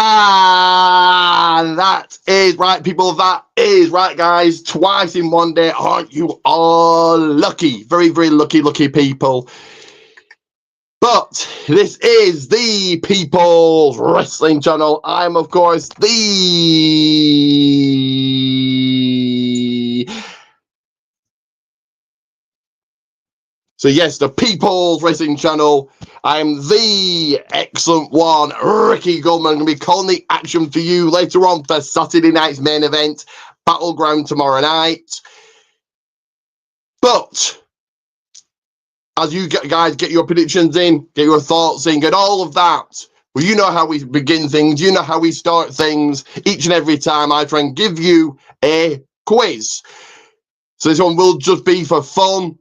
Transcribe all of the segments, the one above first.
Ah, that is right, people. That is right, guys. Twice in one day. Aren't you all lucky? Very, very lucky people. But this is the People's Wrestling Channel. I'm, of course, the People's Wrestling Channel. I'm the excellent one, Ricky Goldman. I'm going to be calling the action for you later on for Saturday night's main event, Battleground tomorrow night. But as you guys get your predictions in, get your thoughts in, get all of that. Well, you know how we begin things. You know how we start things. Each and every time I try and give you a quiz. So this one will just be for fun.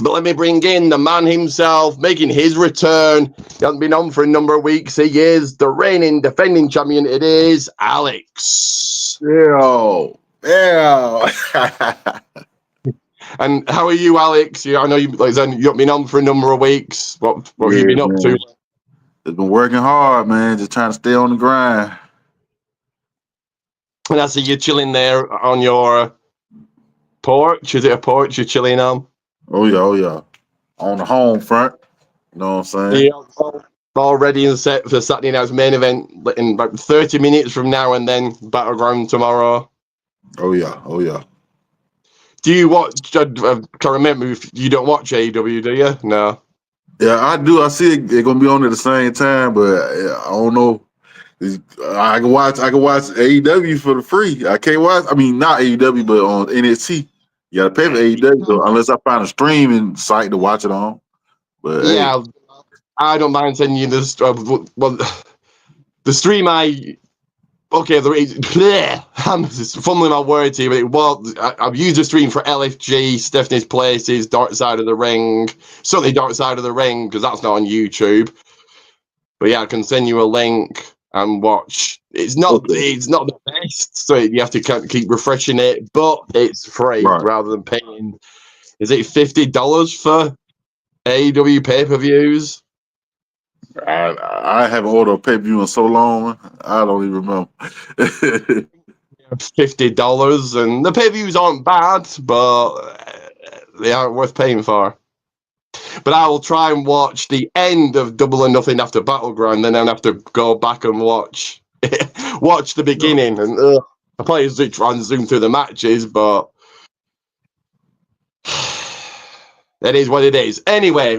But let me bring in the man himself, making his return. He hasn't been on for a number of weeks. He is the reigning, defending champion. It is Alex. Yeah. And how are you, Alex? I know you've been on for a number of weeks. What have you been up to? It's been working hard, man. Just trying to stay on the grind. And I see you chilling there on your porch. Is it a porch you're chilling on? Oh yeah. On the home front. You know what I'm saying? Yeah, all ready and set for Saturday night's main event in about 30 minutes from now, and then Battleground tomorrow. Oh yeah. Do you watch? I can't remember if you don't watch AEW, do you? No. Yeah, I do. I see they're gonna be on at the same time, but I don't know. I can watch AEW for the free. I can't watch. I mean, not AEW, but on NXT. You gotta pay for AEW though, unless I find a streaming site to watch it on. But yeah, hey. I don't mind sending you this. Well, the stream I'm fumbling my words here, but I've used the stream for LFG, Stephanie's Places, Dark Side of the Ring, certainly Dark Side of the Ring, because that's not on YouTube. But yeah, I can send you a link and watch. It's not the best, so you have to keep refreshing it, but it's free rather than paying. Is it $50 for AEW pay-per-views? I haven't ordered a pay-per-view in so long, I don't even remember. $50, and the pay-per-views aren't bad, but they aren't worth paying for. But I will try and watch the end of Double or Nothing after Battleground, then I'll have to go back and watch the beginning. And I probably try and zoom through the matches, but it is what it is. Anyway,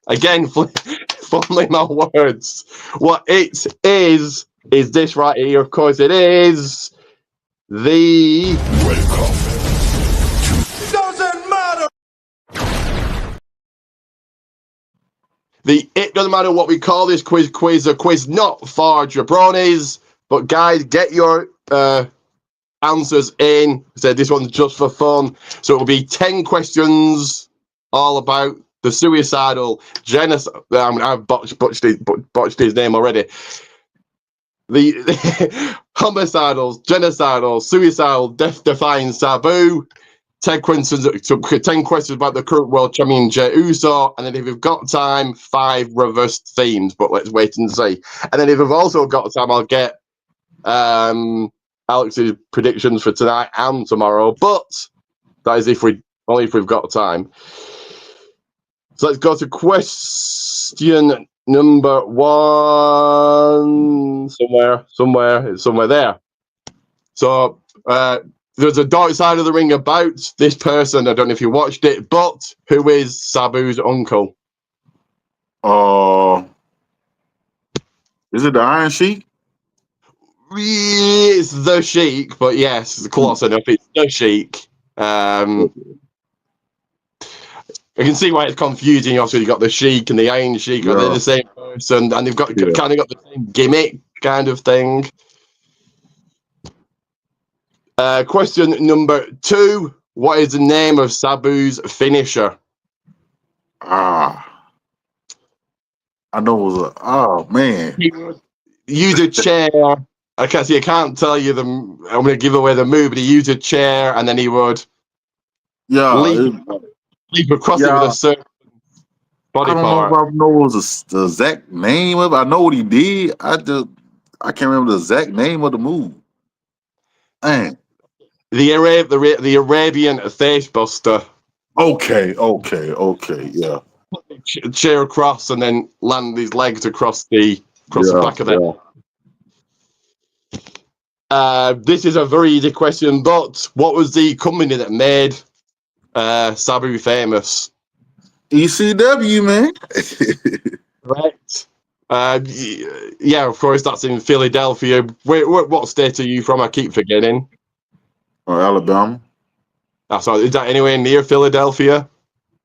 again, fumbling my words. What it is this right here. Of course, it is the welcome. Doesn't matter. It doesn't matter what we call this quiz, a quiz not for jabronis, but guys, get your answers in. So this one's just for fun. So it will be 10 questions all about the suicidal genocide. I've botched his name already. The homicidal, genocidal, suicidal, death-defying Sabu. 10 questions about the current world champion Jey Uso, and then if we've got time, 5 reversed themes. But let's wait and see. And then if we've also got time, I'll get Alex's predictions for tonight and tomorrow. But that is only if we've got time. So let's go to question number 1. Somewhere there. So there's a Dark Side of the Ring about this person. I don't know if you watched it, but who is Sabu's uncle? Is it the Iron Sheik? It's the Sheik, but yes, close enough. It's the Sheik. I can see why it's confusing. Also, you've got the Sheik and the Iron Sheik. Are they the same person? And they've got kind of got the same gimmick kind of thing. Question number 2. What is the name of Sabu's finisher? I know it was oh man. He would use a chair. I can't tell you I'm going to give away the move, but he used a chair and then he would leap across it with a circle. Body I don't know if part. I know what was the exact name of it. I know what he did. I can't remember the exact name of the move. Man. The Arabian face buster. Okay, yeah. Chair across and then land his legs across the back of the Yeah. This is a very easy question, but what was the company that made Sabu famous? ECW, man. Correct. Yeah, of course, that's in Philadelphia. What state are you from? I keep forgetting. Or Alabama. That's right. Is that anywhere near Philadelphia?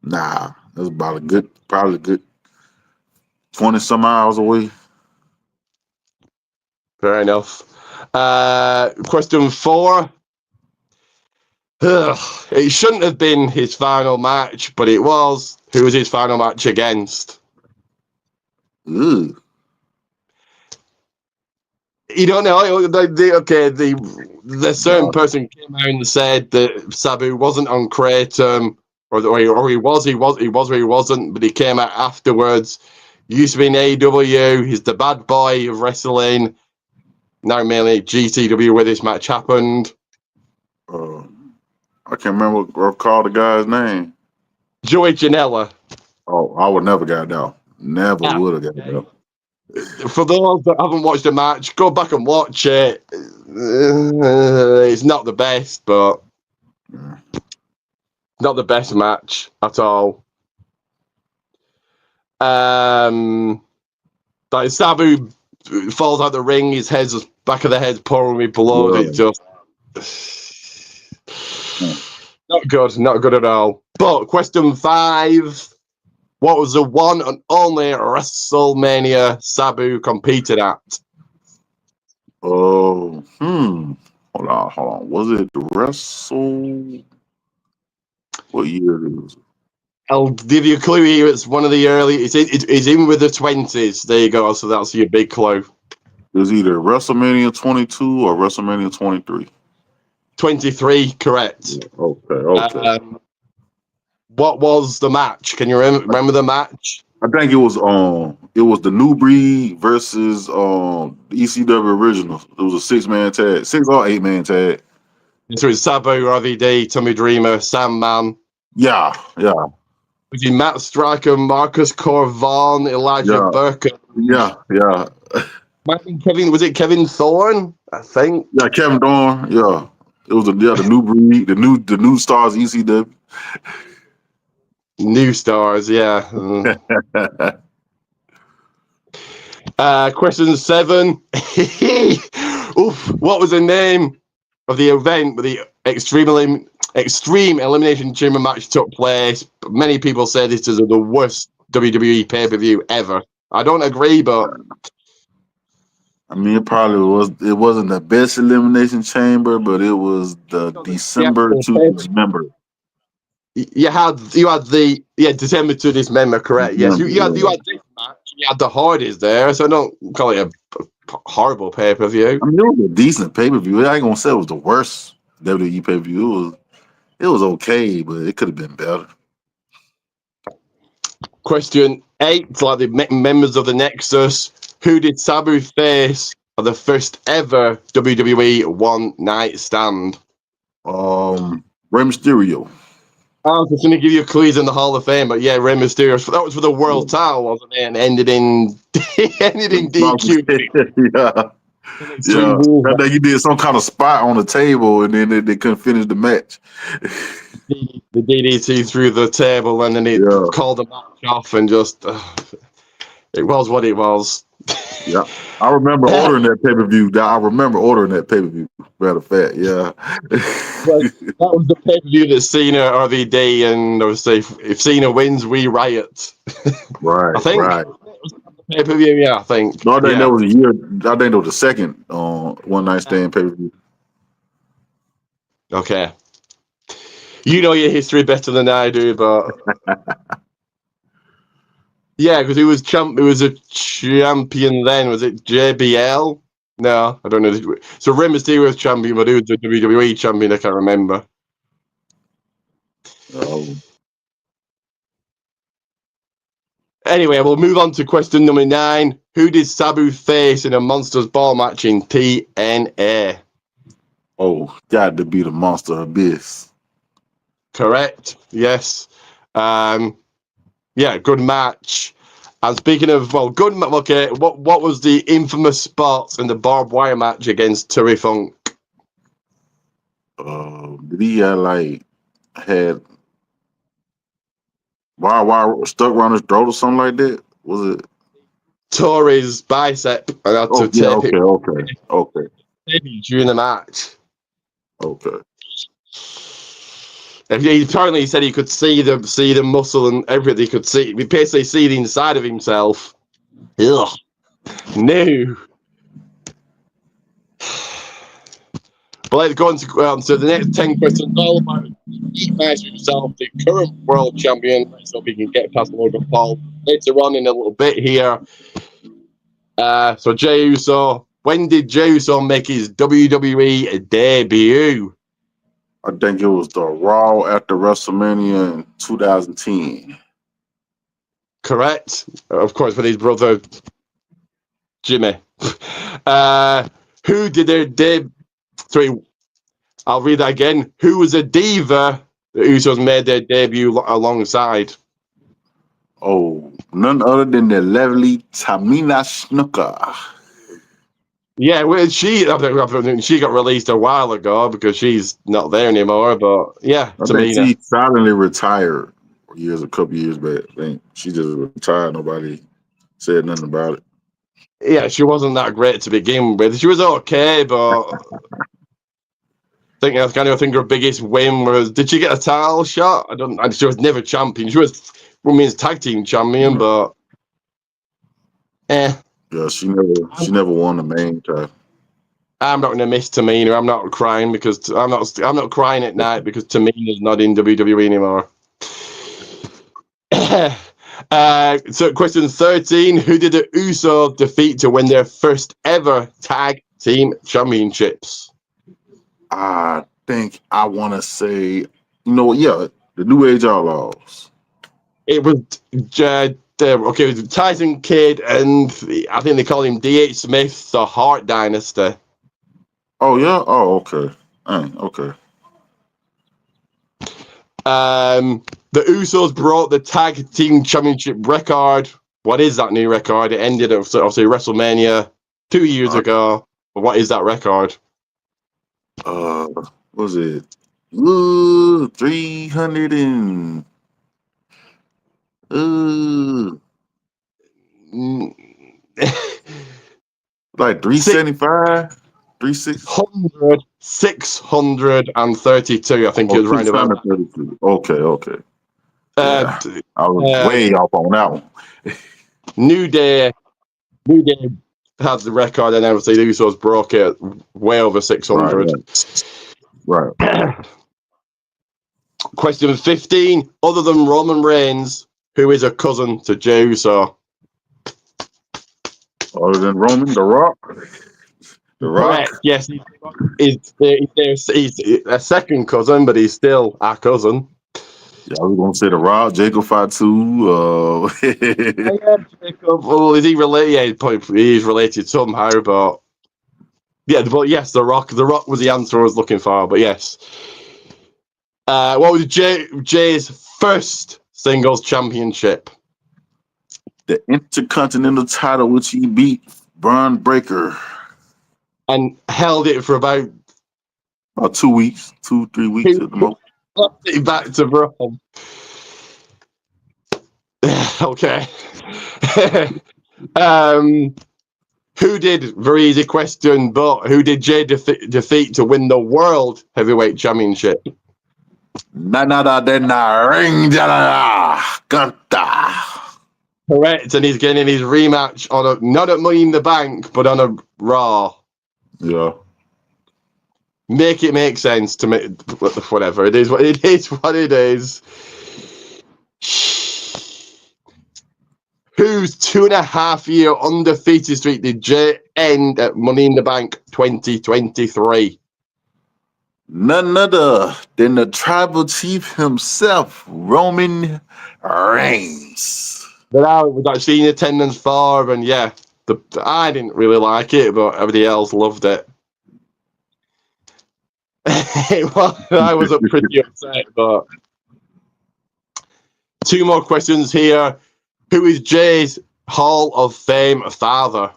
Nah, that's probably a good 20 some miles away. Fair enough. Question 4. It shouldn't have been his final match, but it was. Who was his final match against? Ugh. You don't know. The certain Nah. person came out and said that Sabu wasn't on Kratom, or he was, or he wasn't, but he came out afterwards. Used to be in AEW. He's the bad boy of wrestling. Now mainly GCW where this match happened. I can't remember or call the guy's name. Joey Janela. Oh, I would never got down. Never would have got down. For those that haven't watched the match, go back and watch it. It's not the best, but not the best match at all. Like Sabu falls out the ring, his head's back of the head's pouring with blood. Yeah. It's just not good at all. But question 5. What was the one and only WrestleMania Sabu competed at? Oh, hold on. Was it the Wrestle? What year it was? I'll give you a clue here. It's one of the early. It's in with the 20s. There you go. So that's your big clue. It was either WrestleMania 22 or WrestleMania 23. 23, correct. Okay. What was the match? Can you remember the match? I think it was the New Breed versus the ECW original. It was a 6-man tag, 6 or 8-man tag. So it's Sabu, RVD, Tommy Dreamer, Sandman. Yeah. Was it Matt Striker, Marcus Corvon, Elijah Burke? Yeah. Was it Kevin Thorne? I think. Yeah, Kevin Dorn. Yeah, it was the New Breed, the new stars ECW. New stars, yeah. Question 7. Oof, what was the name of the event where the Extreme Elimination Chamber match took place? Many people say this is the worst WWE pay-per-view ever. I don't agree, but I mean, it probably was. It wasn't the best Elimination Chamber, but it was the December to Dismember. You had the December to Dismember, correct? Yes, you had this match. You had the Hardys there, so don't call it a horrible pay-per-view. I mean, it was a decent pay-per-view. I ain't gonna say it was the worst WWE pay-per-view. It was okay, but it could have been better. Question 8, like the members of the Nexus, who did Sabu face at the first ever WWE One Night Stand? Rey Mysterio. I was just going to give you a clues in the Hall of Fame, but yeah, Rey Mysterio. That was for the world title, wasn't it? And ended in DQ. Yeah. I think he did some kind of spot on the table, and then they couldn't finish the match. The DDT through the table, and then he called the match off, and just it was what it was. Yeah, I remember ordering that pay-per-view. Matter of fact, yeah. That was the pay-per-view that Cena, RVD, and obviously if Cena wins, we riot. Right, I think. Right. Pay-per-view, yeah, I think. No, I think that was a year. I think it was the second One Night Stand pay-per-view. Okay. You know your history better than I do, but yeah, because he was a champion then. Was it JBL? No, I don't know. So Rey Mysterio was champion, but he was the WWE champion. I can't remember. Oh. Anyway, we'll move on to question number 9. Who did Sabu face in a Monsters Ball match in TNA? Oh, got to be the Monster Abyss. Correct. Yes. Yeah, good match. And speaking of, okay, what was the infamous spot in the barbed wire match against Terry Funk? Did he had wire stuck around his throat or something like that? Was it? Tore his bicep and had to Oh yeah, tape okay. it during the match. Okay. Apparently, he said he could see the muscle and everything. He could see, he basically see the inside of himself. Ugh, no. But let's go on to the next 10 questions. All about measure himself, the current world champion. Let's hope he can get past Logan Paul later on in a little bit here. So Jey Uso, when did Jey Uso make his WWE debut? I think it was the Raw after WrestleMania in 2010. Correct. Of course, with his brother Jimmy. Who did their debut? Sorry, I'll read that again. Who was a diva the Usos made their debut alongside? Oh, none other than the lovely Tamina Snuka. Yeah, well, she got released a while ago because she's not there anymore. But yeah, I think Tamina. she silently retired a couple years back. I think she just retired. Nobody said nothing about it. Yeah, she wasn't that great to begin with. She was okay, but I think her biggest win was, did she get a title shot? She was never champion. She was women's tag team champion, but Yeah, she never won the main title. I'm not gonna miss Tamina. I'm not crying because I'm not crying at night because Tamina's not in WWE anymore. So question 13, who did the Uso defeat to win their first ever tag team championships? I think I want to say, the New Age Outlaws. It was it was Tyson Kidd and I think they call him D.H. Smith, the Hart Dynasty. Oh yeah. Oh okay. Okay. The Usos brought the tag team championship record. What is that new record? It ended at obviously WrestleMania 2 years ago. But what is that record? What was it? 300 and like 375, 600, 632. I think it was round about. Okay. Yeah, I was way off on that one. New Day had the record, and obviously the Usos broke it way over 600. Right. Question 15. Other than Roman Reigns, who is a cousin to Jey Uso? Other than Roman, The Rock? The Rock? Correct. Yes, he's a second cousin, but he's still our cousin. Yeah, I was going to say The Rock, Jacob Fatu. Jacob, well, is he related? Yeah, he's related somehow, but yeah, but yes, The Rock. The Rock was the answer I was looking for, but yes. What was Jay's first singles championship? The Intercontinental title, which he beat Braun Breaker. And held it for about 2 weeks, 3 weeks at the most. Back to Braun. Okay. Who did, very easy question, but who did Jay defeat to win the World Heavyweight Championship? Nada de Ring Canta. Correct, and he's getting his rematch on not at Money in the Bank, but on a Raw. Yeah. Make it make sense to me. Whatever it is, what it is, what it is. Whose 2.5-year undefeated streak did Jay end at Money in the Bank 2023? None other than the tribal chief himself, Roman Reigns. But I was actually in attendance for, and yeah, I didn't really like it, but everybody else loved it. I was pretty upset, but 2 more questions here. Who is Jay's Hall of Fame father?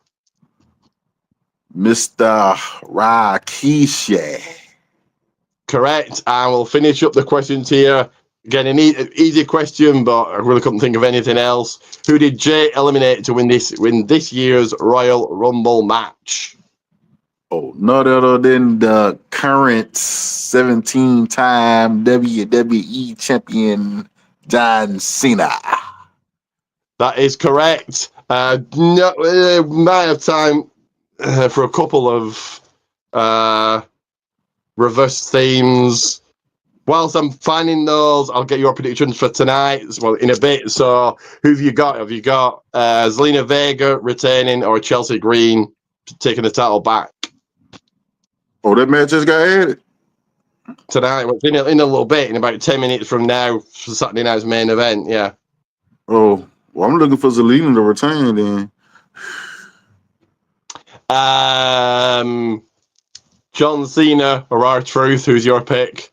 Mr. Rikishi. Correct. And we'll finish up the questions here. Again, an easy question, but I really couldn't think of anything else. Who did Jay eliminate to win this year's Royal Rumble match? Oh, none other than the current 17-time WWE champion, John Cena. That is correct. No, might have time for a couple of reverse themes. Whilst I'm finding those, I'll get your predictions for tonight, well, in a bit. So, who have you got? Have you got Zelina Vega retaining or Chelsea Green taking the title back? Oh, that match just got added? Tonight, in a little bit, in about 10 minutes from now, for Saturday night's main event, yeah. Oh, well, I'm looking for Zelina to retain then. John Cena or R-Truth, who's your pick?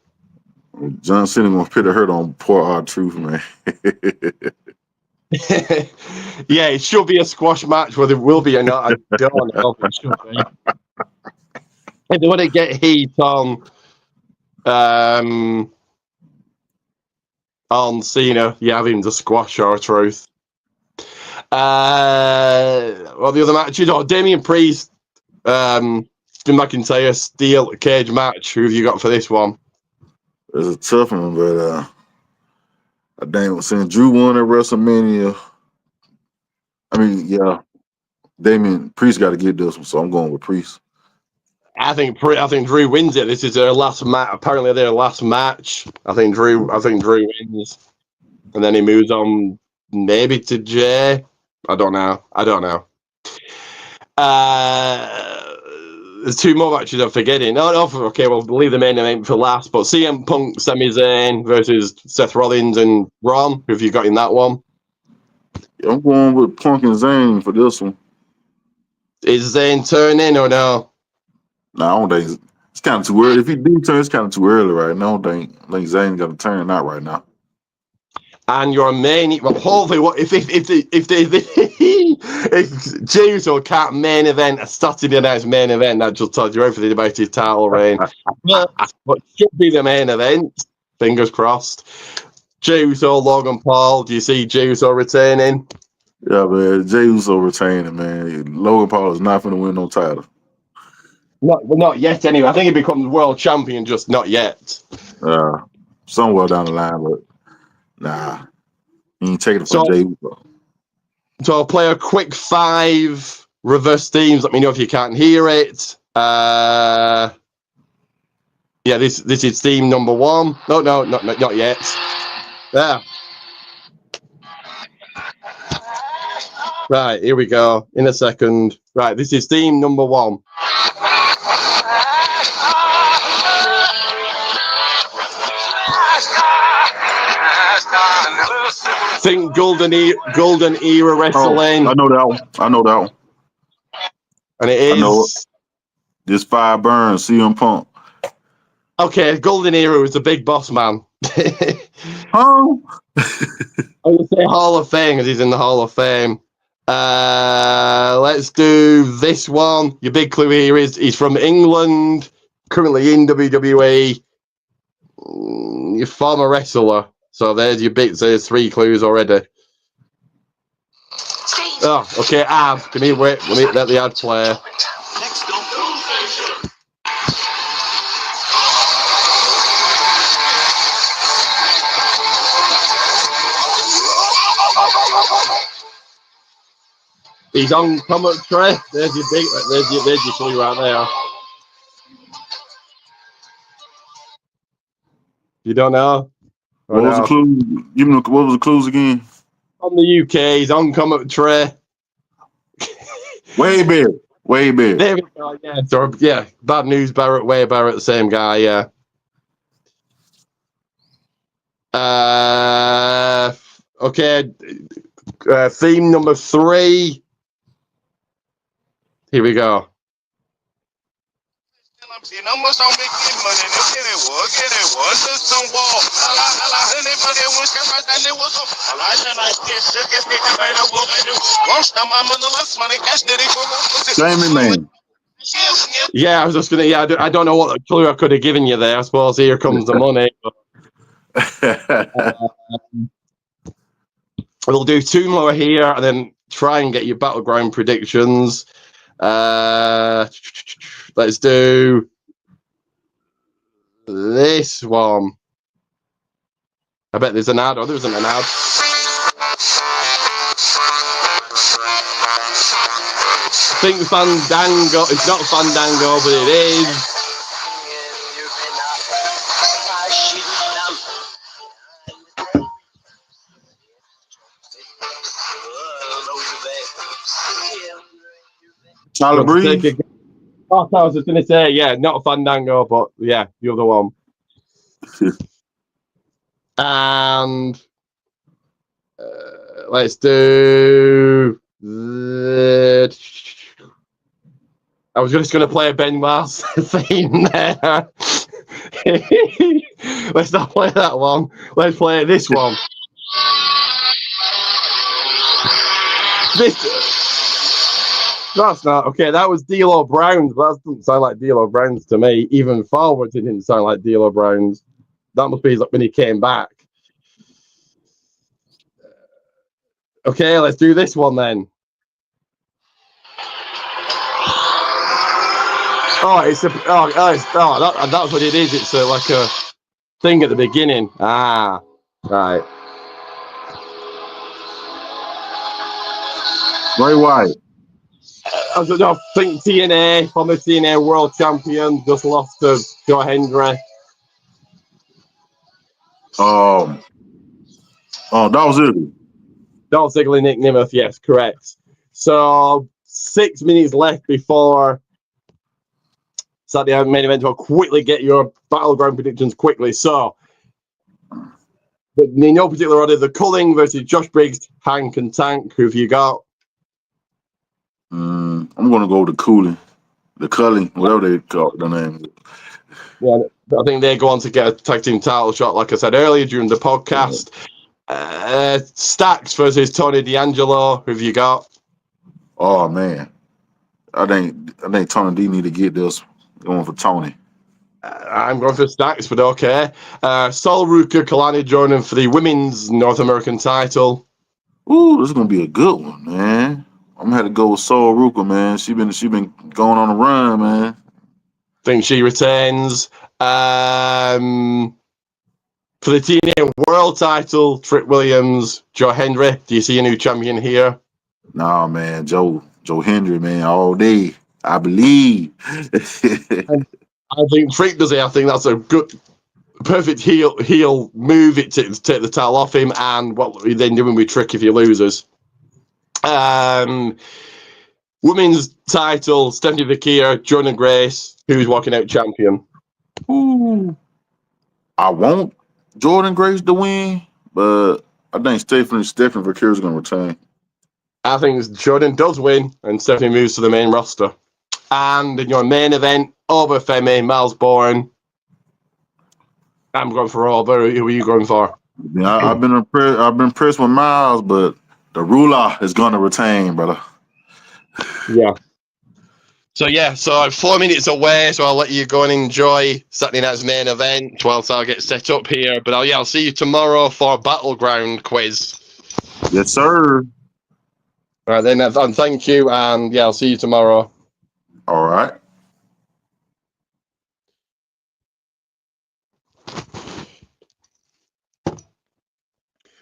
John Cena gonna put a hurt on poor R-Truth, man. Yeah, it should be a squash match, whether it will be or not, I don't know if it should be. If they want to get heat on Cena, you have him to squash R-Truth. Well, the other matches, Damian Priest, Drew McIntyre steel cage match. Who have you got for this one? It's a tough one, but I damn saying Drew won at WrestleMania. I mean, yeah, Damian Priest got to get this one, so I'm going with Priest. I think Drew wins it. This is their last match. Apparently, their last match. I think Drew wins, and then he moves on maybe to Jay. I don't know. There's 2 more matches I'm forgetting. Okay, we'll leave the main event for last. But CM Punk, Sami Zayn versus Seth Rollins and Braun. Who have you got in that one? Yeah, I'm going with Punk and Zayn for this one. Is Zayn turning or no? No, I don't think it's kind of too early. If he do turn, it's kind of too early right now. I don't think Zayn got to turn out right now. And your main, well, hopefully, what if Jey Uso can't main event a Saturday night's main event, that just tells you everything about his title reign. But should be the main event. Fingers crossed. Jey Uso, Logan Paul. Do you see Jey Uso retaining? Yeah, man, Jey Uso retaining, man. Logan Paul is not going to win no title. Not yet, anyway. I think he becomes world champion, just not yet. Somewhere down the line, but nah, he ain't taking it from Jey Uso. So I'll play a quick 5 reverse themes. Let me know if you can't hear it. Yeah, this is theme number 1. No, not yet. There. Right, here we go. In a second. Right, this is theme number 1. Think golden era wrestling. Oh, I know that one. And it is. I know it. This Fire Burns, CM Punk. Okay, golden era was the big boss man. Huh? I would say Hall of Fame because he's in the Hall of Fame. Let's do this one. Your big clue here is he's from England, currently in WWE. Your former wrestler. So there's your bits. There's 3 clues already. Oh, okay. Ad. Give me wait. Let me let the ad play. He's on commentary. There's your big. There's your clue right there. You don't know? What was the clue? Give me what was the clues again? On the UK, he's on commentary. Way big. There we go. Yeah. So yeah, Bad News Barrett, Way Barrett, the same guy. Yeah. Okay. Theme number 3. Here we go. Jamie, man. Yeah, I was just gonna. Yeah, I don't know what clue I could have given you there. I suppose here comes the money. We'll do 2 more here, and then try and get your battleground predictions. Let's do this one. I bet there's an ad. Oh, there isn't an ad. I think Fandango. It's not Fandango, but it is. Charlie Breeze. Oh, I was just going to say, yeah, not Fandango, but yeah, the other one. And let's do. I was just going to play a Ben Wells theme there. Let's not play that one. Let's play this one. That's not okay. That was D'Lo Brown's, but that doesn't sound like D'Lo Brown's to me. Even forwards, it didn't sound like D'Lo Brown's. That must be when he came back. Okay, let's do this one then. Oh, that's what it is. It's like a thing at the beginning. Ah, right. Ray White. I think TNA, former TNA world champion, just lost to Joe Hendry. Oh, that was it. Dolph Ziggler, Nick Nemeth, yes, correct. So 6 minutes left before Saturday main event. I'll quickly get your battleground predictions quickly. So, but in no particular order, the Culling versus Josh Briggs, Hank and Tank. Who have you got? I'm gonna go with the Culling, whatever they call the name. Yeah, I think they go on to get a tag team title shot, like I said earlier during the podcast. Stacks versus Tony D'Angelo. Who have you got? Oh man, I think Tony D need to get this going for Tony. I'm going for Stacks, but okay. Sol Ruka, Kalani Jordan for the women's North American title. Ooh, this is gonna be a good one, man. I'm gonna have to go with Sol Ruka, man. She been going on a run, man. Think she retains. For the TNA World title, Trick Williams, Joe Hendry. Do you see a new champion here? Nah, man, Joe Hendry, man, all day. I believe. I think Trick does it. I think that's a good, perfect heel move it to take the title off him. And what we then doing with Trick if he loses. Women's title, Stephanie Vaquia, Jordan Grace, who's walking out champion. Ooh. I want Jordan Grace to win, but I think Stephanie Vaquia is gonna retain. I think Jordan does win, and Stephanie moves to the main roster. And in your main event, Oba Femi, Miles Bourne. I'm going for Oba. Who are you going for? Yeah, I've been impressed with Miles, but the ruler is gonna retain, brother. Yeah. So I'm 4 minutes away, so I'll let you go and enjoy Saturday night's main event whilst I'll get set up here. But I'll see you tomorrow for Battleground quiz. Yes, sir. All right then, and thank you, and I'll see you tomorrow. All right.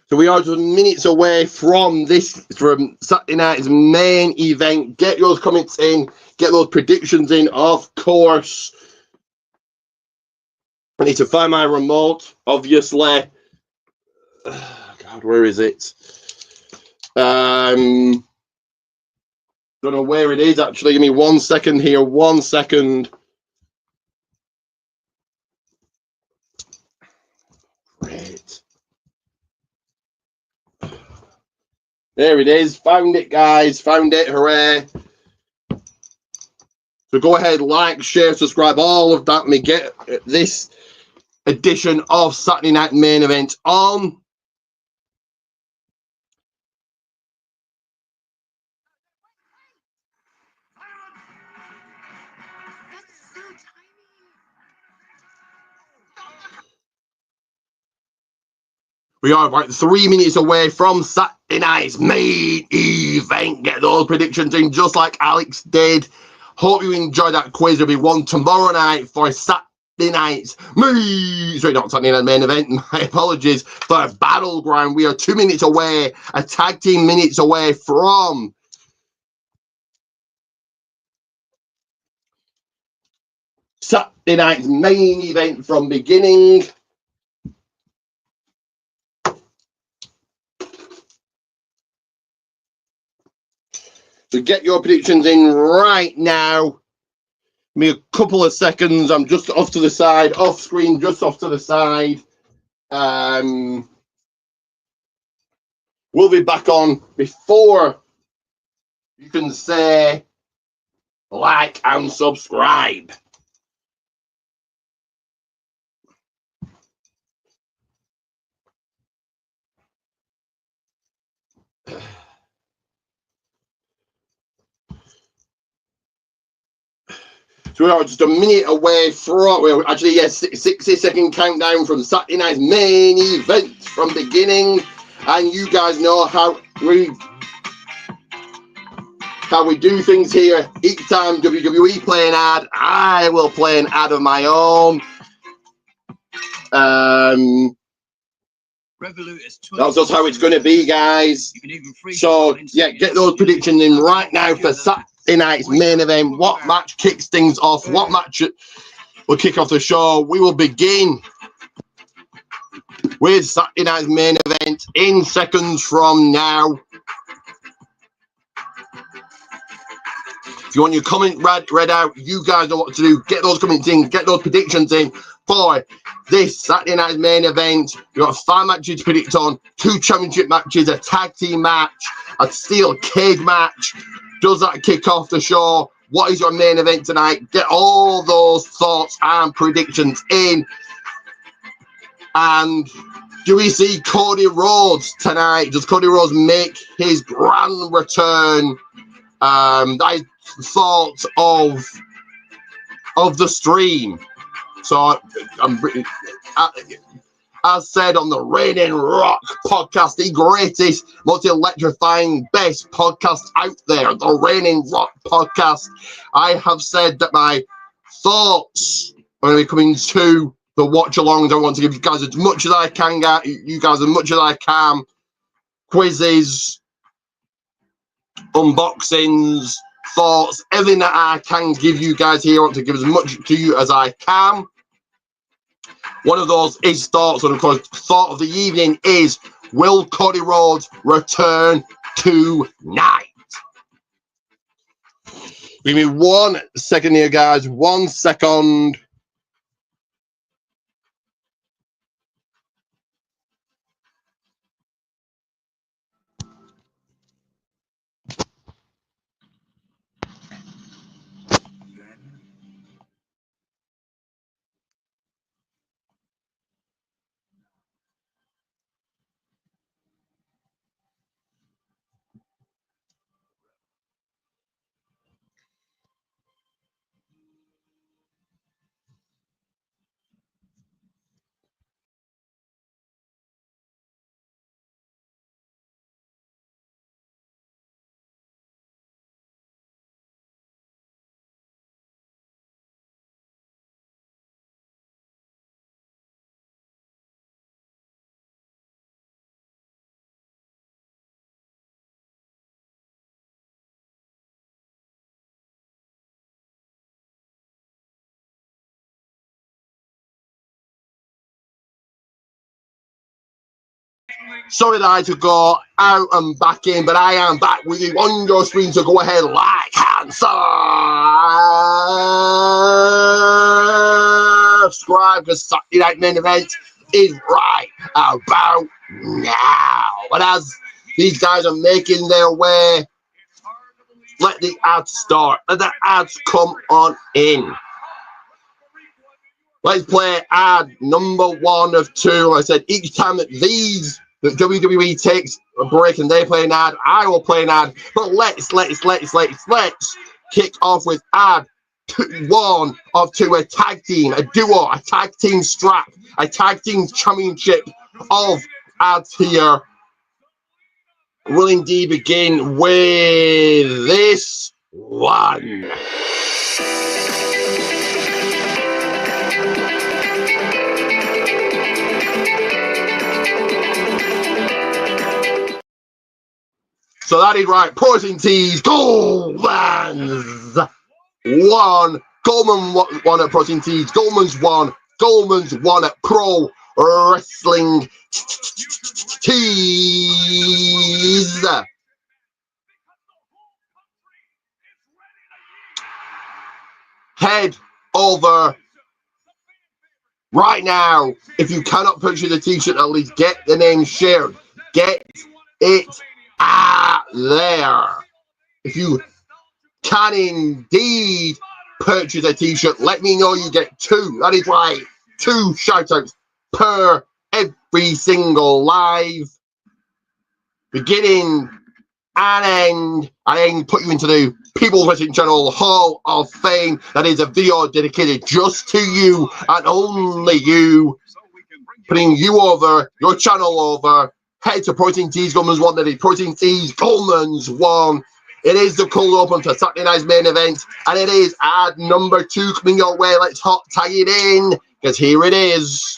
So we are just minutes away from Saturday night's main event. Get your comments in, get those predictions in, of course. I need to find my remote, obviously. God, where is it? Don't know where it is, actually. Give me 1 second here. 1 second. Great. There it is. Found it, guys. Found it. Hooray. So go ahead, like, share, subscribe, all of that. Let me get this edition of Saturday Night Main Event on. We are about 3 minutes away from Saturday night's main event. Get those predictions in just like Alex did. Hope you enjoyed that quiz. There'll be one tomorrow night for Saturday night's not Saturday night main event. My apologies for Battleground. We are 2 minutes away, a tag team minutes away from Saturday night's main event from beginning. So get your predictions in right now. Give me a couple of seconds. I'm just off to the side, off screen, just off to the side. We'll be back on before you can say like and subscribe. So we are just a minute away from, well, actually, yes, 60-second countdown from Saturday night's main event from beginning. And you guys know how we do things here. Each time WWE play an ad, I will play an ad of my own. That's just how it's going to be, guys. So, yeah, get those predictions in right now for Saturday night's main event. What match kicks things off? What match will kick off the show? We will begin with Saturday night's main event in seconds from now. If you want your comment read out, you guys know what to do. Get those comments in, get those predictions in for this Saturday night's main event. You've got 5 matches to predict on, 2 championship matches, a tag team match, a steel cage match. Does that kick off the show? What is your main event tonight? Get all those thoughts and predictions in. And do we see Cody Rhodes tonight? Does Cody Rhodes make his grand return? That is thoughts of the stream. So as said on the Reigning Rock podcast, the greatest, most electrifying, best podcast out there, the Reigning Rock podcast, I have said that my thoughts are going to be coming to the watch alongs. I want to give you guys as much as I can, you guys as much as I can, quizzes, unboxings, thoughts, everything that I can give you guys here. I want to give as much to you as I can. One of those is thoughts, and of course, thought of the evening is, will Cody Rhodes return tonight? Give me 1 second here, guys. 1 second. Sorry that I had to go out and back in, but I am back with you on your screen, so go ahead, like and subscribe, because Saturday Night Main Event is right about now. But as These guys are making their way. Let the ads start. Let the ads come on in. Let's play ad number 1 of 2. Like I said, each time that WWE takes a break and they play an ad, I will play an ad. But let's kick off with ad 1 of 2, a tag team, a duo, a tag team strap, a tag team championship of ads here. Will indeed begin with this one. So that is right. Protein Tees, Goldman's one. Goldman won at Protein Tees. Goldman's won. Goldman's won at Pro Wrestling Tees. Head over right now. If you cannot purchase a t-shirt, at least get the name shared. Get it out there. If you can indeed purchase a t-shirt, let me know you get 2. That is right, 2 shout-outs per every single live, beginning and end. I then put you into the People's Wrestling Channel Hall of Fame. That is a video dedicated just to you and only you, putting you over, your channel over. Head to Protein Tees, Goldman's one. That is Protein Tees, Goldman's one. It is the cold open for Saturday night's main event, and it is ad number 2 coming your way. Let's hot tag it in, because here it is.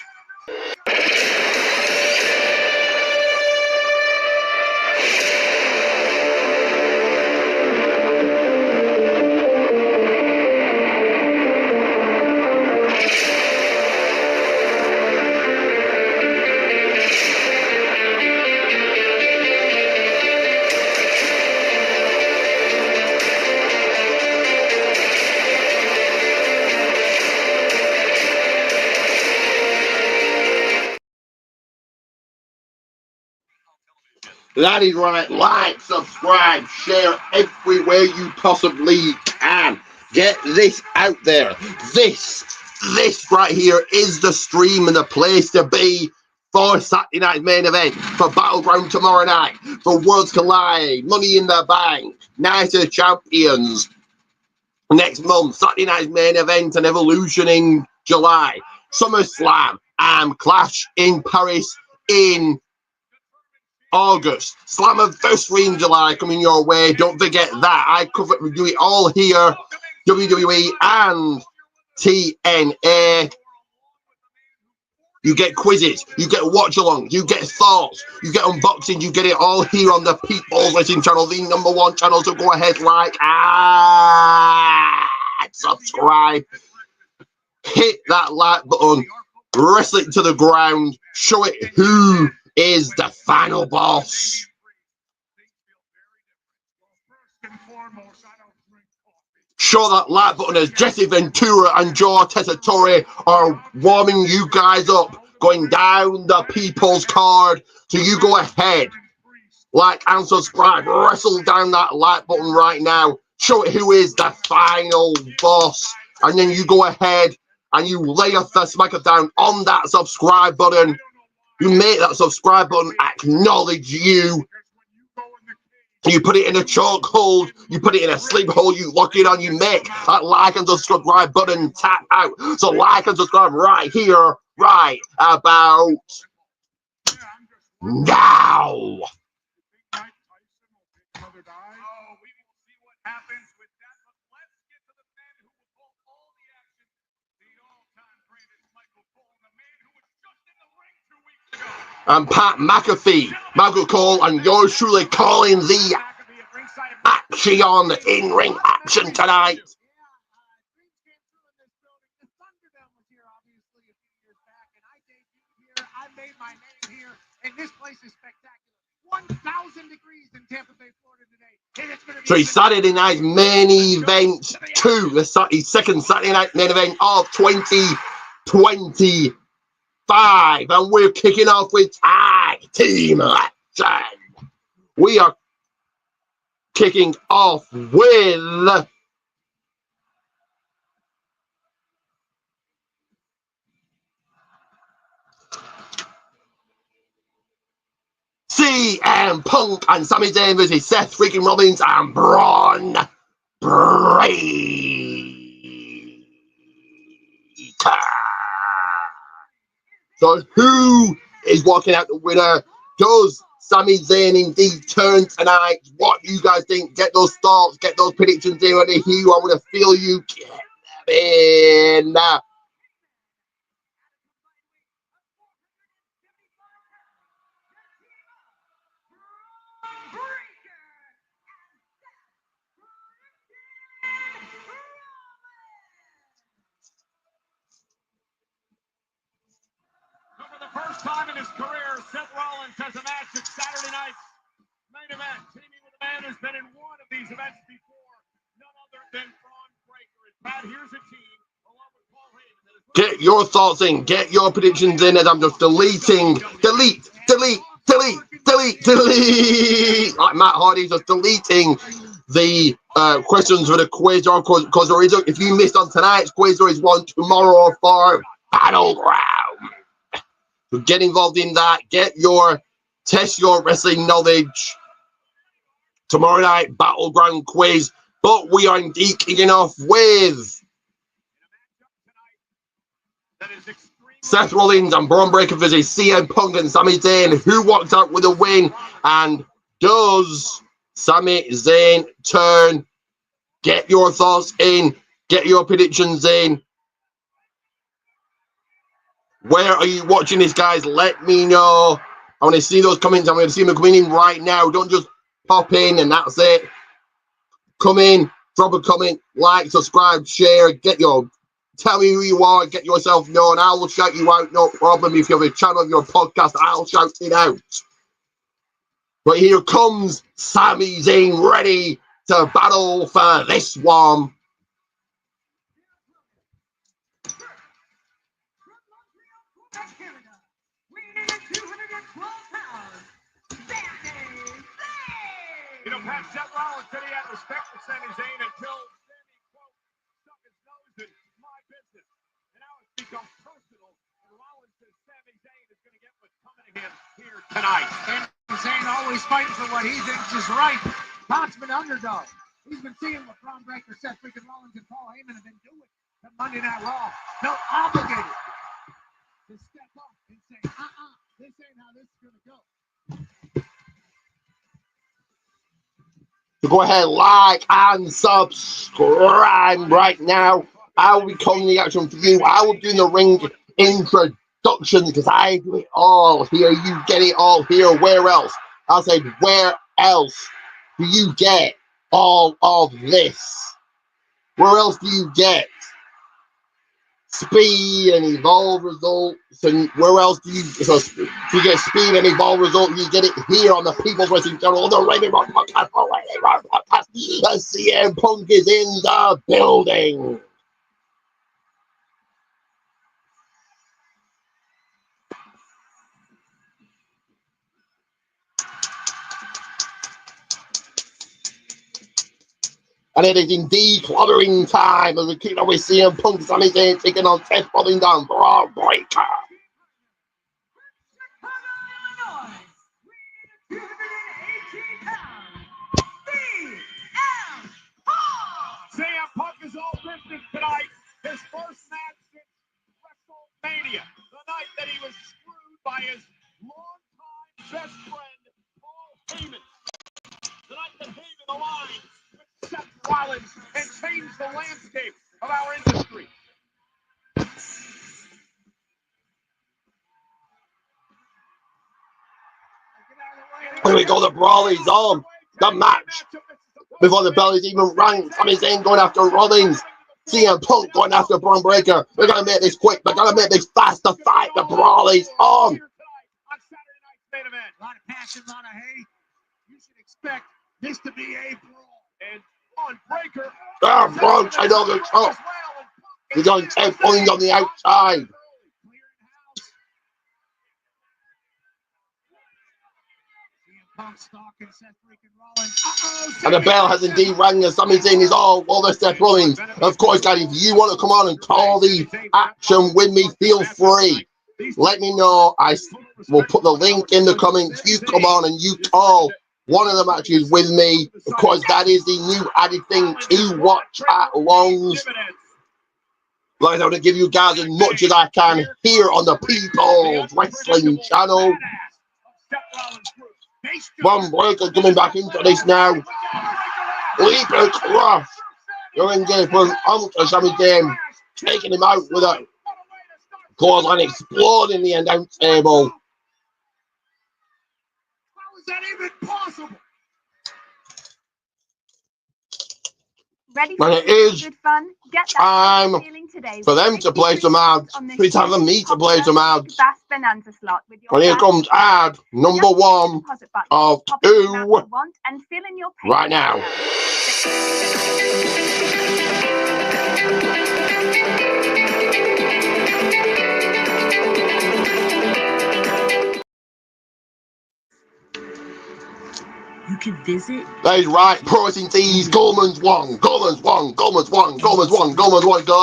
That is right. Like, subscribe, share everywhere you possibly can. Get this out there. This right here is the stream and the place to be for Saturday night's main event, for Battleground tomorrow night, for Worlds Collide, Money in the Bank, Night of Champions. Next month, Saturday night's main event and Evolution in July, SummerSlam and Clash in Paris in August, Slammiversary in July coming your way. Don't forget that. We do it all here, WWE and TNA. You get quizzes, you get watch-alongs, you get thoughts, you get unboxing, you get it all here on the People's Wrestling Channel, the #1 channel. So go ahead, like and subscribe. Hit that like button, wrestle it to the ground, show it who is the final boss. Show that like button as Jesse Ventura and Joe Tessitore are warming you guys up, going down the People's card. So you go ahead, like and subscribe, wrestle down that like button right now. Show it who is the final boss. And then you go ahead and you lay a smacker down on that subscribe button. You make that subscribe button acknowledge you. You put it in a chokehold. You put it in a sleep hold. You lock it on. You make that like and subscribe button tap out. So like and subscribe right here, right about now. And Pat McAfee, Michael Cole, and yours truly calling the action, in-ring action tonight. So it's Saturday night's main event 2, the second Saturday night main event of 2020. And we're kicking off with tag team action. We are kicking off with CM Punk and Sami Zayn versus Seth freaking Rollins and Braun Breaker. So who is walking out the winner? Does Sami Zayn indeed turn tonight? What do you guys think? Get those thoughts, get those predictions in right here. I want to feel you. Get them in. For the first time in his career, Seth Rollins has a match at Saturday night's main event, teaming with a man who's been in one of these events before, none other than Braun Breaker. And Pat, here's a team along with Paul Heyman. Get your thoughts in, get your predictions in, as I'm just deleting. Like Matt Hardy's just deleting the questions for the quiz, because there is, if you missed on tonight's quiz, there is one tomorrow for Battleground. So get involved in that. Test your wrestling knowledge. Tomorrow night, Battleground quiz. But we are indeed kicking off with Seth Rollins and Braun Breaker versus CM Punk and Sami Zayn. Who walked out with a win? And does Sami Zayn turn? Get your thoughts in. Get your predictions in. Where are you watching this, guys? Let me know. I want to see those comments. I'm going to see them coming in right now. Don't just pop in and that's it. Come in, drop a comment, like, subscribe, share. Tell me who you are. Get yourself known. I will shout you out. No problem. If you have a channel of your podcast, I'll shout it out. But here comes Sami Zayn, ready to battle for this one. You know, Pat, Seth Rollins said he had respect for Sami Zayn until Sami, quote, stuck his nose in my business. And now it's become personal. And Rollins says Sami Zayn is going to get what's coming to him here tonight. Sami Zayn always fighting for what he thinks is right. Todd's been underdog. He's been seeing what Braun Breaker, Seth freaking Rollins, and Paul Heyman have been doing to Monday Night Raw. Felt obligated to step up and say, this ain't how this is going to go. So go ahead, like and subscribe right now. I will be calling the action for you. I will do the ring introductions because I do it all here. You get it all here. Where else? I said, where else do you get all of this? Where else do you get speed and evolve results? And where else do you get speed and evolve results? You get it here on the People's Wrestling Channel, the Raven Rock Podcast, The CM Punk is in the building. And it is indeed clobbering time as we keep on with CM Punk, Sami Zayn taking on Seth Rollins and Braun Breaker. CM Punk is all business tonight. His first match since WrestleMania. The night that he was screwed by his longtime best friend, Paul Heyman. The night that Heyman aligned with Seth Rollins and changed the landscape of our industry. Here we go, the brawl is on. The match before the bell is even rang. Sami Zayn going after Rollins. CM Punk going after Braun Breaker. We're going to make this quick. We're going to make this fast. The fight, the brawl is on. A lot of passion, a lot of hate. You should expect this to be a brawl. And Braun Breaker. Braun tried over the top. He's on 10 points on the outside. Punk stalking Seth freaking Rollins. And the bell has indeed rang, and Sami Zayn is all over Seth Rollins. Of course, guys, if you want to come on and call the action with me, feel free. Let me know. I will put the link in the comments. You come on and you call one of the matches with me. Of course, that is the new added thing to watch at Longs. Like, I want to give you guys as much as I can here on the People's Wrestling Channel. Bron Breakker coming back into this now. Leap across. You're engaged for onto Sami Zayn, taking him out with a clothesline exploding the announce table. How is that even possible? Ready And it is good fun? Get that time feeling today for them to play some ads. It's time for me to play some ads. Bass Bonanza slot with your And here comes ad number one of two and fill in your right now. You can visit. That is right. Pricing tees. Goldman's one. Goldman's one. Goldman's one. Goldman's one. Goldman's one. Goldman's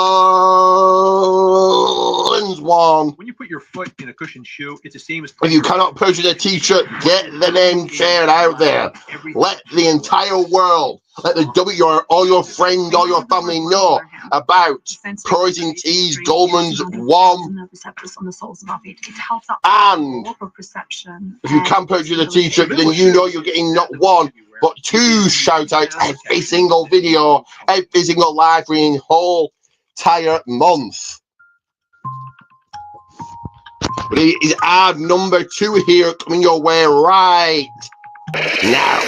one. When you put your foot in a cushioned shoe, it's the same as. If you cannot purchase a t-shirt, get the name shared out there. Let the entire world, let the all your friends, all your family know about Pricing Tees, Goldman's one. And if you can purchase a t-shirt, then you know you're getting not one, but two shout-outs every single video, every single live stream, whole entire month. But it is ad number two here coming your way right now.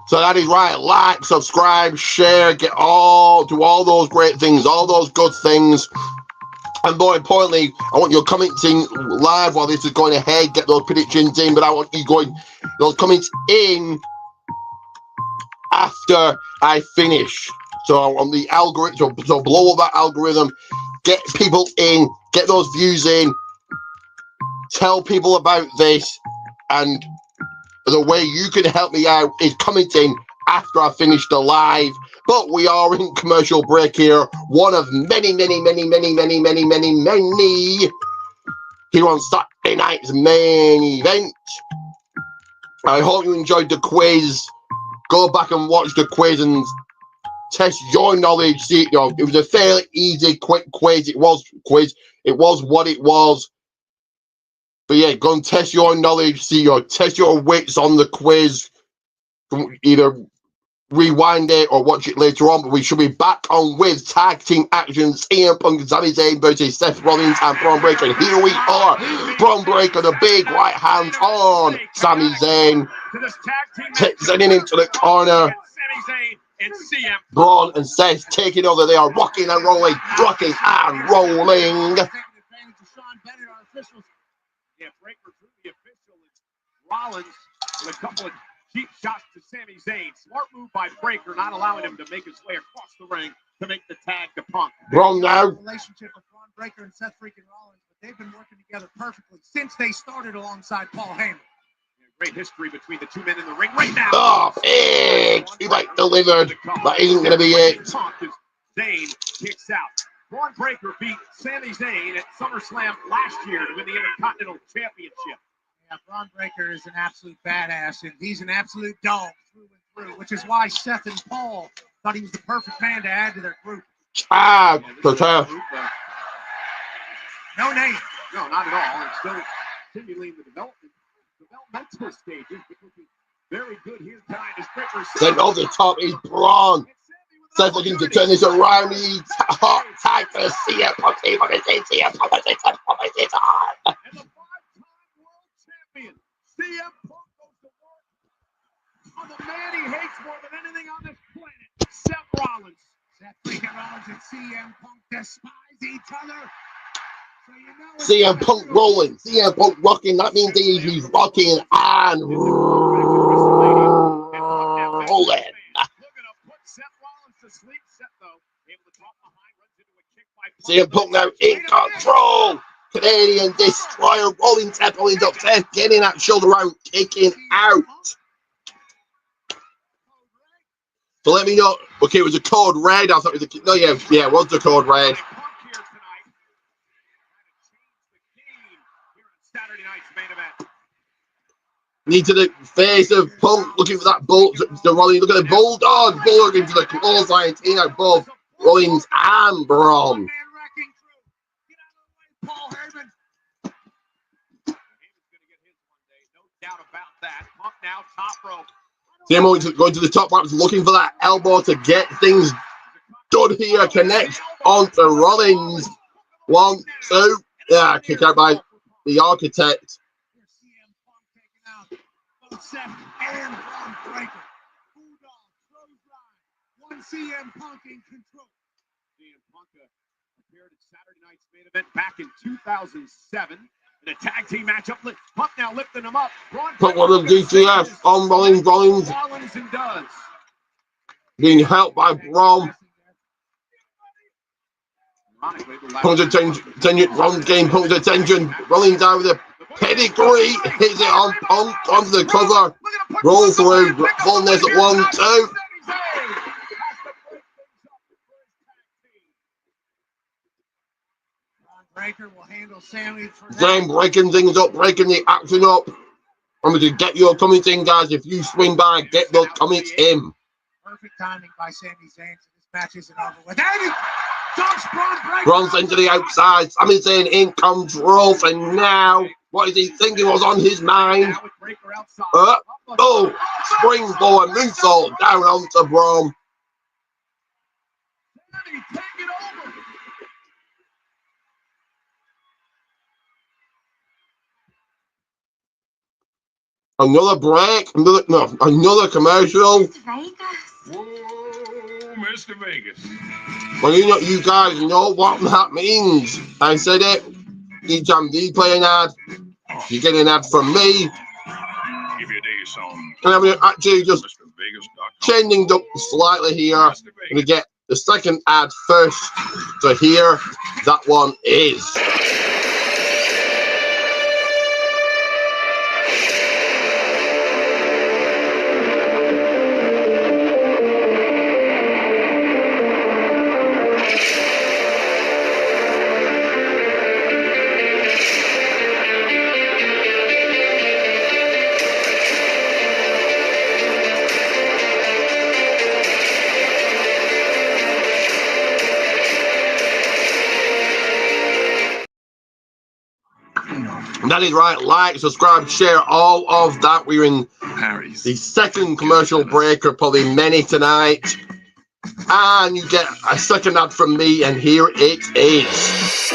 So that is right. Like, subscribe, share, do all those great things, all those good things. And more importantly, I want you commenting live while this is going ahead. Get those predictions in, but I want you going those comments in after I finish. So on the algorithm, so blow up that algorithm, get people in, get those views in, tell people about this, and the way you can help me out is commenting after I finish the live. But we are in commercial break here. One of many here on Saturday night's main event. I hope you enjoyed the quiz. Go back and watch the quiz and test your knowledge. See, it was a fairly easy, quick quiz. It was what it was. But yeah, go and test your knowledge, test your wits on the quiz. Either rewind it or watch it later on. But we should be back on with tag team action. CM Punk and Sami Zayn versus Seth Rollins and Bron Breakker. And here we are. Bron Breakker, the big right hand on Sami Zayn. Sending him to the corner. Braun and Seth taking over. They are rocking and rolling. Rocking and rolling. Yeah, Breakker through the official. It's Rollins with a couple of cheap shots to Sami Zayn. Smart move by Breakker, not allowing him to make his way across the ring to make the tag to Punk. Braun now. Relationship with Bron Breakker and Seth freaking Rollins, but they've been working together perfectly since they started alongside Paul Heyman. Yeah, great history between the two men in the ring right now. Oh, big! He delivered. That isn't going to be it. Zayn kicks out. Bron Breakker beat Sami Zayn at SummerSlam last year to win the Intercontinental Championship. Yeah, Bron Breakker is an absolute badass, and he's an absolute dog through and through, which is why Seth and Paul thought he was the perfect man to add to their group. Ah, No name. No, not at all. It's still continually in the developmental stages, but looking very good here tonight as Breakker. Then over the top is Braun. Seth looking to turn this around. He's hot tag for CM Punk. And the five-time world champion, CM Punk goes to the man he hates more than anything on this planet, Seth Rollins. Seth freaking Rollins and CM Punk despise each other. So you know it's CM gonna Punk do- rolling, CM Punk rocking. That means he's rocking and rolling. Looking to put Seth Rollins to sleep. Seth, though, able to drop behind, runs into a kick by CM Punk now in control. Canadian Destroyer rolling, Seth Rollins up, Seth getting that shoulder round, kicking out. So let me know. Okay, it was a code red. I thought it was a no. Yeah, it was the code red. Need to the face of Punk looking for that bull. The Rollins, look at the bulldog. Bull looking for the clothesline. Taking out both Rollins and Braun. Paul Heyman. CM going to the top ramps, looking for that elbow to get things done here. Connects onto Rollins. 1, 2. Yeah, kick out by the Architect. CM Punk taking out both Seth and Braun Breaker. Bulldog, clothesline. One CM Punk in control. CM Punk appeared at Saturday night's main event back in 2007 in a tag team matchup. Punk now lifting him up. Put one of DTF on Rollins. Rollins and does. Being helped by Braun. Punk's attention. Rollins game. Punk's attention. Rollins out with a pedigree. Hits it on Punk onto the cover. Roll through. Fullness at 1, 2. Breaker will handle Sammy for Then breaking things up, breaking the action up. I'm going to get your comments in, guys. If you swing by, get those comments in. Perfect timing by Sami Zayn. So this match isn't over with. And he dumps Braun Breaker. Braun's into the outside. Sami Zayn in control for now. What is he thinking was on his mind? Springboard moonsault down onto Braun. Another break, another commercial. Vegas. Whoa, Mr. Vegas. Well, you guys know what that means. I said it. Each time you play an ad, you get an ad from me. Give you a day song. And I'm going to actually just changing up slightly here. I'm going to get the second ad first. So here, that one is. And that is right. Like, subscribe, share, all of that. We're in the second commercial break of probably many tonight. And you get a second ad from me, and here it is.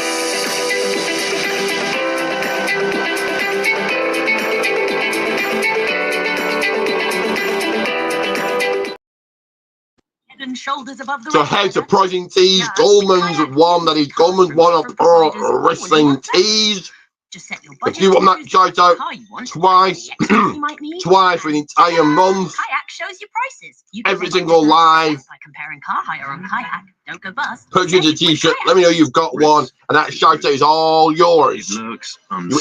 Head and shoulders above the So ring. head to Project Tees, Goldman's one. That is Goldman's one of our wrestling tees. Just set your If budget you want to that shout out car you want, twice, the extras you might need, twice for an entire month, Kayak shows you prices. You can every single live. by comparing car hire on Kayak. Don't go bust. Purchase a t-shirt, let me know you've got one, and that shout out is all yours. You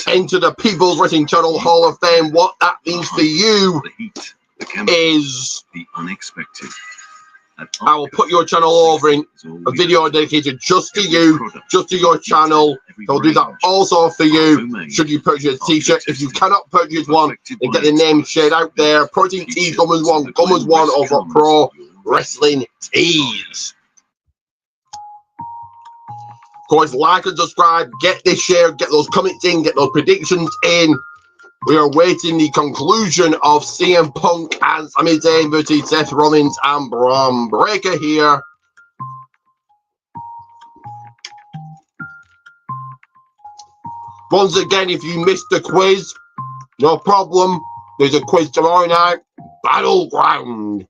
enter the People's Wrestling Channel Hall of Fame. What that means for you is the unexpected. I will put your channel over in a video dedicated just to you, just to your channel. I'll do that also for you, should you purchase a t-shirt. If you cannot purchase one, then get the name shared out there. Protein Tees, Goldman's one over at Pro Wrestling Tees. Of course, like and subscribe, get this share, get those comments in, get those predictions in. We are waiting the conclusion of CM Punk and Sami Zayn versus Seth Rollins and Braun Breaker here. Once again, if you missed the quiz, no problem. There's a quiz tomorrow night. Battleground.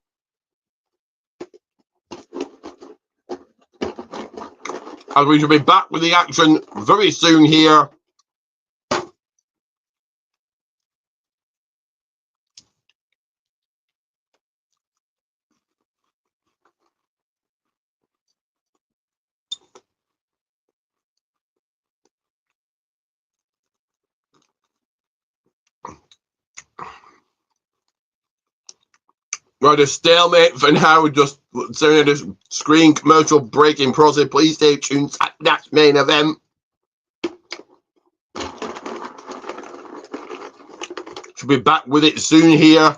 And we shall be back with the action very soon here. We're at a stalemate for now, just sitting at this screen commercial breaking process. Please stay tuned at that main event. Should be back with it soon here.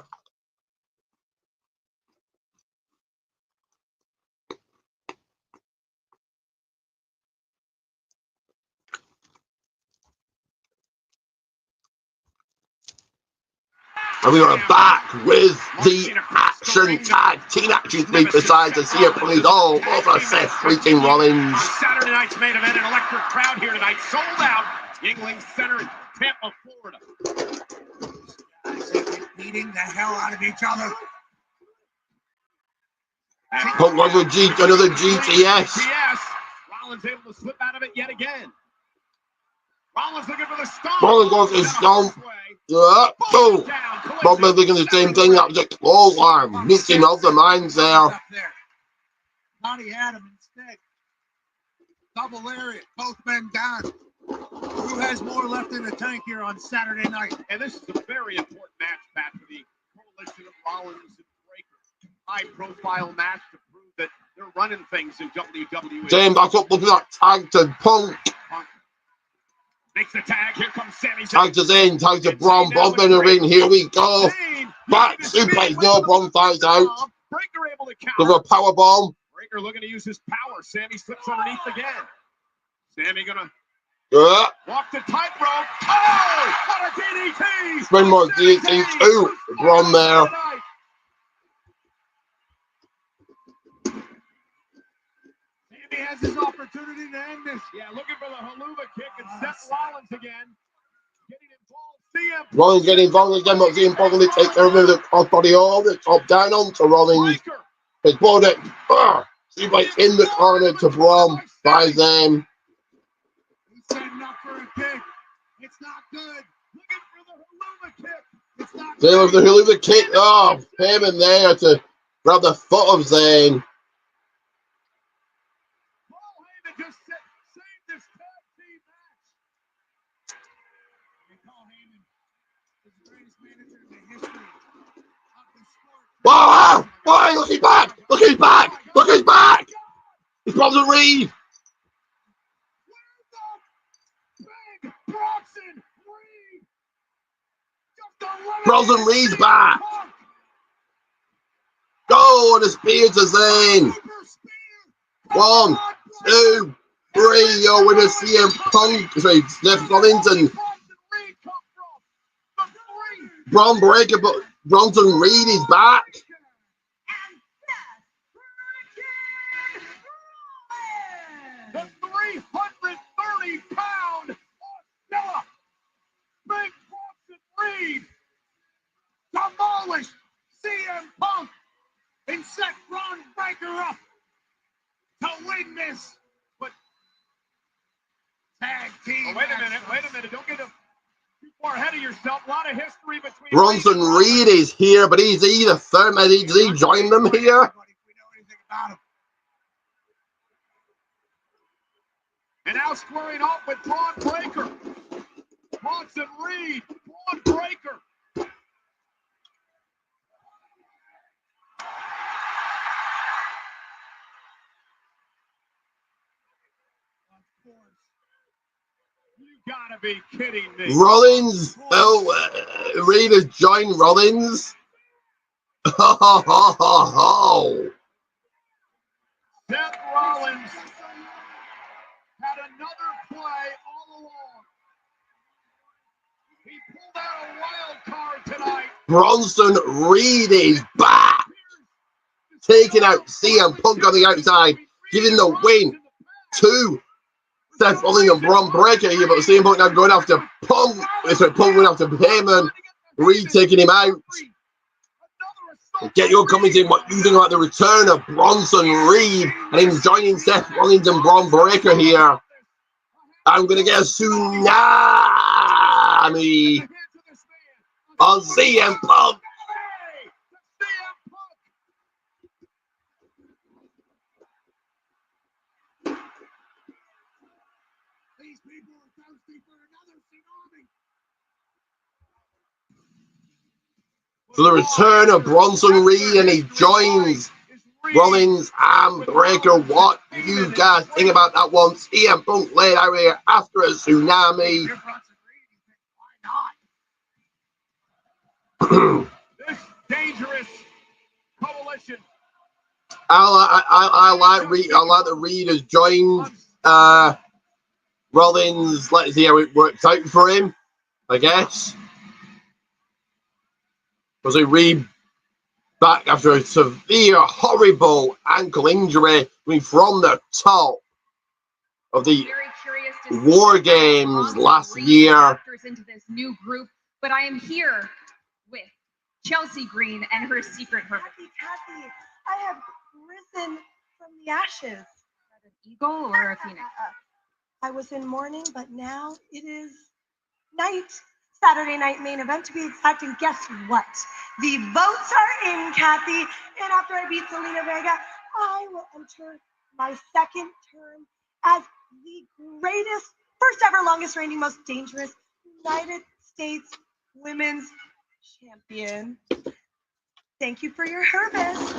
And we are back with the action tag team action to be precise. To see it plays all over Seth freaking Rollins. Saturday night's main event, an electric crowd here tonight, sold out. Yingling Center in Tampa, Florida. Guys have been beating the hell out of each other. Punk another GTS. Rollins able to slip out of it yet again. Rollins looking for the stomp. Rollins goes to stomp. Boom. Probably thinking the same thing. That was a clothesline. Missing off the minds there. Thought he had him instead. Double lariat. Both men down. Who has more left in the tank here on Saturday night? And this is a very important match, Pat, for the coalition of Rollins and Breaker. High-profile match to prove that they're running things in WWE. James back up. Look at that tag to Punk. Makes the tag. Here comes Sami Zayn. Tag to Zayn. Tag to Braun. Both in the ring. Here we go. Back suplex. No, Braun finds out. Breaker able to counter. With a power bomb. Breaker looking to use his power. Sami slips underneath again. Sami gonna walk the tightrope. Oh, what a DDT! Spin more DDT too. Braun there. Sami has his opportunity to end this. Yeah, looking for the haluva kick and Seth Rollins again. Getting involved. Rollins getting involved again, but CM Punk will take care of the crossbody all the top down onto Rollins. It's brought it. See like in the corner to Braun by them. He's setting up for a kick. It's not good. Looking for the haluva kick. It's not good. There was the haluva kick. Oh, him in there to grab the foot of Zayn. Just saved this tag team match. Paul Heyman is the greatest manager in the history of the sport. Wow! Why? Look, he's back! Look, he's back! Look, he's back! He's Bronson Reed! Big Bronson Reed! Bronson Reed's back! Go on the spear to Zayn! 1, 2, 3, you're winner CM Punk, sorry, Seth Rollins and Braun Breaker, but Bronson Reed is back. The 330-pound Godzilla, Big Bronson Reed, demolished CM Punk and set Braun Breaker up to win this. But Tag team. wait a minute. Don't get too far ahead of yourself. A lot of history between Bronson Reed is here, but he's either third man. Did he join them here? We know anything about him. And now squaring off with Braun Breaker. Bronson Reed, Braun Breaker. You gotta be kidding me. Rollins, Reed has joined Rollins. Ho, ho, ho, ho, ho. Seth Rollins had another play all along. He pulled out a wild card tonight. Bronson Reed is back. Taking out CM Punk on the outside, giving the win to Seth Rollins and Braun Breaker here, but CM Punk now going after Punk. Sorry, Punk going after Heyman. Reed taking him out. Get your comments in what you think about the return of Bronson Reed. And he's joining Seth Rollins and Braun Breaker here. I'm going to get a tsunami on CM Punk. These people are thirsty for another tsunami. For the return of Bronson Reed, and he joins Rollins and Breaker. What do you guys think about that one? CM Punk laid out here after a tsunami. This dangerous coalition. I like Reed. I like that Reed has joined Rollins. Let's see how it works out for him, I guess. Because he Reed back after a severe, horrible ankle injury. I mean, from the top of the War Games last year. Into this new group, but I am here with Chelsea Green and her secret hermit. Kathy, I have risen from the ashes. An eagle or a phoenix? I was in mourning, but now it is night. Saturday night main event to be exact. And guess what? The votes are in, Kathy. And after I beat Zelina Vega, I will enter my second term as the greatest, first ever, longest reigning, most dangerous United States Women's Champion. Thank you for your service.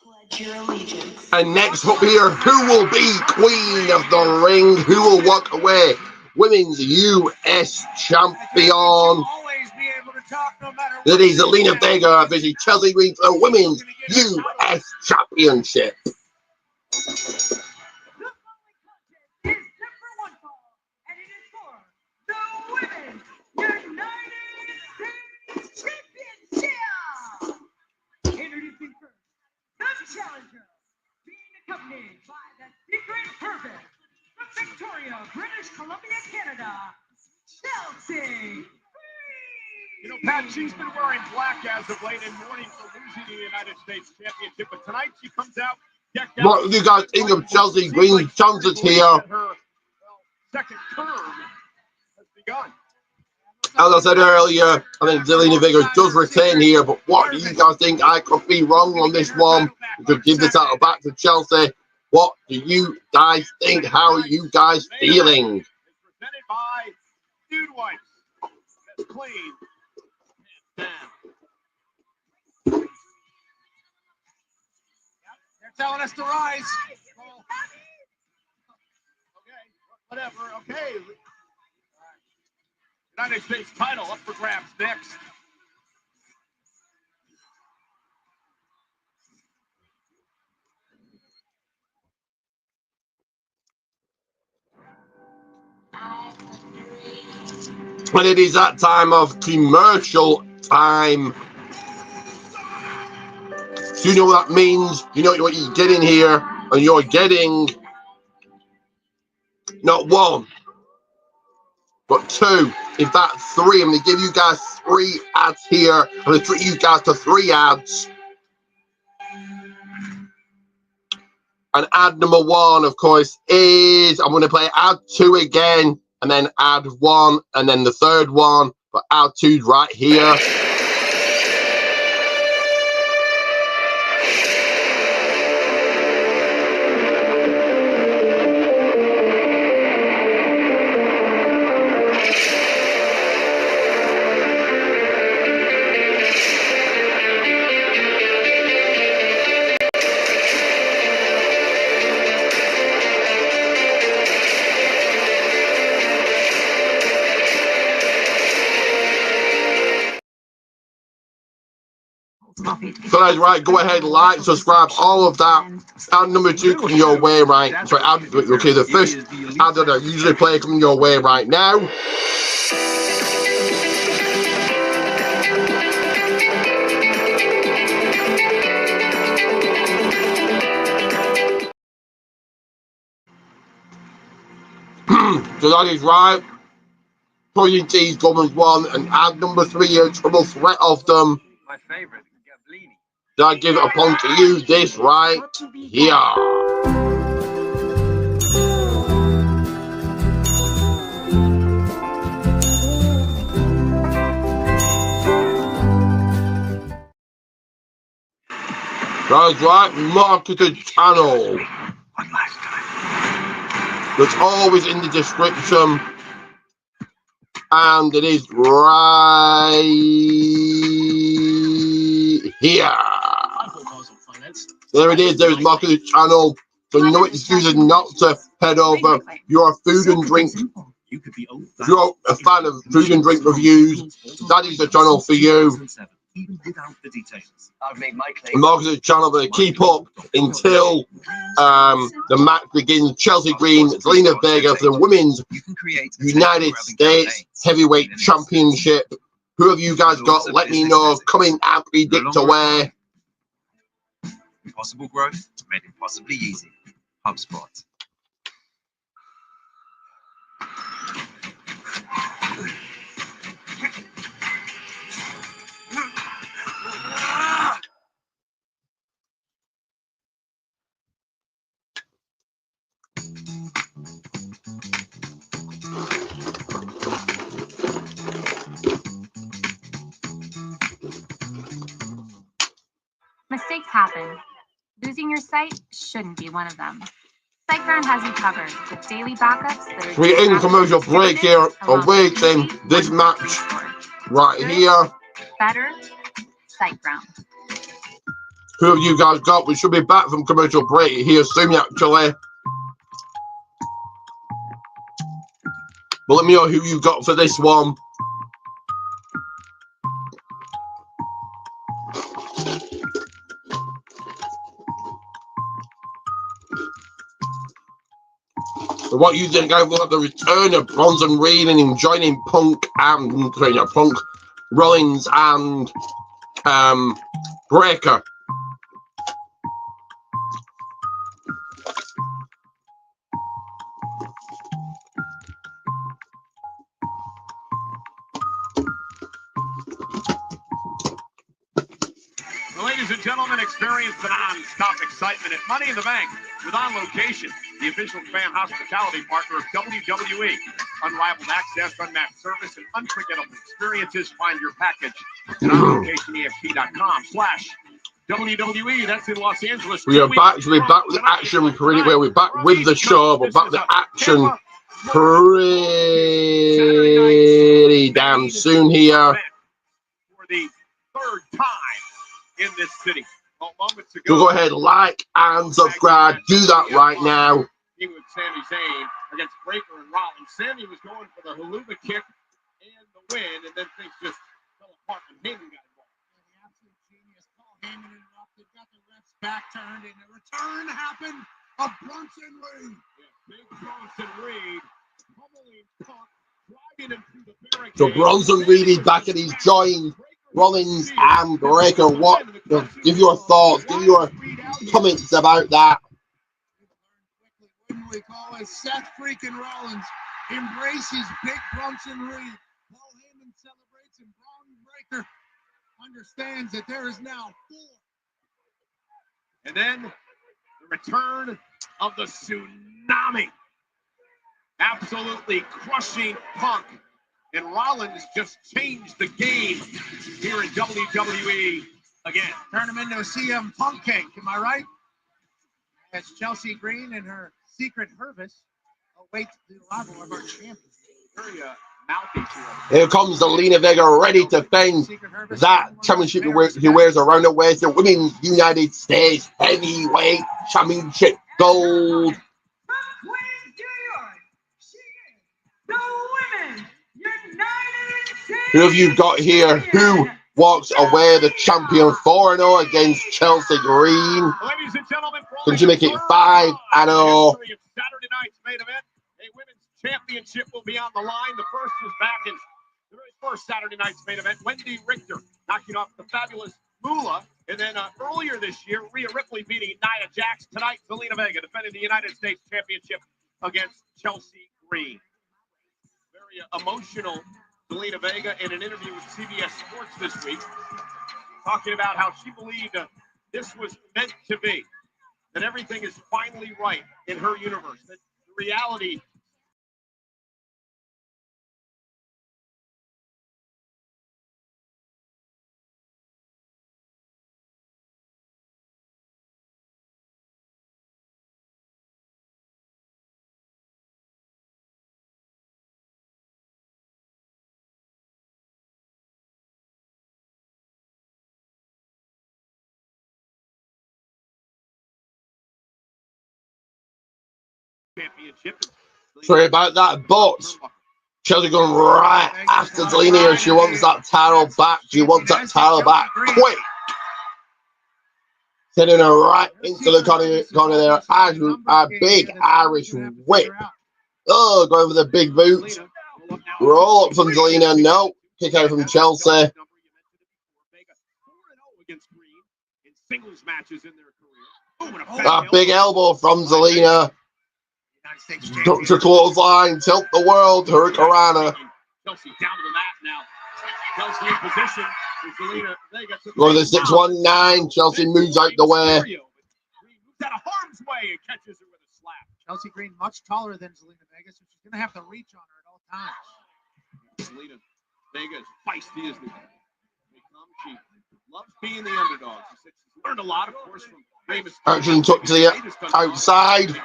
Pledge your allegiance. And next up here, who will be Queen of the Ring? Who will walk away Women's US Champion? That is Zelina Vega versus Chelsea Green for the Women's US Championship. Challenger, being accompanied by the secret hermit from Victoria, British Columbia, Canada, Chelsea. You know, Pat, she's been wearing black as of late and mourning for losing the United States Championship, but tonight she comes out decked out. What do you guys think of Chelsea Green's chances here? Her second term has begun. As I said earlier, I think Zelina Vega does retain here, but what do you guys think? I could be wrong on this one. We could give the title back to Chelsea. What do you guys think? How are you guys feeling? It's presented by Dude Wipes. That's clean. Down. They're telling us to rise. Okay, whatever. Okay. United States title up for grabs next. And it is that time of commercial time. So you know what that means? You know what you're getting here, and you're getting not one, but two. In fact, three. I'm going to give you guys 3 ads here. I'm going to treat you guys to 3 ads. And ad number 1, of course, is I'm going to play ad 2 again, and then ad 1, and then the third one. But ad 2's right here. So that's right, go ahead, like, subscribe, all of that. Ad number 2 coming your way right. Sorry, okay, the first ad that I usually play coming your way right now. So that is right. Ricky Goldman's 1, and ad number 3 here, triple threat of them. My favorite. Did I give it a point to you? This right here. That's right, MARKCUS channel. That's always in the description. And it is right here. There it is, there's MARKCUS channel. So no excuses not to head over. Your food and drink. If you're a fan of food and drink reviews, that is the channel for you. MARKCUS channel to keep up until the match begins. Chelsea Green, Zelina Vega for the Women's United States Heavyweight Championship. Who have you guys got? Let me know. Come in and predict away. Impossible growth made impossibly easy. HubSpot. Mistakes happen. Losing your sight shouldn't be one of them. SiteGround has you covered with daily backups that are We're in commercial break here, awaiting this match right here. Better SiteGround. Who have you guys got? We should be back from commercial break here soon, actually. But let me know who you got for this one. What you think about the return of Bronson Reed and joining Punk and Punk, Rollins and Breaker? Ladies and gentlemen, experience the non-stop excitement at Money in the Bank with On Location, the official fan hospitality partner of WWE. Unrivaled access, unmatched service, and unforgettable experiences. Find your package at onlocationefp.com/WWE. That's in Los Angeles. We are back. We're back with action pretty well. We're back with the show. We're back with action pretty damn soon here. For the third time in this city. Well, moments ago, So go ahead, like and subscribe. Do that right now. With Sami Zayn against Breaker and Rollins. Sami was going for the haluva kick and the win, and then things just fell apart when Heyman got involved. The absolute genius. Paul Heyman interrupted, got the ref's back turned, and a return happened of Bronson Reed. Yeah, big Bronson Reed pummeling Punk, driving him through the barricade. So Bronson Reed is back and he's joined Rollins and Breaker. What? Give your thoughts. Give your comments about that. Wouldn't we call it Seth freaking Rollins embraces big Bronson Reed. Paul Heyman celebrates, and Braun Breaker understands that there is now 4. And then the return of the tsunami. Absolutely crushing Punk. And Rollins just changed the game here in WWE again. Turn him into a CM Punk cake, am I right? As Chelsea Green and her secret Hervis await the arrival of our champion. Very mouthy to him. Here comes Zelina Vega, ready to defend that championship he wears around her waist. The Women's United States Heavyweight Championship Gold. Who have you got here? Who walks away the champion 4-0 against Chelsea Green? Ladies and gentlemen, Can she make it 5-0? Saturday night's main event. A women's championship will be on the line. The first was back in the very first Saturday night's main event. Wendy Richter knocking off the fabulous Moolah. And then earlier this year, Rhea Ripley beating Nia Jax. Tonight, Zelina Vega defending the United States Championship against Chelsea Green. Very emotional Zelina Vega in an interview with CBS Sports this week. talking about how she believed this was meant to be, that everything is finally right in her universe, that reality. Championship. Sorry about that, but Chelsea going right after Zelina. She wants that title back. She wants that title back quick. Sending her right into the corner there. A big Irish whip. Oh, going for the big boots. Roll up from Zelina. No. Kick out from Chelsea. A big elbow from Zelina. Dr. Clothesline, tilt the world, Hurricanrana. Chelsea down to the mat now. Chelsea in position. Zelina Vega Go to the 619. Chelsea moves out the way. Moves out of harm's way and catches her with a slap. Chelsea Green much taller than Zelina Vega, so she's going to have to reach on her at all times. Zelina Vega is feisty, isn't she? She loves being the underdog. She said she's learned a lot, of course, from famous. Action took to the outside.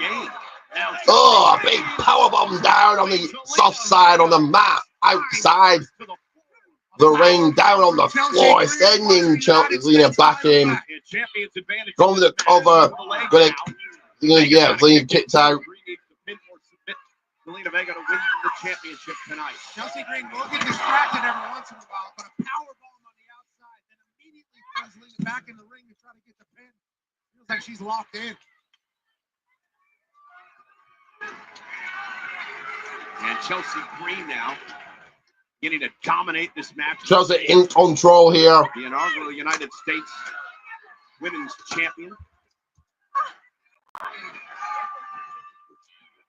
Oh, a big powerbomb down on the soft side on the mat. Outside the ring, down on the floor, sending Zelina back in. Going to the cover. Zelina kicked out. Zelina Vega to win the championship tonight. Chelsea Green will get distracted every once in a while, but a powerbomb on the outside, then immediately throws Zelina back in the ring to try to get the pin. Feels like she's locked in. And Chelsea Green now getting to dominate this match. Chelsea in control here. The inaugural United States Women's Champion.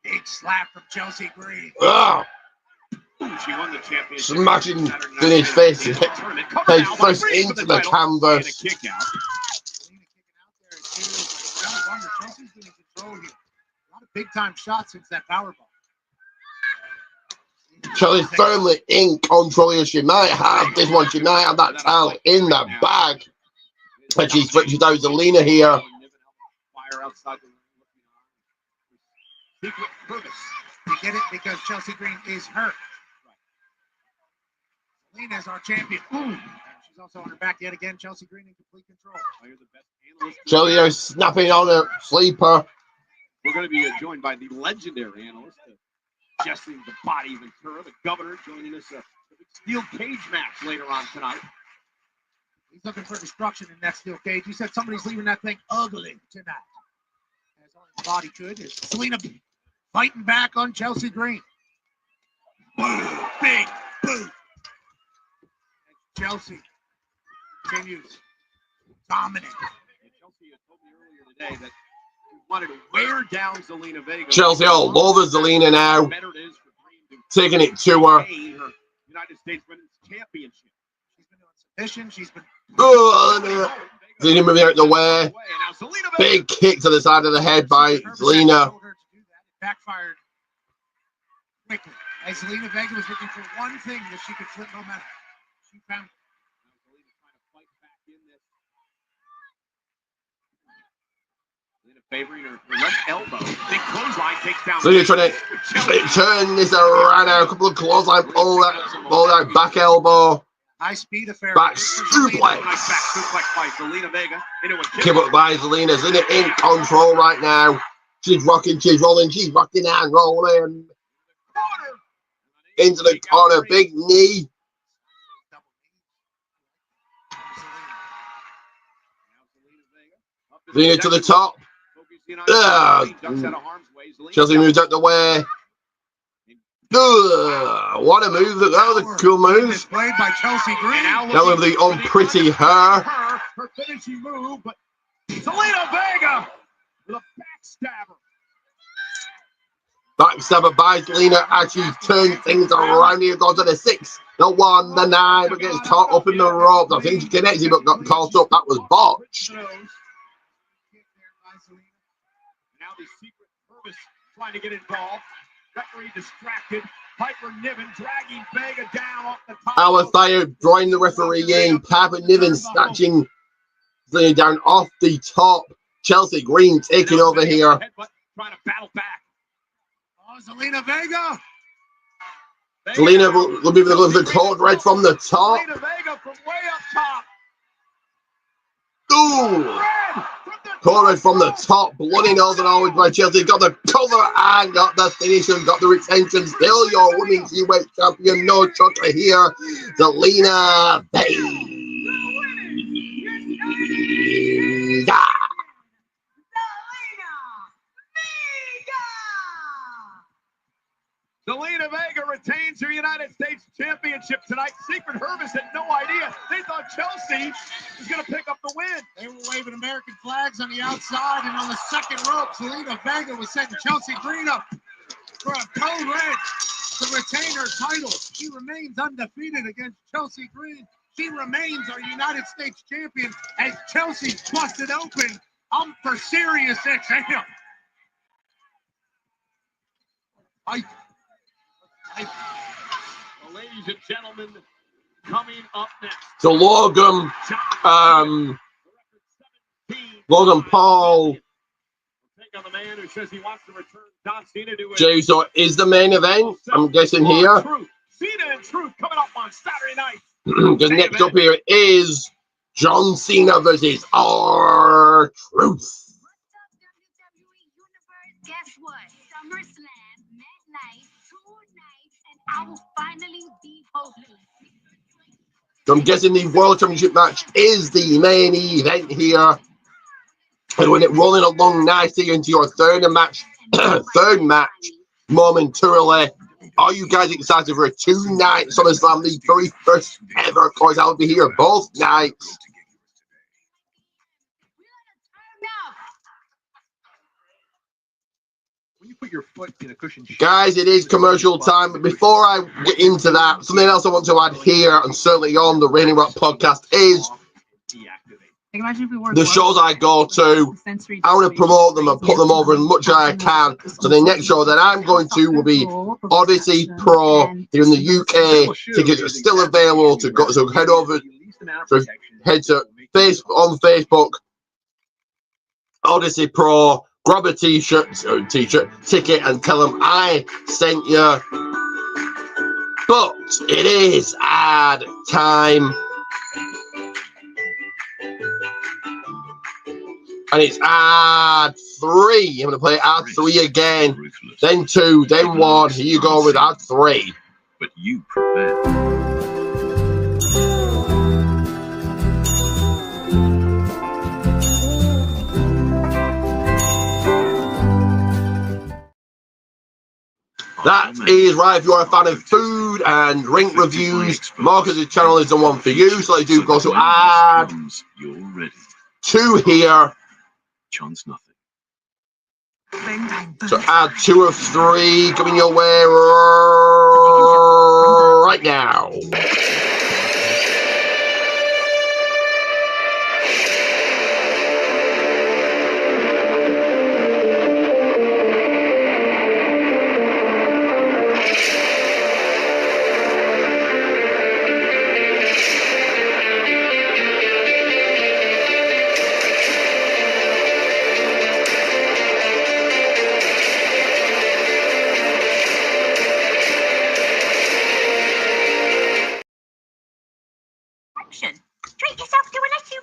Big slap from Chelsea Green. She won the championship. Smashing in his face. Head first into the canvas. Chelsea's doing control here. A lot of big time shots since that powerbomb. Chelsea's firmly in control here. She might have this one. She might have that talent in the bag. And she switches out Zelina here. Fire outside the secret purpose. You get it because Chelsea Green is hurt. Zelina is our champion. She's also on her back yet again. Chelsea Green in complete control. Chelsea snapping on her sleeper. We're going to be joined by the legendary analyst, Jesse the Body Ventura, the governor, joining us. A steel cage match later on tonight. He's looking for destruction in that steel cage. He said somebody's leaving that thing ugly tonight. As only the Body could. Is Zelina fighting back on Chelsea Green. Big boot. Chelsea continues dominant. Chelsea had told me earlier today that she wanted to wear down Zelina Vega. Chelsea all over Zelina now. Taking it to her. United States Women's Championship. She's been doing submission. She's been. Zelina moving out the way. Big kick to the side of the head by Zelina. Backfired quickly. As Zelina Vega was looking for one thing that she could flip momentum. She found Zelina trying to fight back in this. Zelina favoring her left elbow. Big clothesline takes down. Zelina trying to turn this around. A couple of clothesline, pull that back elbow. High speed affair. Back suplex. Nice back suplex by Zelina Vega. Keep up by Zelina. Zelina in control right now. She's rocking, she's rolling, she's rocking and rolling. Into the corner, big knee. Zelina to the top. Chelsea moves out the way. What a move. That was a cool move. Displayed by Chelsea Green. That was the unpretty hair. Her finishing move, but Zelina Vega with a backstabber. Backstabber by Selena actually turns things around here, goes to the 6, the 1, the 9, but gets caught up in the rope. I think she connected, but got caught up. That was botched. Now the secret purpose trying to get involved. Referee distracted. Piper Niven dragging Vega down off the top. Our Fire drawing the referee in. Piper Niven snatching Selena down off the top. Chelsea Green taking over here. Trying to battle back. Oh, Zelina Vega. Selena will be the code red from the top. Zelina Vega from way up top. Ooh! Code red from the top. Bloody nose and always by Chelsea. Got the cover and got the finish and got the retention. Still your women's US champion. No chocolate here. Zelina Vega. Zelina Vega retains her United States Championship tonight. Secret Hervis had no idea. They thought Chelsea was going to pick up the win. They were waving American flags on the outside, and on the second rope, Zelina Vega was setting Chelsea Green up for a code red to retain her title. She remains undefeated against Chelsea Green. She remains our United States champion as Chelsea busted open. I'm for Sirius XM. Well, ladies and gentlemen, coming up next. So Logan Paul. Take on the man who says he wants to return John Cena to Jay, so is the main event, I'm guessing here. Cena and Truth coming up on Saturday night. Because next up here is John Cena versus R-Truth. Guess what? SummerSlam, midnight, 2 nights, and I will finally be holy. So I'm guessing the World Championship match is the main event here. And when it rolling along nicely into your third match momentarily. Are you guys excited for a 2-night SummerSlam, the very first ever? Of course, I'll be here both nights. When you put your foot in a cushion, Guys, it is commercial time. But before I get into that, something else I want to add here, and certainly on the Raining Rock podcast, is the shows I go to. I want to promote them and put them over as much as I can. So the next show that I'm going to will be Odyssey Pro here in the UK. Tickets are still available to go. So head over to Facebook, Odyssey Pro. Grab a t-shirt, ticket, and tell them I sent you. But it is ad time. And it's ad 3. I'm going to play ad 3 again. Then 2, then 1. Here you go with ad 3. But you prevail. That is right. If you are a fan of food and drink reviews, MARKCUS' channel is the one for you. So do go to ad 2 here. Chance nothing. So add 2 of 3 coming your way right now.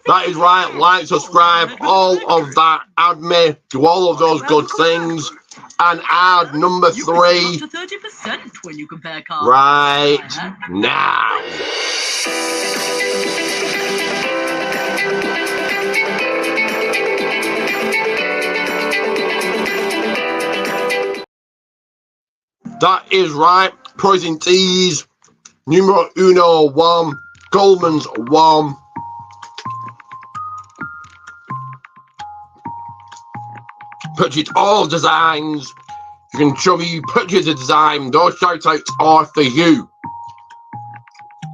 That is right. Like, subscribe, all of that. Add me, do all of those good things. And add number 3 to 30% when you compare cars right now. That is right. Pricing teas. Numero 1. Goldman's 1. Purchase all designs. You can show me pictures of design. Those shout outs are for you.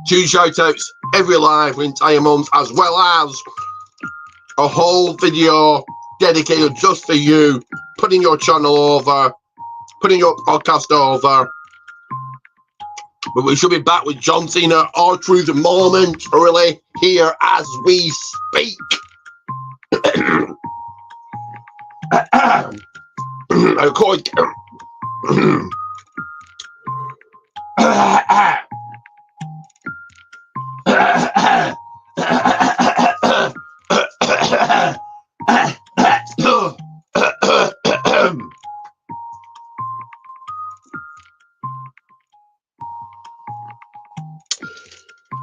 2 shout outs every live for entire months, as well as a whole video dedicated just for you, putting your channel over, putting your podcast over. But we should be back with John Cena, R-Truth momentarily here as we speak. Of course.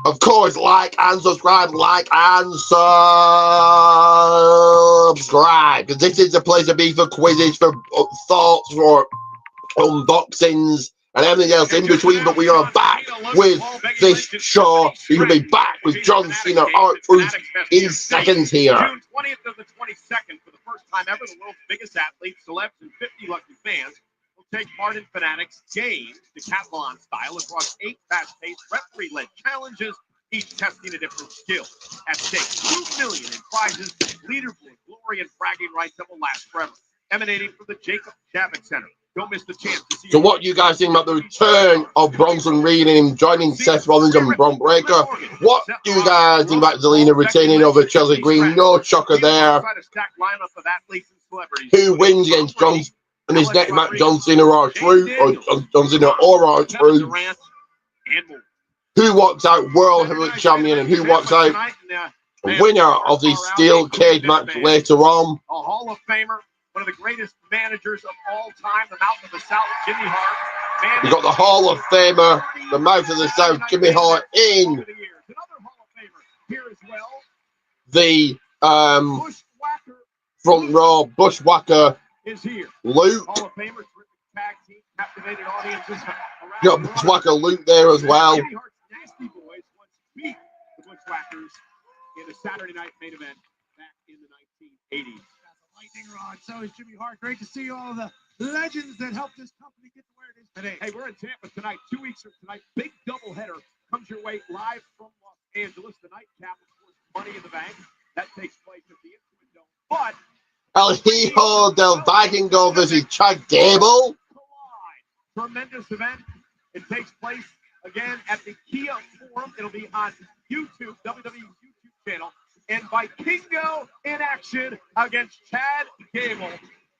Of course, like and subscribe, because this is the place to be for quizzes, for thoughts, for unboxings, and everything else in between. But we are back with this show. We will be back with John Cena, R-Truth in seconds here. June 20th to the 22nd, for the first time ever, the world's biggest athletes, celebs, and 50 lucky fans will take part in Fanatics Games, decathlon style, across 8 fast-paced, referee-led challenges, each testing a different skill. At stake, $2 million in prizes, leaderboard, glory, and bragging rights that will last forever. Emanating from the Jacob Javits Center. Don't miss the chance to see. So what do you guys think about the return of Bronson Reed and him joining Seth Rollins and Bron Breakker? What do you guys think about Zelina retaining over Chelsea Green? No shocker there. Who wins against John and his next match, John Cena or R-Truth, or John Cena or R-Truth? Who walks out World Heavyweight Champion and who walks out winner of the Steel Cage match later on? A Hall of Famer, one of the greatest managers of all time, the Mouth of the South, Jimmy Hart. We got the Hall of Famer, the Mouth of the South, Jimmy Hart, in Another Hall of Famer here as well. the Bushwhacker front row Bushwhacker is here. Luke. Hall of Famer, terrific tag team, captivated audiences around You got the world. Bushwhacker Luke there as well. Jimmy Hart's Nasty Boys once beat the Bushwhackers in a Saturday night main event back in the 1980s. Lightning rod. So is Jimmy Hart. Great to see all the legends that helped this company get to where it is today. Hey, we're in Tampa tonight. 2 weeks from tonight, big doubleheader comes your way live from Los Angeles. The nightcap, of course, Money in the Bank. That takes place at the Intuit Dome. But El Hijo del Vikingo versus Chad Gable. tremendous event. It takes place again at the Kia Forum. It'll be on YouTube, WWE's YouTube channel. And Vikingo in action against Chad Gable.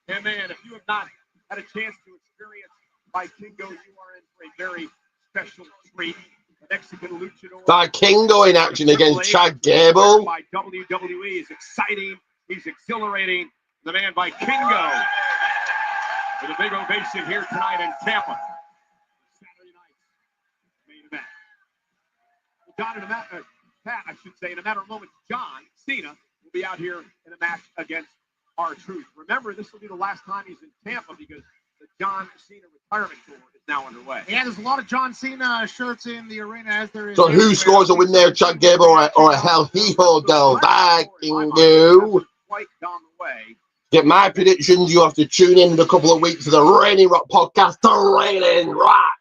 And man, if you have not had a chance to experience Vikingo, you are in for a very special treat. The Mexican luchador. Vikingo in action against Chad Gable. By WWE is exciting. He's exhilarating. The man Vikingo with a big ovation here tonight in Tampa. Saturday night main event. John, Pat, I should say, in a matter of moments, John Cena will be out here in a match against R-Truth. Remember, this will be the last time he's in Tampa because the John Cena retirement tour is now underway. Yeah, there's a lot of John Cena shirts in the arena as there is. So who scores a win there, Chad Gable or El Hijo del Vikingo? Quite down the way. Get my predictions. You have to tune in a couple of weeks to the Raining Rock podcast, the Raining Rock.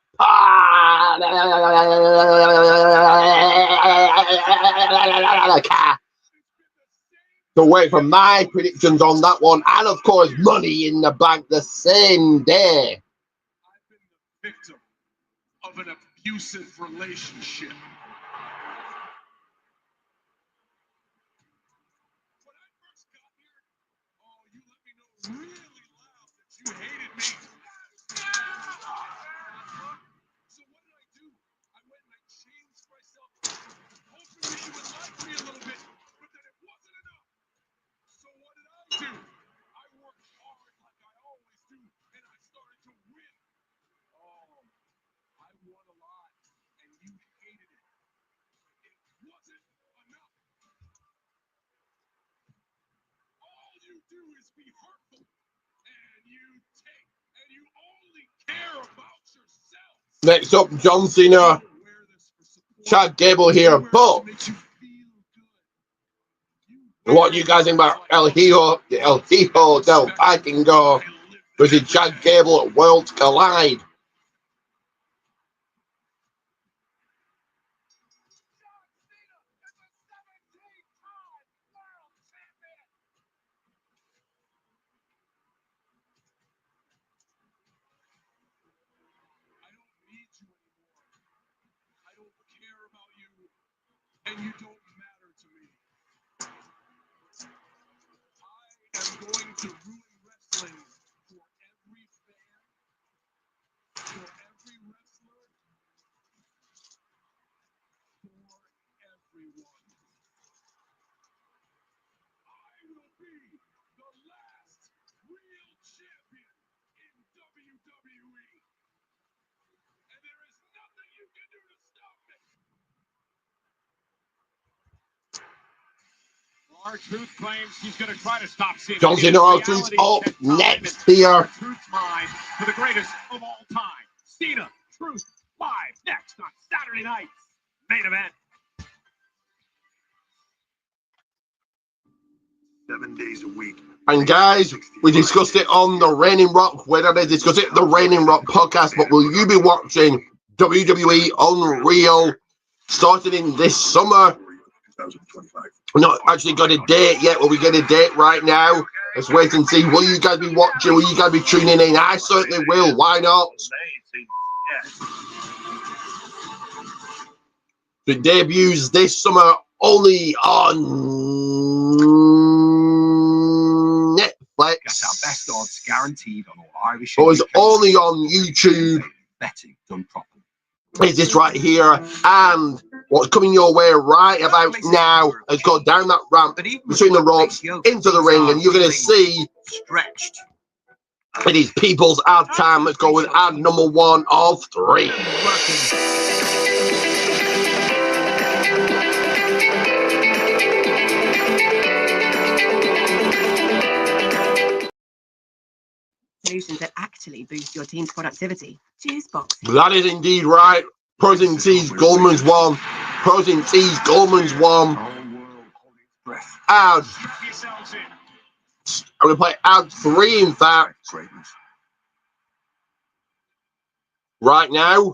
To wait for my predictions on that one, and of course, Money in the Bank the same day. I've been the victim of an abusive relationship. When I first got here, you let me know really loud that you hated me. So what did I do? I went and I changed myself, hoping that you would like me a little bit, but then it wasn't enough. So what did I do? I worked hard like I always do, and I started to win. Oh, I won a lot, and you hated it. It wasn't enough. All you do is be hurtful, and you take, and you only care about yourself. Next up, John Cena, Chad Gable here, but what do you guys think about El Hijo del Vikingo versus Chad Gable at Worlds Collide. And you don't matter to me. I am going to ruin wrestling for every fan, for every wrestler, for everyone. I will be the last real champion in WWE. And there is nothing you can do to stop me. R-Truth claims he's going to try to stop Cena. John Cena R-Truth up next here. R-Truth's mind for the greatest of all time. Cena, Truth, live next on Saturday night's main event. 7 days a week. And guys, we discussed it on the Reigning Rock. Where did I discuss it? The Reigning Rock podcast. But will you be watching WWE Unreal starting in this summer? We're not actually got a date yet. Will we get a date right now? Let's wait and see. Will you guys be watching? Will you guys be tuning in? I certainly will. Why not? It debuts this summer only on Netflix. Get our best odds guaranteed on all Irish. But it's only on YouTube. Betting done properly. Is this right here? And what's coming your way right about now is go down that ramp between the ropes into the ring, and you're going to see stretched. It is People's Ad time. Let's go with ad number 1 of 3. Solutions that actually boost your team's productivity. Choose Box. That is indeed right. Protein T's Goldman's one. Protein T's Goldman's one. Ad. I'm going to play ad 3, in fact. Right now.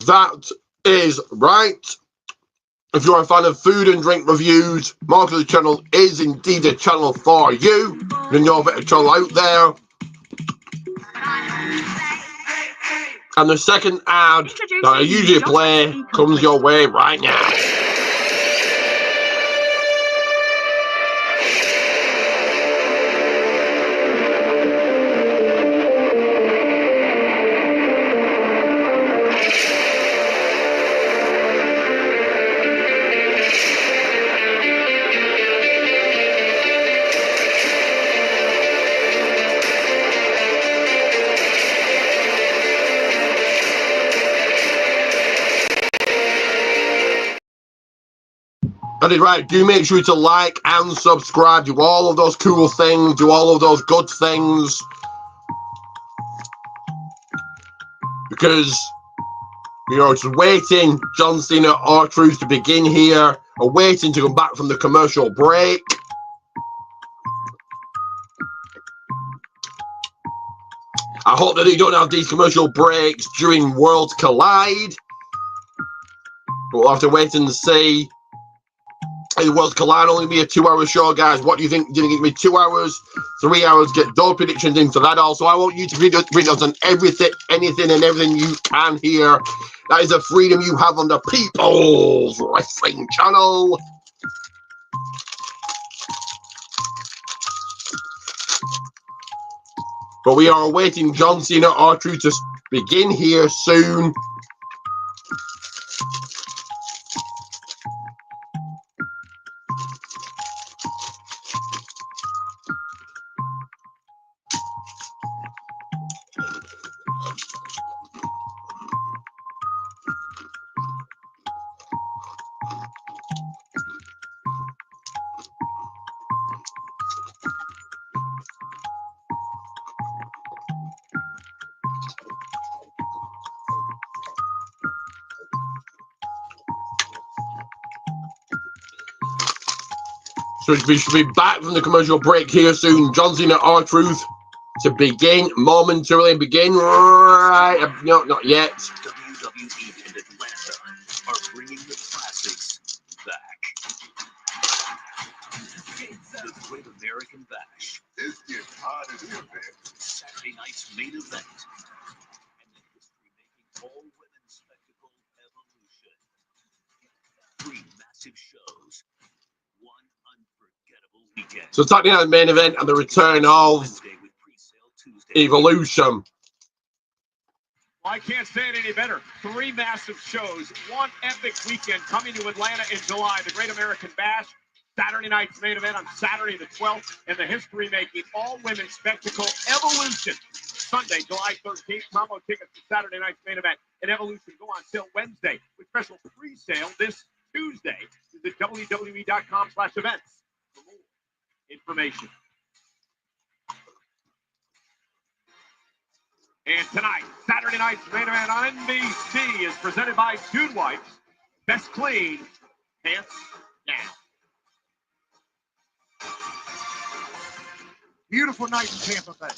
That is right. If you're a fan of food and drink reviews, MARKCUS channel is indeed a channel for you. You know a bit of channel out there. And the second ad that I usually play comes your way right now. That is right. Do make sure to like and subscribe. Do all of those cool things. Do all of those good things. Because we are just waiting John Cena R-Truth to begin here. Or waiting to come back from the commercial break. I hope that they don't have these commercial breaks during Worlds Collide. But we'll have to wait and see. The Worlds Collide only be a 2-hour show, guys. What do you think? Do you think it'll be 2 hours, 3 hours? Get those predictions in for that. Also, I want you to read us on everything, anything, and everything you can hear. That is a freedom you have on the People's Wrestling Channel. But we are awaiting John Cena R-Truth to begin here soon. So we should be back from the commercial break here soon. John Cena, R-Truth, to begin momentarily. Begin right. No, not yet. WWE and Atlanta are bringing the classics back. The Great American Bash. This gets hot in here, man. Saturday night's main event. And the history-making all-women spectacle Evolution. 3 massive shows. 1 unforgettable weekend. So Saturday night main event and the return of Evolution. Well, I can't say it any better. 3 massive shows, 1 epic weekend coming to Atlanta in July. The Great American Bash, Saturday night's main event on Saturday the 12th, and the history-making all-women spectacle Evolution. Sunday, July 13th, combo tickets to Saturday night's main event and Evolution go on sale Wednesday with special pre-sale this Tuesday. Visit WWE.com/events for more information. And tonight, Saturday night's main event on NBC is presented by Dude Wipes. Best clean, hands down. Beautiful night in Tampa Bay.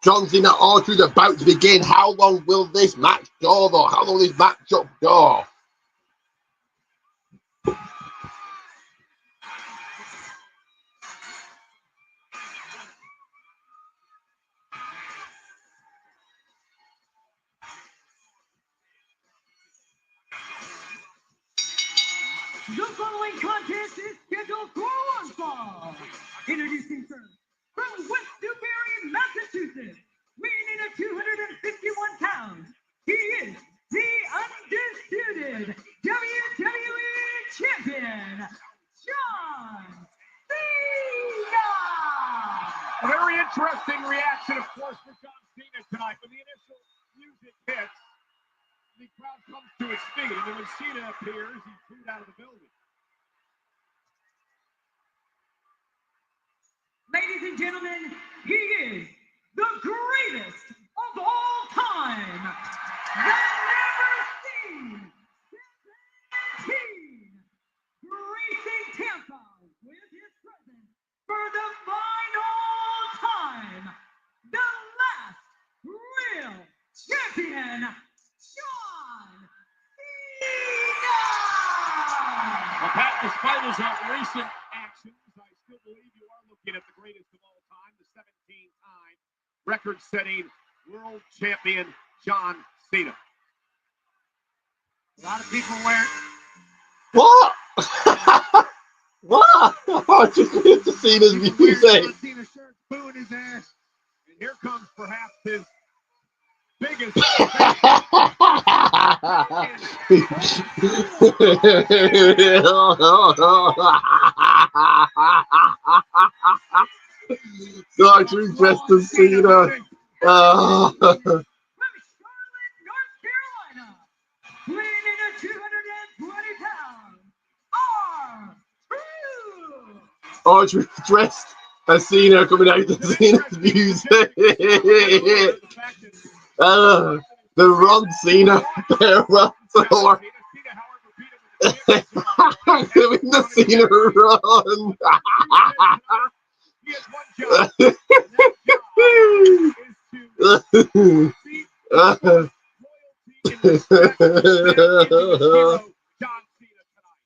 John Cena, R-Truth about to begin. How long will this match go, though? How long will this matchup go? The following contest is scheduled for one fall. Introducing first, from West Newbury, Massachusetts, weighing in at 251 pounds, he is the undisputed WWE Champion, John Cena. A very interesting reaction, of course, for John Cena tonight. When the initial music hits, the crowd comes to its feet, and then when Cena appears, he's booed out of the building. Ladies and gentlemen, he is the greatest of all time, the never-seen 17, gracing Tampa with his presence for the final time, the last real champion, John Cena! Well, Pat, despite his recent actions, I still believe you are looking at the greatest of all time, the 17-time record-setting world champion, John Cena. A lot of people wear. What? What? Oh, just need to see this music. Cena shirt, booing his ass, and here comes perhaps his biggest. So true, Preston Cena. From Charlotte, North Carolina, weighing in at 220 pounds, R-Truth. R-Truth dressed as Cena coming out to Cena's music. The Ron Cena, the Ron Thor. Doing the Cena run. He has one job, and that job is to seek loyalty and respect from his hero, John Cena, tonight.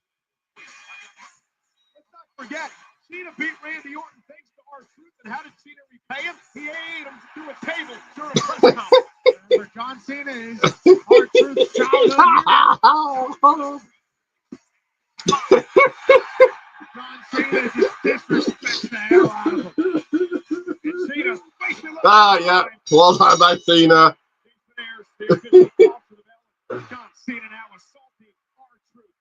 Let's not forget, Cena beat Randy Orton thanks to R-Truth, and how did Cena repay him? He ate him through a table during a press conference. Cena is R-Truth's childhood hero. John Cena just disrespects the hell out of him. And Cena yeah. Well done by Cena. John Cena now assaulting R-Truth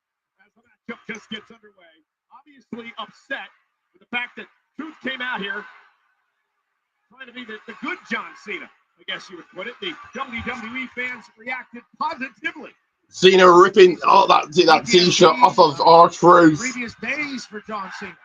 as the matchup just gets underway. Obviously upset with the fact that Truth came out here trying to be the good John Cena, I guess you would put it. The WWE fans reacted positively. Cena ripping that t-shirt off of R-Truth. Previous days for John Cena.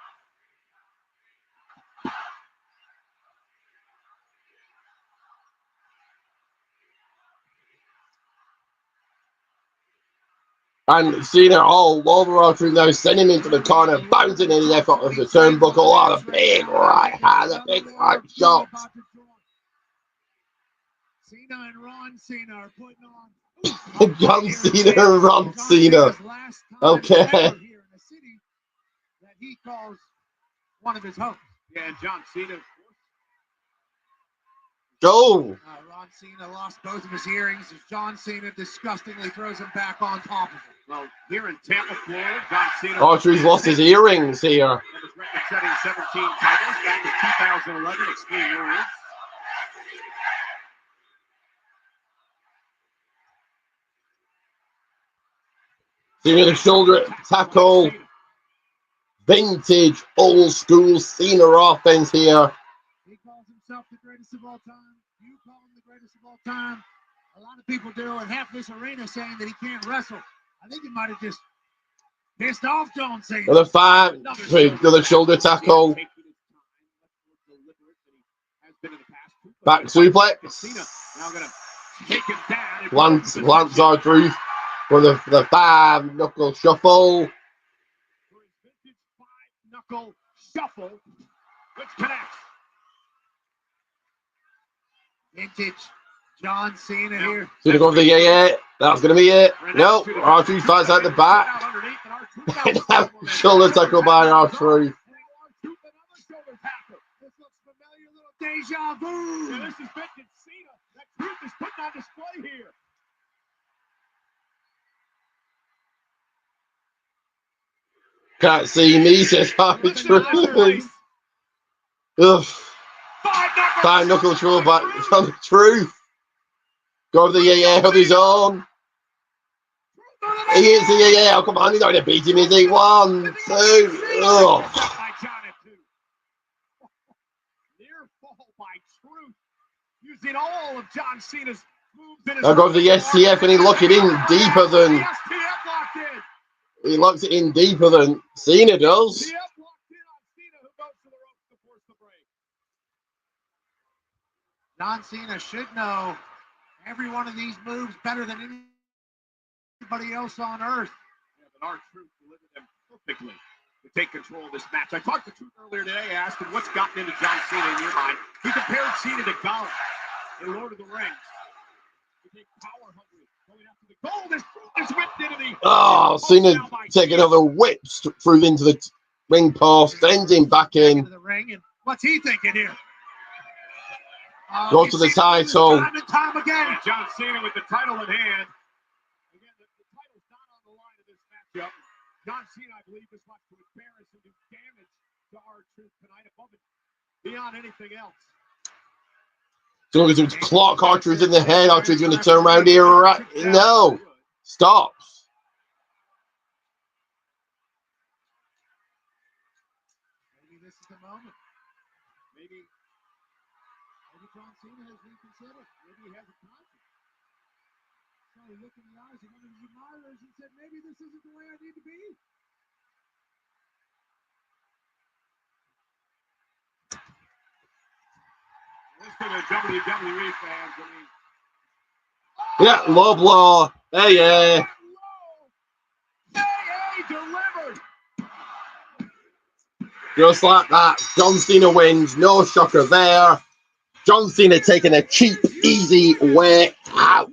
And Cena all over R-Truth now, sending him into the corner, bouncing in the effort of the turnbuckle. Oh, the big right hand, the big right shot. Cena and Ron Cena are putting on. John Cena and Ron Cena. Okay. Here in a city that he calls one of his homes. Yeah, and John Cena. Go. Ron Cena lost both of his earrings as John Cena disgustingly throws him back on top of him. Well, here in Tampa, Florida, John Cena. R-Truth lost his earrings here. Record-setting 17 titles back in 2011 Extreme Rules. Cena the shoulder tackle. Vintage, old school Cena offense here. He calls himself the greatest of all time. You call him the greatest of all time. A lot of people do, and half this arena saying that he can't wrestle. I think he might have just pissed off John Cena. Another 5, another shoulder tackle. Back suplex. Lance R-Truth for the 5-knuckle shuffle. Knuckle shuffle, which connects. Vintage John Cena here. Cena going for the yeah. That's going to be it. No, R-Truth fights out the back. Shoulder tackle by R-Truth. This looks familiar, little deja vu. Yeah, this is vintage Cena. That Truth is putting on display here. Can't see me, says R-Truth. Ugh. 5-knuckle throw back from the Truth. Go to the yeah of his own. He is the yeah. Oh, come on, he's not going to beat him, is he? 1, 2. Oh. Near fall by Truth. Using all of John Cena's moves. Now go to the STF and he lock it in deeper than. He locks it in deeper than Cena does. John Cena should know every one of these moves better than anybody else on earth. Yeah, but R-Truth delivered them perfectly to take control of this match. I talked to Truth earlier today. I asked him what's gotten into John Cena in your mind. He compared Cena to Gollum in Lord of the Rings. He power hungry, going after the goal. This Truth is whipped into the. Oh, Cena taking another whip through into the ring post, sends him back in. The ring, and what's he thinking here? Go to the title. Time and time again. And John Cena with the title in hand. Again, the title's not on the line of this matchup. John Cena, I believe, just wants to embarrass and do damage to R-Truth tonight above it, beyond anything else. So to clock R-Truth in the head. R-Truth's going to turn around here. Right? No. Stops. Maybe this is the moment. Maybe John Cena has reconsidered. Maybe he has a conscience. So he looked in the eyes of one of his admirers and said, maybe this isn't the way I need to be. Listen to WWE fans, I mean. Yeah, low blow. Hey, yeah. Delivered. Just like that, John Cena wins. No shocker there. John Cena taking a cheap, easy way out.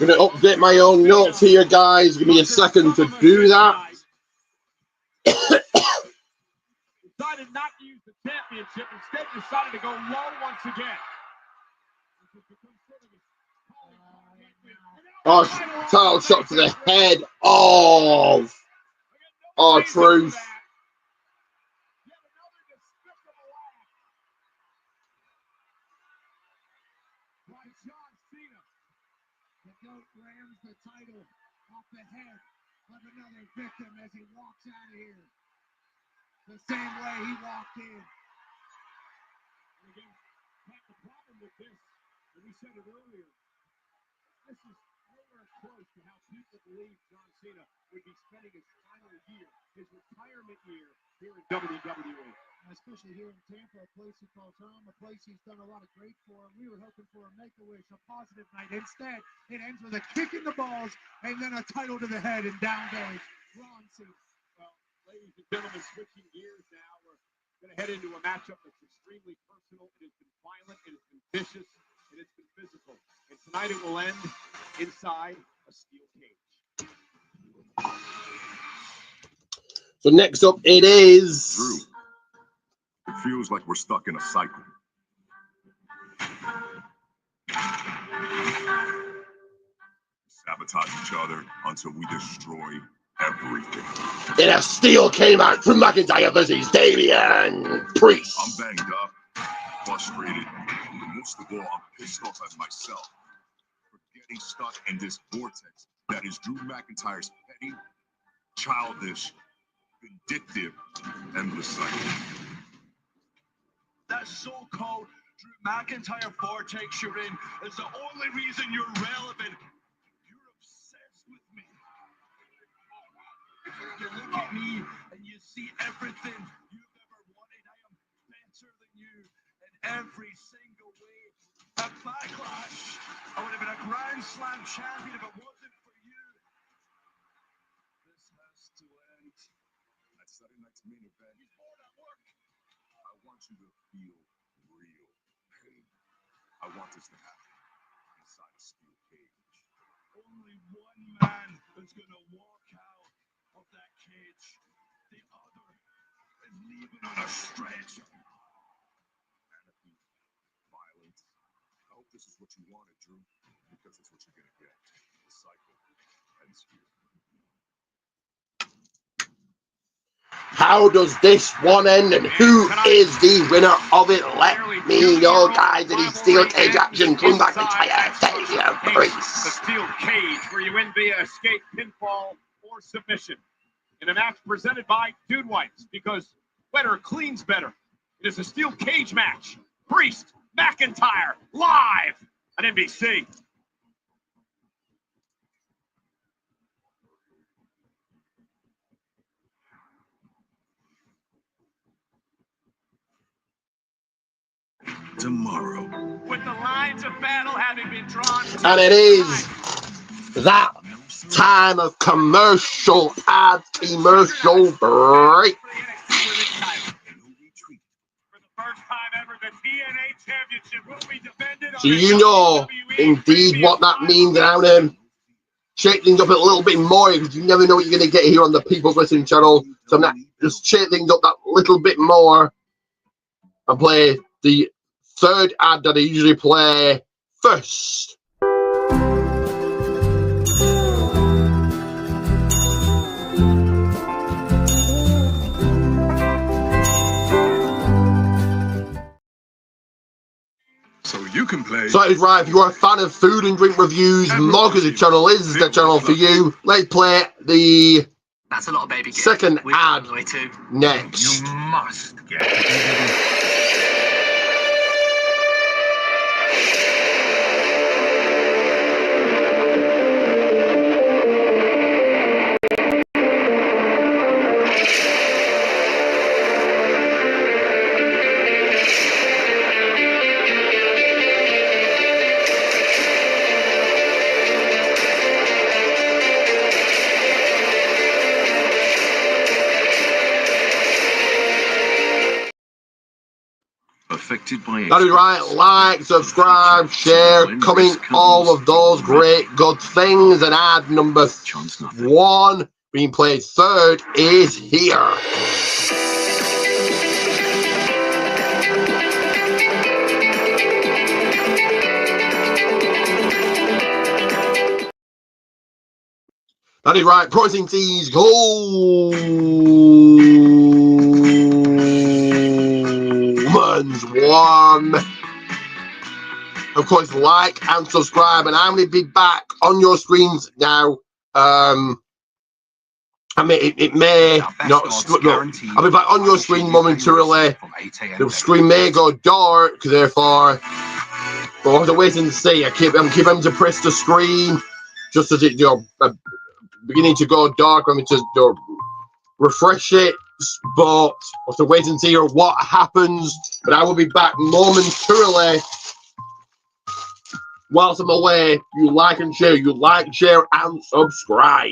I'm going to update my own notes here, guys. Give me a second to do that. not to use the championship, instead decided to go low once again. Oh, title shot to the head of R-Truth. The GOAT rams the title off the head of another victim as he walks out of here. The same way he walked in. And again, Pat, the problem with this, and we said it earlier, this is nowhere close to how people believe John Cena would be spending his final year, his retirement year here in WWE. Especially here in Tampa, a place he calls home, a place he's done a lot of great for. We were hoping for a make-a-wish, a positive night. Instead, it ends with a kick in the balls and then a title to the head and down goes Ron Cena. Well, ladies and gentlemen, switching gears now, we're going to head into a matchup that's extremely personal. It has been violent, it has been vicious, and it's been physical. And tonight it will end inside a steel cage. So next up, it is Drew. It feels like we're stuck in a cycle. Sabotage each other until we destroy everything. in a steel cage match from McIntyre versus Damian Priest. I'm banged up, frustrated, but most of all, I'm pissed off at myself for getting stuck in this vortex that is Drew McIntyre's petty, childish, vindictive, endless cycle. That so-called Drew McIntyre vortex you're in is the only reason you're relevant. You're obsessed with me. You look at me and you see everything you've ever wanted. I am better than you in every single way. At Backlash, I would have been a Grand Slam champion if it wasn't for you. This has to end. At Saturday night's main event, I want you to feel real pain. I want this to happen inside a steel cage. Only one man is going to walk out of that cage. The other is leaving on a stretcher. Anarchy, violence. I hope this is what you wanted, Drew, because it's what you're going to get. The cycle ends here. How does this one end, and who is the winner of it? Let me know, guys. In the steel cage action from McIntyre, Damian The Priest. steel cage, where you win via escape, pinfall, or submission. In a match presented by Dude Wipes, because better cleans better. It is a steel cage match. Priest, McIntyre, live on NBC. Tomorrow. With the lines of battle having been drawn. And it is that time of commercial ad, commercial break. For the first time ever, the TNA Championship will be defended on So you know indeed what that means, and I'm going to shake things up a little bit more, because you never know what you're going to get here on the People's Wrestling channel. So I'm going to just shake things up that little bit more and play the third ad that I usually play first. So you can play. So that is right. If you are a fan of food and drink reviews, MARKCUS channel is the channel for you. Let's play the That's a lot of baby gear. second We're ad on the way to. next. You must get it. Affected by That is right. Like, subscribe, share, comment, all of those great good things. And ad number one being played third is here. That is right. Pricing fees Goldman's one. Of course, like and subscribe, and I'm going to be back on your screens now. I mean, it may not. No, I'll be back on your screen momentarily. The screen may go dark, therefore, but we'll have to wait and see. I'm keeping to press the screen just as it, beginning to go dark. I'm to refresh it, but we'll have to wait and see what happens. But I will be back momentarily. Whilst I'm away, you like and share. You like, share, and subscribe.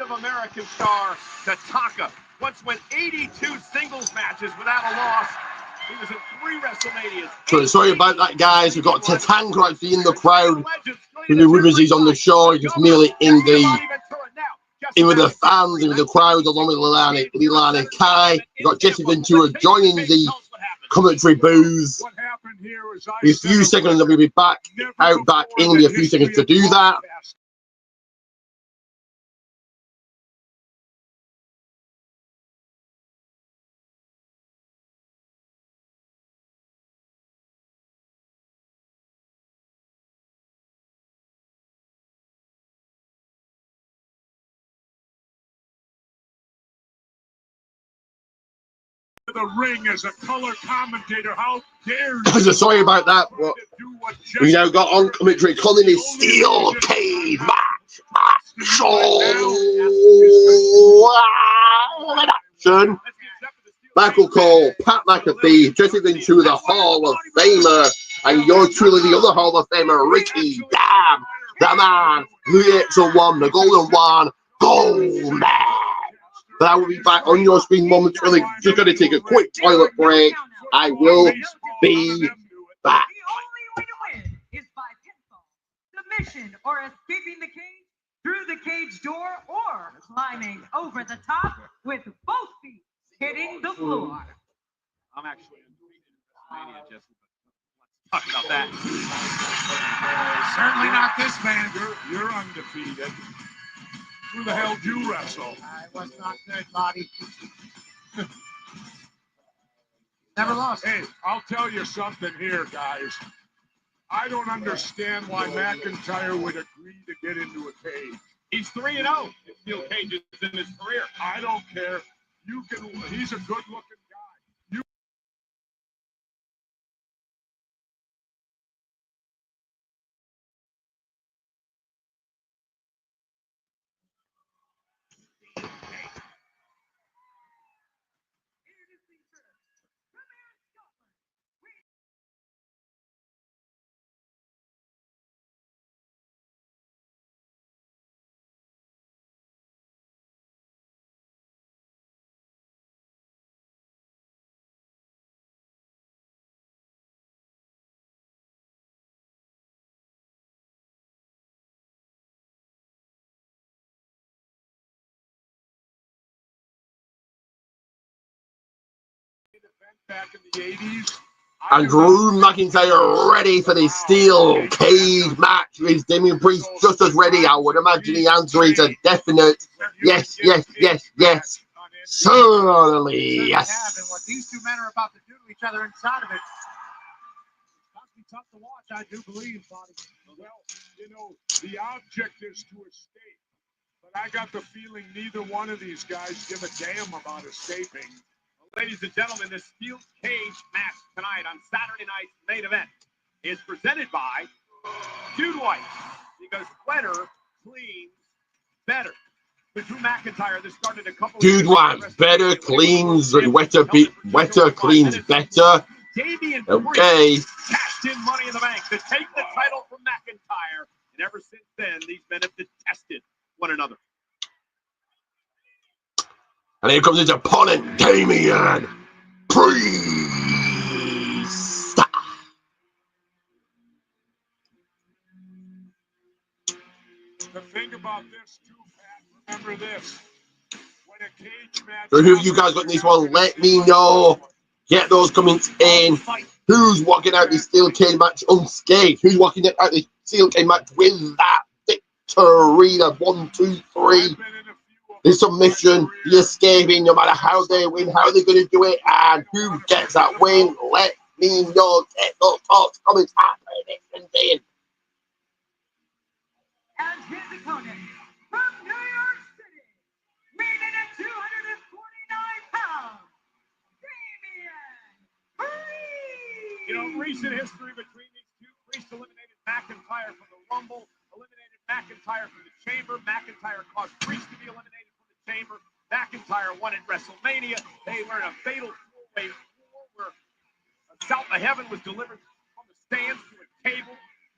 Native American star Tatanka once went 82 singles matches without a loss. He was in 3 WrestleManias. So sorry about that, guys. We've got Tatanka actually in the crowd. The rumors he's on the show. He's just merely in with the fans, in with the crowd, along with Leilani Kai. We've got Jesse Ventura joining the commentary booth. In a few seconds, we'll be back in a few seconds to do that. The ring as a color commentator. How dare you? So sorry about that. We now got on commentary calling it steel cage match. introduction. Michael Cole, Pat McAfee, just into the Hall of Famer, and you're truly the other Hall of Famer, Ricky, damn, the man, the actual one, the golden one, Goldman. But I will be back on your screen momentarily. Just going to take a quick toilet break. I will be back. The only way to win is by pinfall, submission, or escaping the cage through the cage door, or climbing over the top with both feet hitting the floor. I'm actually Mania, Jesse, but let's talk about that. Certainly not this man. You're undefeated. Who the hell do you wrestle? I was not good, Bobby. Never lost. Hey, I'll tell you something here, guys. I don't understand why McIntyre would agree to get into a cage. He's 3-0 in steel cages in his career. I don't care. He's a good-looking guy. Back in the 80s. And Drew McIntyre ready for the steel cage match. Is Damian Priest just as ready? I would imagine the answer is a definite yes, yes, yes, yes. Certainly, yes. And what these two men are about to do to each other inside of it, it's going to be tough to watch, I do believe, Bobby. Well, the object is to escape. But I got the feeling neither one of these guys give a damn about escaping. Ladies and gentlemen, this steel cage match tonight on Saturday night's main event is presented by Dude White, because wetter cleans better. With Drew McIntyre, this started a couple Dude White, better cleans, wetter cleans better. Okay. Cashed in Money in the Bank to take the title from McIntyre, and ever since then, these men have detested one another. And here comes his opponent, Damian Priest. The thing about this, too, Pat, remember this. When a cage match. So who you guys got in this one? Let me know. Get those comments in. Who's walking out the steel cage match unscathed? Who's walking out the steel cage match with that victory? The 1, 2, 3. The submission, the escaping, no matter how they win, how they're going to do it, and who gets that win. Let me know. Get those thoughts, comments, and then. And his opponent from New York City, weighing in at 249 pounds, Damian Priest. Recent history between these two. Priest eliminated McIntyre from the Rumble, eliminated McIntyre from the Chamber. McIntyre caused Priest to be eliminated from the Chamber. McIntyre won at WrestleMania. They were in a fatal four-way war where a shout to heaven was delivered from the stands to a table.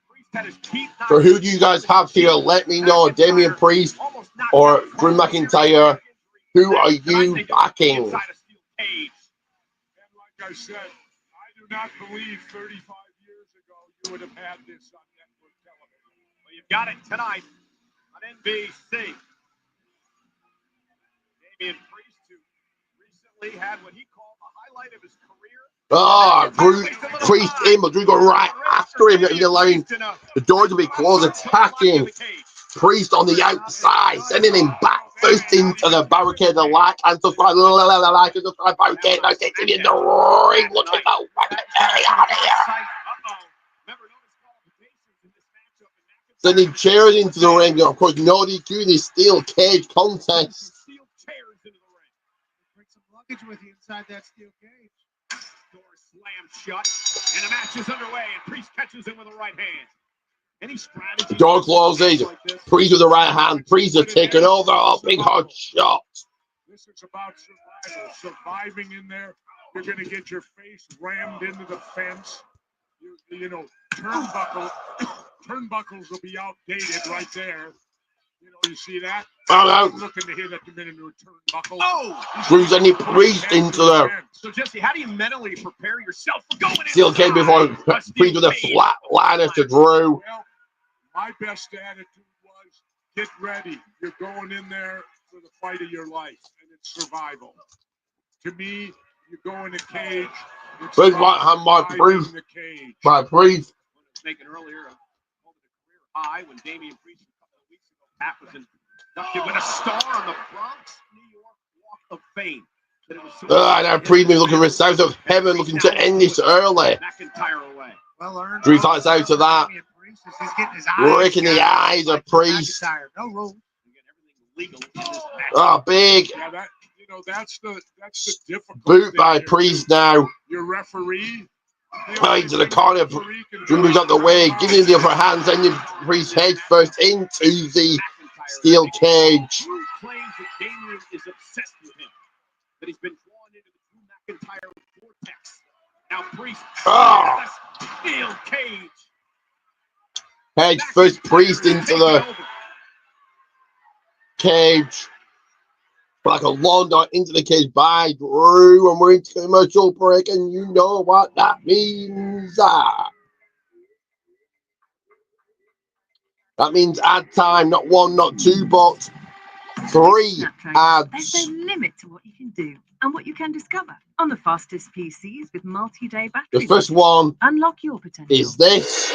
Priest had his teeth knocked. So who do you guys have here? Let me know. Damian Priest or Drew McIntyre. Who are you backing? And like I said, I do not believe 35 years ago you would have had this on network television. Well, you've got it tonight on NBC. Damian Priest, who recently had what he called the highlight of his career. Priest in, but Drew go right after him. He's allowing the door to be closed, attacking Priest on the outside, sending him back first into the barricade. Like and subscribe, like and subscribe, barricade. Now taking in the ring. Look at that weapon out of here. Sending chairs into the ring. Of course, no DQ, this steel cage contest. Bring some luggage with you inside that steel cage. Door slammed shut, and the match is underway, and Priest catches him with the right hand. Any strategy? Door closes. Priest with the right hand. Priest are taking over. Oh, big hard shot. This is about survival. Surviving in there. You're going to get your face rammed into the fence. You know, turnbuckles will be outdated right there. You know, you see that? Oh, I'm looking to hit at the minute into a turnbuckle. Oh! Bruce and he Priest into the So, Jesse, how do you mentally prepare yourself for going steel cage before Priest with a flat liner to Drew. Well, my best attitude was get ready. You're going in there for the fight of your life, and it's survival. To me, you go in the cage. Where's my Priest? My Priest. Making earlier, a career high when Damian Priest a couple of weeks ago, Pat was inducted with a star on the Bronx, New York Walk of Fame. Now Priest looking for south of heaven, looking to end this early. McIntyre away. Well earned. Drew fights out of that. Breaking the eyes of Priest. No rules. Oh, big. Yeah, that's the difficult boot by Priest now. Your referee. Right to the corner. Drew moves out the way, giving him the upper hands, and Priest head first into the steel cage. Drew claims that Damian is obsessed with him, that he's been drawn into the Drew McIntyre vortex. Now Priest steel cage. Head first Priest into the cage. Like a long dart into the cage by Drew, and we're into commercial break, and you know what that means. That means ad time, not one, not two, but 3 ads. There's no limit to what you can do and what you can discover on the fastest PCs with multi-day battery. The first one Unlock your potential. is this.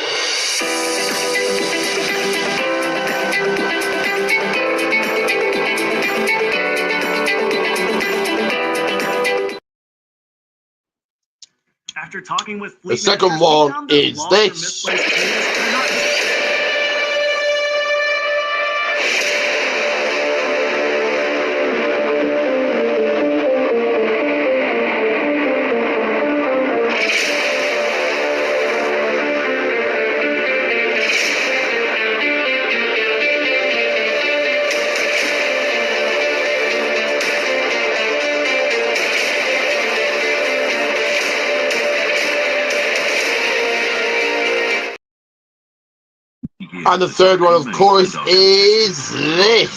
After talking with The second one is this. And the third one, of course, is this.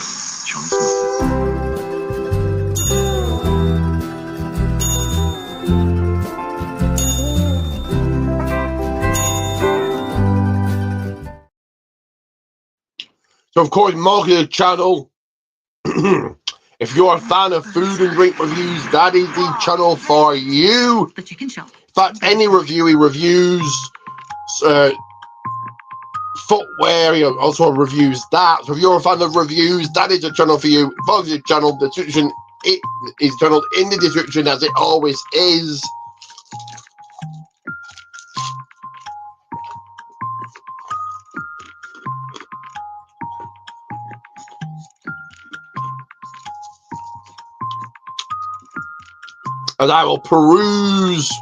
So, of course, MARKCUS channel. If you're a fan of food and drink reviews, that is the channel for you. The chicken shop. In fact, any review he reviews, footwear, he also reviews that. So if you're a fan of reviews, that is a channel for you. Follow the channel. The description is channeled in the description, as it always is. And I will peruse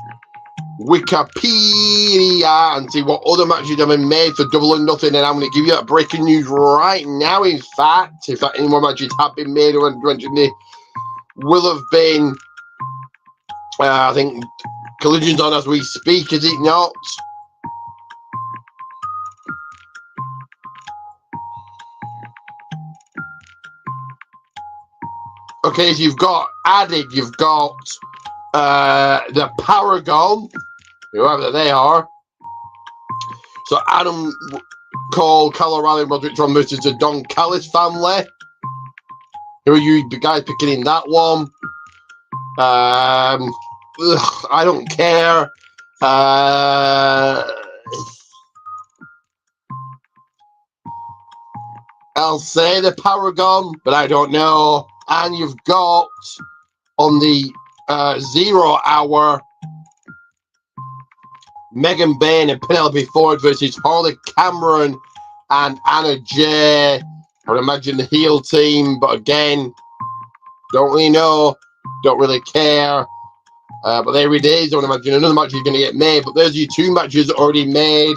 Wikipedia and see what other matches have been made for Double or Nothing, and I'm going to give you that breaking news right now. In fact, if any more matches have been made or mentioned, they will have been. I think Collision's on as we speak, is it not? Okay, so you've got added, you've got the Paragon, whoever they are. So Adam Cole, Kyle O'Reilly, Roderick Strong versus the Don Callis family. Who are you guys picking in that one? I don't care. I'll say the Paragon, but I don't know. And you've got on the 0 hour Megan Bain and Penelope Ford versus Harley Cameron and Anna Jay. I would imagine the heel team, but again, don't really know, don't really care. But there it is. I would imagine another match is going to get made. But there's your 2 matches already made.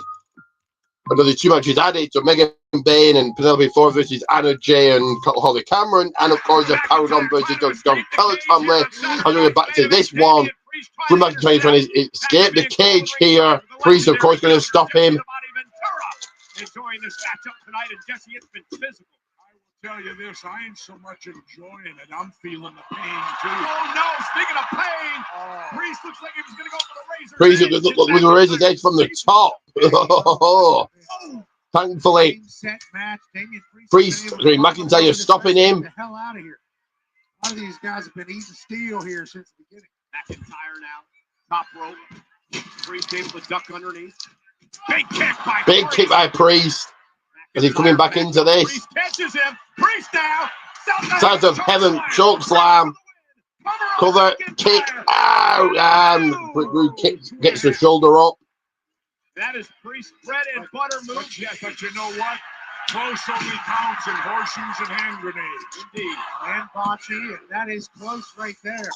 another 2 matches added. So Megan Bain and Penelope Ford versus Anna Jay and Holly Cameron. And of course, the Paragon versus the Don Callis family. And we're back to this one. Drew McIntyre trying to escape the cage here. Priest, of course, going to stop him. Enjoying this matchup tonight, and Jesse, it's been physical. Tell you this, I ain't so much enjoying it. I'm feeling the pain too. Oh no! Speaking of pain, Priest looks like he was going to go for the razor. Priest with the razor's edge from the top. Thankfully, Priest, McIntyre stopping him. Get the hell out of here. A lot of these guys have been eating steel here since the beginning. McIntyre now, top rope. Priest able to duck underneath. Big kick by Priest. As he's coming back into this. Priest catches him. Priest now. Sides of heaven, choke slam. Cover, kick out. And gets the shoulder up. That is Priest bread and butter move. Yes, but you know what? Close only counts in horseshoes and hand grenades. Indeed. And bocce, and that is close right there.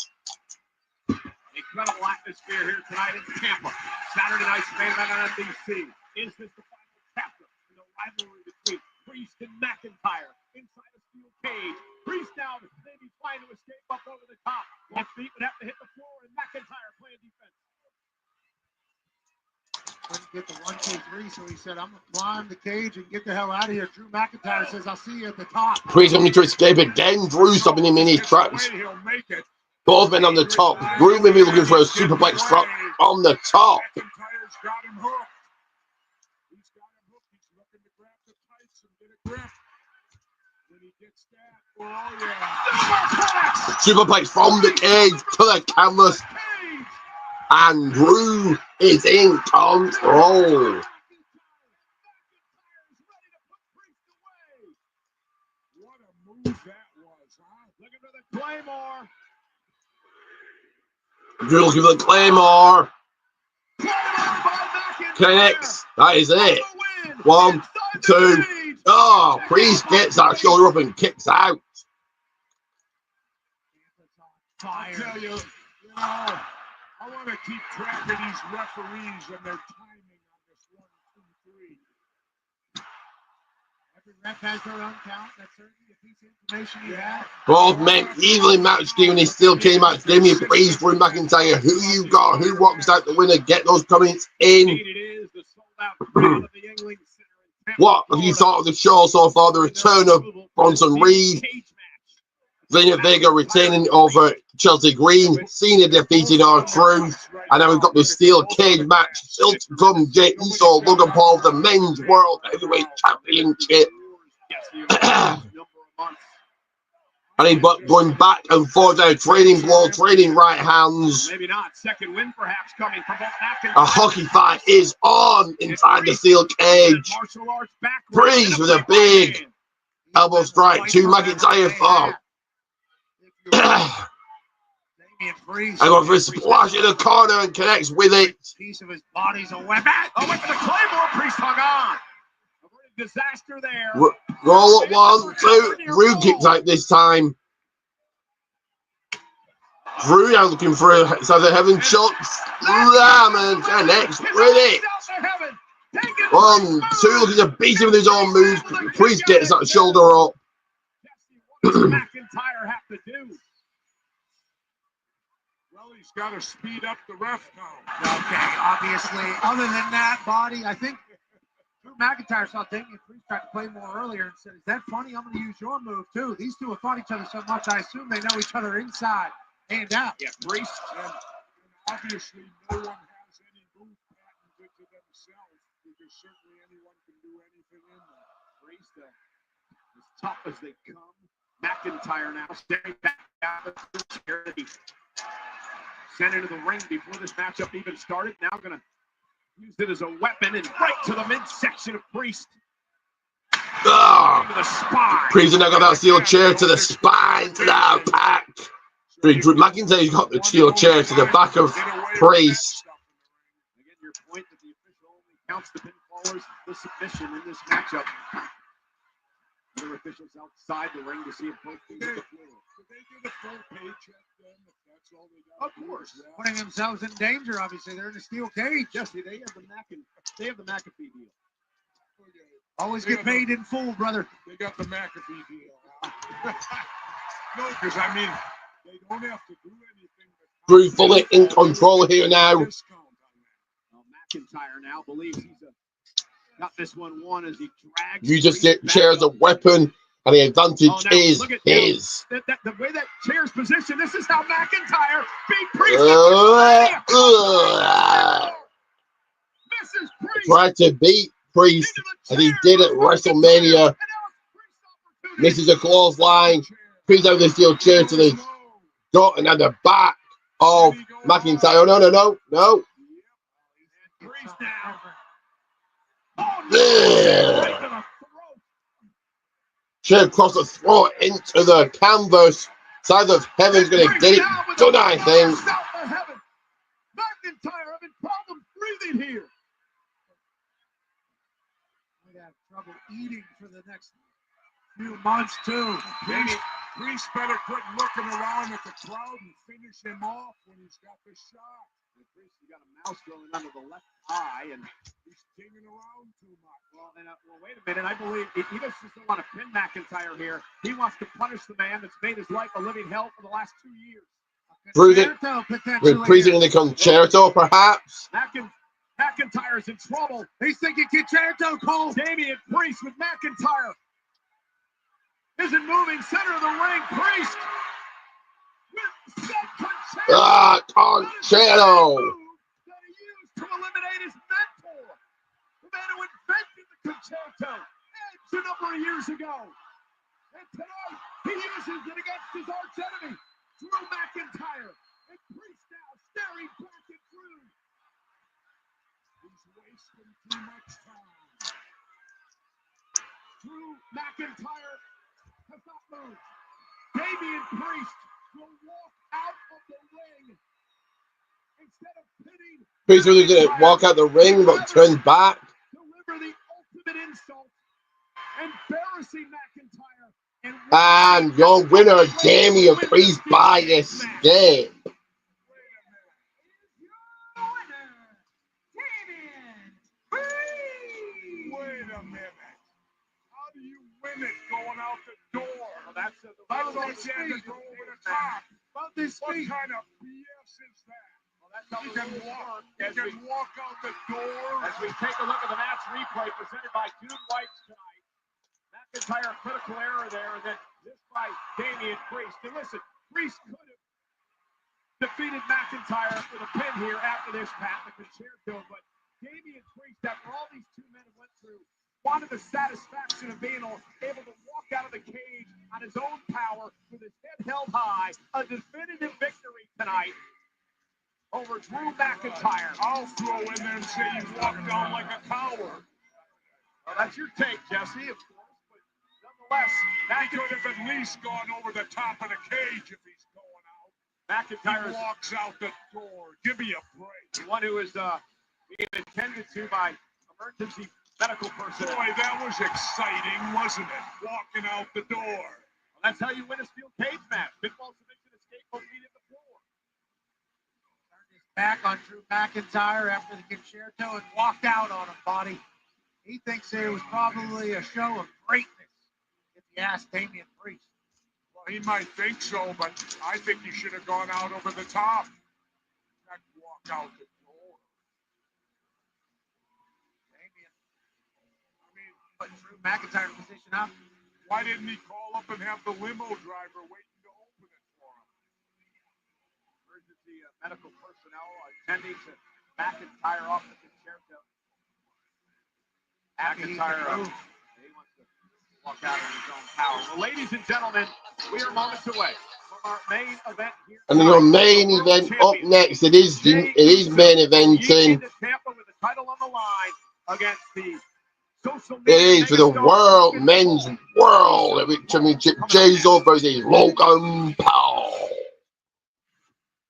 Incredible atmosphere here tonight in Tampa. Saturday night's main event on NBC. Is this the final chapter in the rivalry between Priest and McIntyre inside a steel cage? Priest now maybe trying to escape up over the top. Left feet would have to hit the floor, and McIntyre playing defense. Couldn't get the 1, 2, 3, so he said, I'm going to climb the cage and get the hell out of here. Drew McIntyre says, I'll see you at the top. Priest coming to escape again. Drew stopping him in his tracks. Both men on the top. Drew maybe looking for a superplex front on the top. McIntyre's got him hooked. He's got him hooked. He's looking to grab the tights and get a grip. When he gets that, oh yeah. Superplex from the cage to the canvas. And Drew is in control. What a move that was, huh? Looking for the Claymore. Drew looking for the Claymore. Connects. That is it. 1, 2. Oh, Priest gets that shoulder up and kicks out. I tell you, I want to keep track of these referees and their timing on this 1, 2, 3. Every ref has their own count. That's certainly a piece of information you have. Both men evenly matched game and he still came out. Damien Priest, Drew McIntyre. Who you got? Who walks out the winner? Get those comments in. What have you thought of the show so far? The return of Bronson Reed. Zelina Vega retaining over Chelsea Green. Cena defeating R-Truth. And now we've got this steel cage match. Still to come, Jay Uso, Logan Paul, the men's world heavyweight championship. And he's going back and forth there, trading blow, trading right hands. Maybe not. Second win perhaps coming from both McIntyre. A hockey fight is on inside the steel cage. Priest with a big elbow strike to McIntyre. Oh. I go for a splash in the corner and connects with it. Piece of his body's a weapon. Oh, went for the Claymore. Priest hung on. A disaster there. Roll up 1, 2. Drew kicks out this time. Drew now looking for a side of heaven choke. Slam and connects with it. 1, 2. Looking to beat him with his own moves. Priest gets that shoulder up. What does McIntyre have to do? Well, he's got to speed up the ref count. Okay, obviously. Other than that, body, I think Drew McIntyre saw Damien Priest try to play more earlier and said, is that funny? I'm going to use your move, too. These two have fought each other so much, I assume they know each other inside and out. Yeah, Priest. And obviously, no one has any move patented to themselves because certainly anyone can do anything in there. Priest, as tough as they come. McIntyre now staring back out of the chair that he sent into the ring before this matchup even started. Now going to use it as a weapon and right to the midsection of Priest. Oh. The spine. Priest now got that steel chair to the spine, to the back. McIntyre's got the steel chair to the back of Priest. Again, your point that the official only counts the pinfallers, the submission in this matchup. Other officials outside the ring to see if both things are clear. So they get a full paycheck then, if that's all they got. Of course. Putting themselves in danger, obviously. They're in a steel cage. Jesse, they have the McAfee deal. Always get paid in full, brother. They got the McAfee deal. No, because I mean, they don't have to do anything. Drew fully in control here now. Well, McIntyre now believes he's got this one won as he drags. You just get chair as a weapon, and the advantage is his. The way that chair's positioned, this is how McIntyre beat Priest. Tried to beat Priest, and he did at WrestleMania. Misses a clothesline. Priest out the steel chair to the gut and at the back of McIntyre. Oh, no. Priest now. Oh, Chair across the throat into the canvas. Side of Heaven's going to get it done, I think. McIntyre having problems breathing here. Might have trouble eating for the next few months, too. Priest better quit looking around at the crowd and finish him off when he's got the shot. Priest, you got a mouse growing under the left eye, and he's dinging around too much. Well, wait a minute. I believe he doesn't want to pin McIntyre here. He wants to punish the man that's made his life a living hell for the last 2 years. With Priest in the concerto, perhaps. McIntyre's in trouble. He's thinking concerto, Cole. Damian Priest with McIntyre. Isn't moving. Center of the ring. Priest. Concerto. That he used to eliminate his mentor. The man who invented the concerto. Edge a number of years ago. And tonight, he uses it against his arch enemy, Drew McIntyre. And Priest now staring back at Drew. He's wasting too much time. Drew McIntyre has not moved. Damian Priest will walk out of the ring instead of pitting. Priest really going to walk out the ring, but turns back. Deliver the ultimate insult, embarrassing McIntyre. And your winner, Damian Priest, by escape. Wait a minute. How do you win it going out the door? Well, that's How do you get to go over the top? About this What speed. kind of BS is that? Well, that's how You the can rules work. walk out the door. As we take a look at the match replay presented by Dude Whites tonight. McIntyre, critical error there, and then this by Damian Priest. And listen, Priest could have defeated McIntyre with a pin here after this, Pat, the concerto, but Damian Priest, after all these two men went through, wanted the satisfaction of being able to walk out of the cage on his own power with his head held high. A definitive victory tonight over Drew McIntyre. I'll throw in there and say you walked down like a coward. Well, that's your take, Jesse, of course, but nonetheless, He could have at least gone over the top of the cage if he's going out. McIntyre He walks out the door. Give me a break. the one who is being attended to by emergency medical personnel. Boy, that was exciting, wasn't it? Walking out the door. Well, that's how you win a steel cage match. Pinfall submission escape will beat in the floor. Turned his back on Drew McIntyre after the concerto and walked out on him, Bonnie. He thinks it was probably a show of greatness, if you ask Damian Priest. Well, he might think so, but I think he should have gone out over the top. Not walk out the door. Damian, put Drew McIntyre in position up. Why didn't he call up and have the limo driver waiting to open it for him? Emergency medical personnel attending to McIntyre off the concerto. McIntyre, he wants to walk out in his own power. Well, ladies and gentlemen, we are moments away from our main event here. And your main event up next, it is main eventing. Tampa with the title on the line against the social It media is for the World Men's World Championship. Jason versus Logan Paul.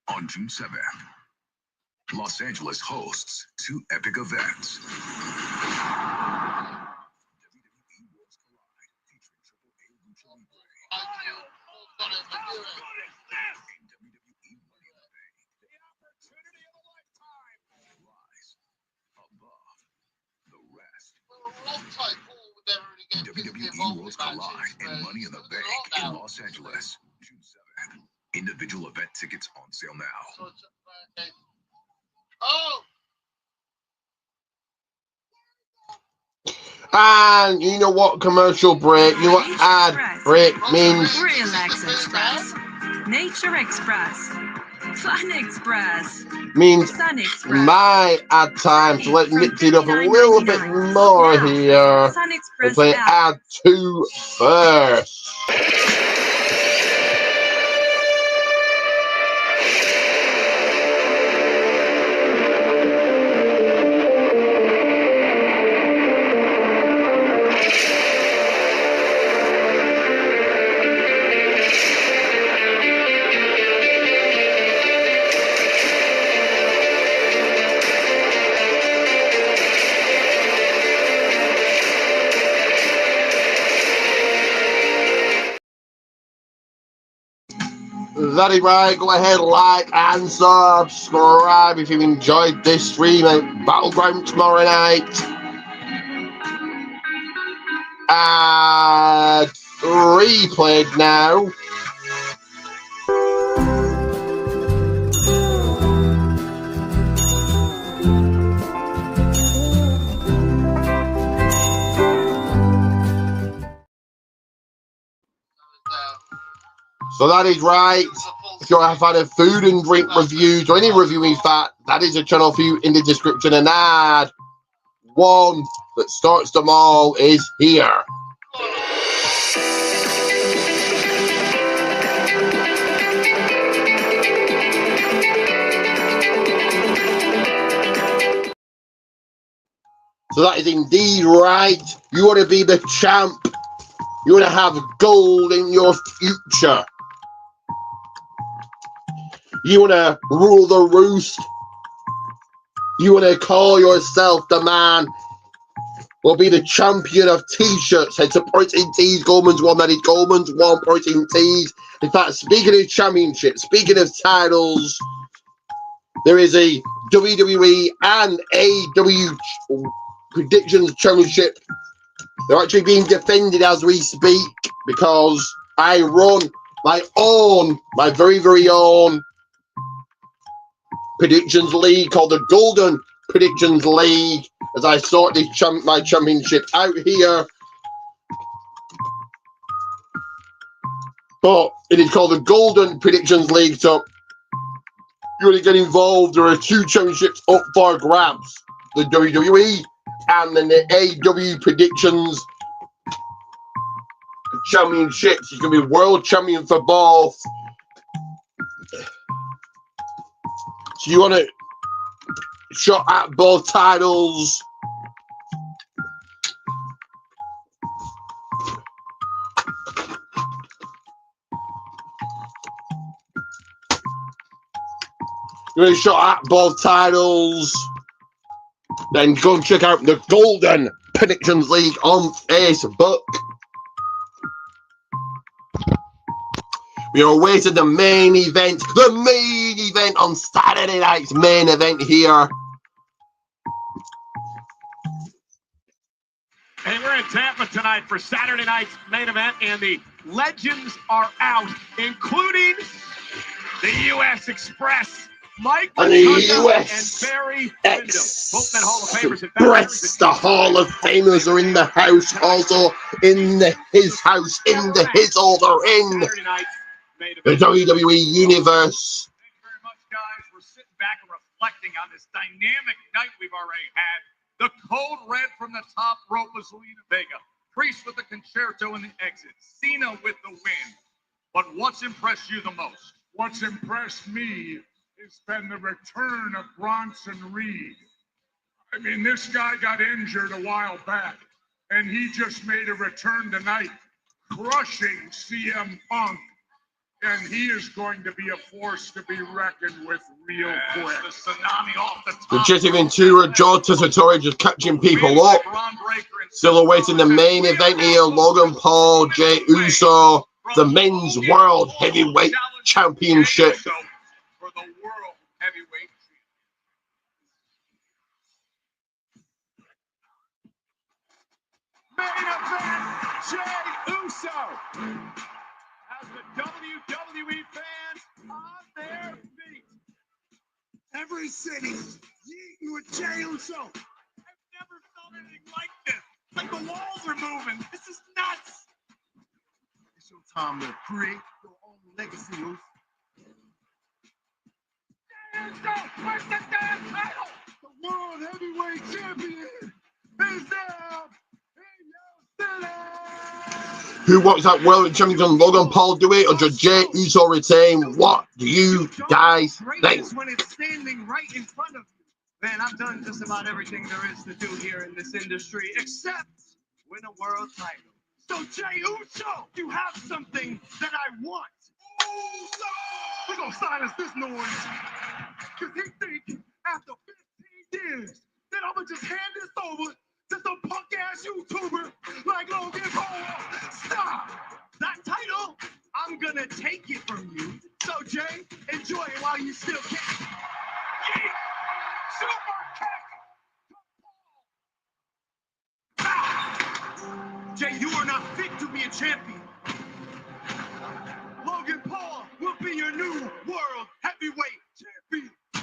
On June 7th, Los Angeles hosts two epic events. Worlds collide and Money in the Bank in Los Angeles, June 7th. Individual event tickets on sale now. And you know what commercial break, you know what ad break means? Relax Express, Nature Express, Fun Express, Means Sun Express. my ad time. So let's mix it up a little bit more here. Sun We'll Express play app. ad 2 first. That is right. Go ahead, like and subscribe if you enjoyed this stream at Battleground tomorrow night. And replayed now. So that is right. If you have had a food and drink reviews or any reviewing fat, that is a channel for you in the description. And ad 1 that starts them all is here. So that is indeed right. You want to be the champ. You want to have gold in your future. You want to rule the roost. You want to call yourself the man. Will be the champion of t-shirts. Head to Protein Tees. Goldman's one. That is Goldman's one. Protein Tees. In fact, speaking of championships, speaking of titles, there is a WWE and AEW Predictions Championship. They're actually being defended as we speak because I run my very, very own Predictions League called the Golden Predictions League as I sort this my championship out here. But it is called the Golden Predictions League, so you want to get involved. There are 2 championships up for grabs. The WWE and then the AEW Predictions Championships. You can be world champion for both. So you want to shot at both titles. You want to shot at both titles. Then go and check out the Golden Predictions League on Facebook. We are awaiting the main event. The main event on Saturday night's main event here. And we're in Tampa tonight for Saturday night's main event, and the legends are out, including the U.S. Express, Mike And the Rotunda U.S. and Barry Windham. Both men Hall of Famers. In fact, Express, the Hall of Famers are in the house, also in his house, in his order, in Saturday night's main the event. WWE Universe. Thank you very much, guys. We're sitting back and reflecting on this dynamic night we've already had. The Code Red from the top rope was Zelina Vega. Priest with the concerto and the exit. Cena with the win. But what's impressed you the most? What's impressed me has been the return of Bronson Reed. I mean, this guy got injured a while back, and he just made a return tonight, crushing CM Punk. And he is going to be a force to be reckoned with real quick. The tsunami off the top. Legit Ventura, Joe Tessitore just catching people up. Still awaiting the main event here. Logan Paul, Jey Uso, the Men's World Heavyweight Championship. For the World Heavyweight Championship. Main event. Jey Uso has the WWE fans on their feet. Every city eating with Jey Uso. I've never felt anything like this. Like the walls are moving. This is nuts. It's your time to create your own legacy, Uso. Jey Uso, where's the damn title? The World Heavyweight Champion is now in your city. Who wants that world champion? Logan Paul do it, or does Jey Uso retain? What do you guys think? When it's standing right in front of you. Man, I've done just about everything there is to do here in this industry, except win a world title. So Jey Uso, you have something that I want. We're gonna silence this noise. Cause he think after 15 years that I'ma just hand this over to some punk ass YouTuber like Logan Paul. Stop! That title, I'm gonna take it from you. So Jay, enjoy it while you still can. Yeet! Super kick! Jay, you are not fit to be a champion. Logan Paul will be your new world heavyweight champion. The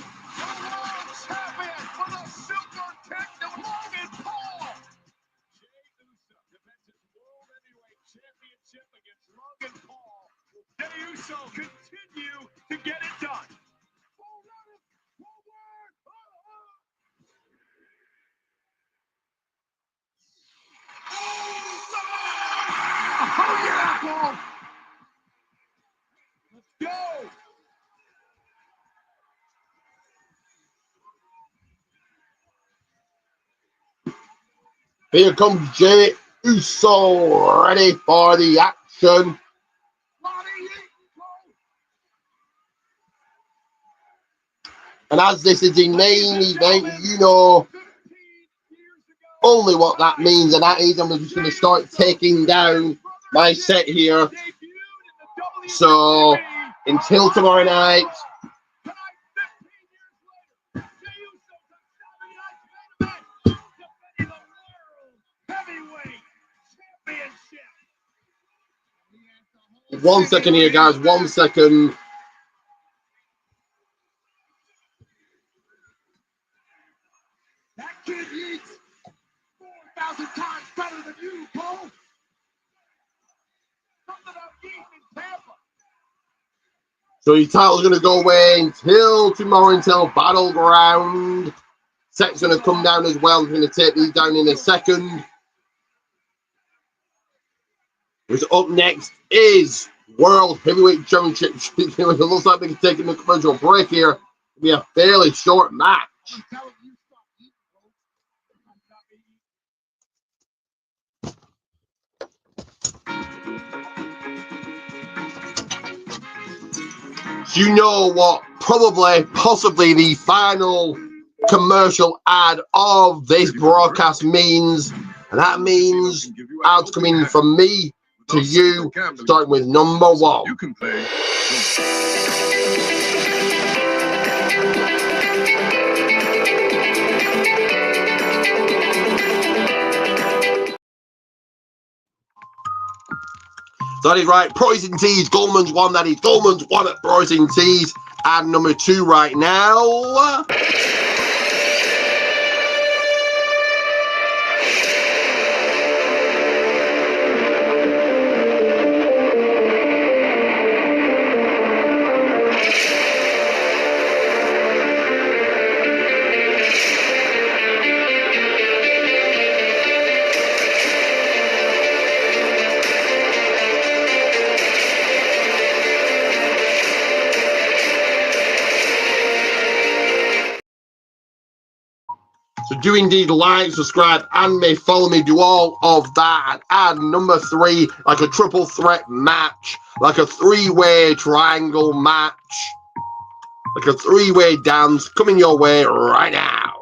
world champion for the super kick to Logan Paul. Jey Uso defends his world heavyweight championship against Logan Paul. Will Jey Uso continue to get it done? Oh yeah, Paul! Let's go! Here comes Jey Uso, ready for the action. And as this is the main event, you know only what that means, and that is I'm just going to start taking down my set here. So until tomorrow night, one second here, guys, 1 second. That kid eats 4,000 times better than you, Paul. Something about eating in Tampa. So your title's going to go away until tomorrow, until Battleground. Set's going to come down as well. I'm going to take these down in a second. What's up next is World Heavyweight Championship. It looks like they're taking a commercial break here. It'll be a fairly short match. You know what possibly the final commercial ad of this broadcast means, and that means ads coming from me to you, starting with number one. You can pay. That is right, Poison Teas, Goldman's one, that is Goldman's one at Poison Teas, and number two right now. So do indeed like, subscribe, and may follow me, do all of that. And number three, like a triple threat match, like a three-way triangle match, like a three-way dance coming your way right now.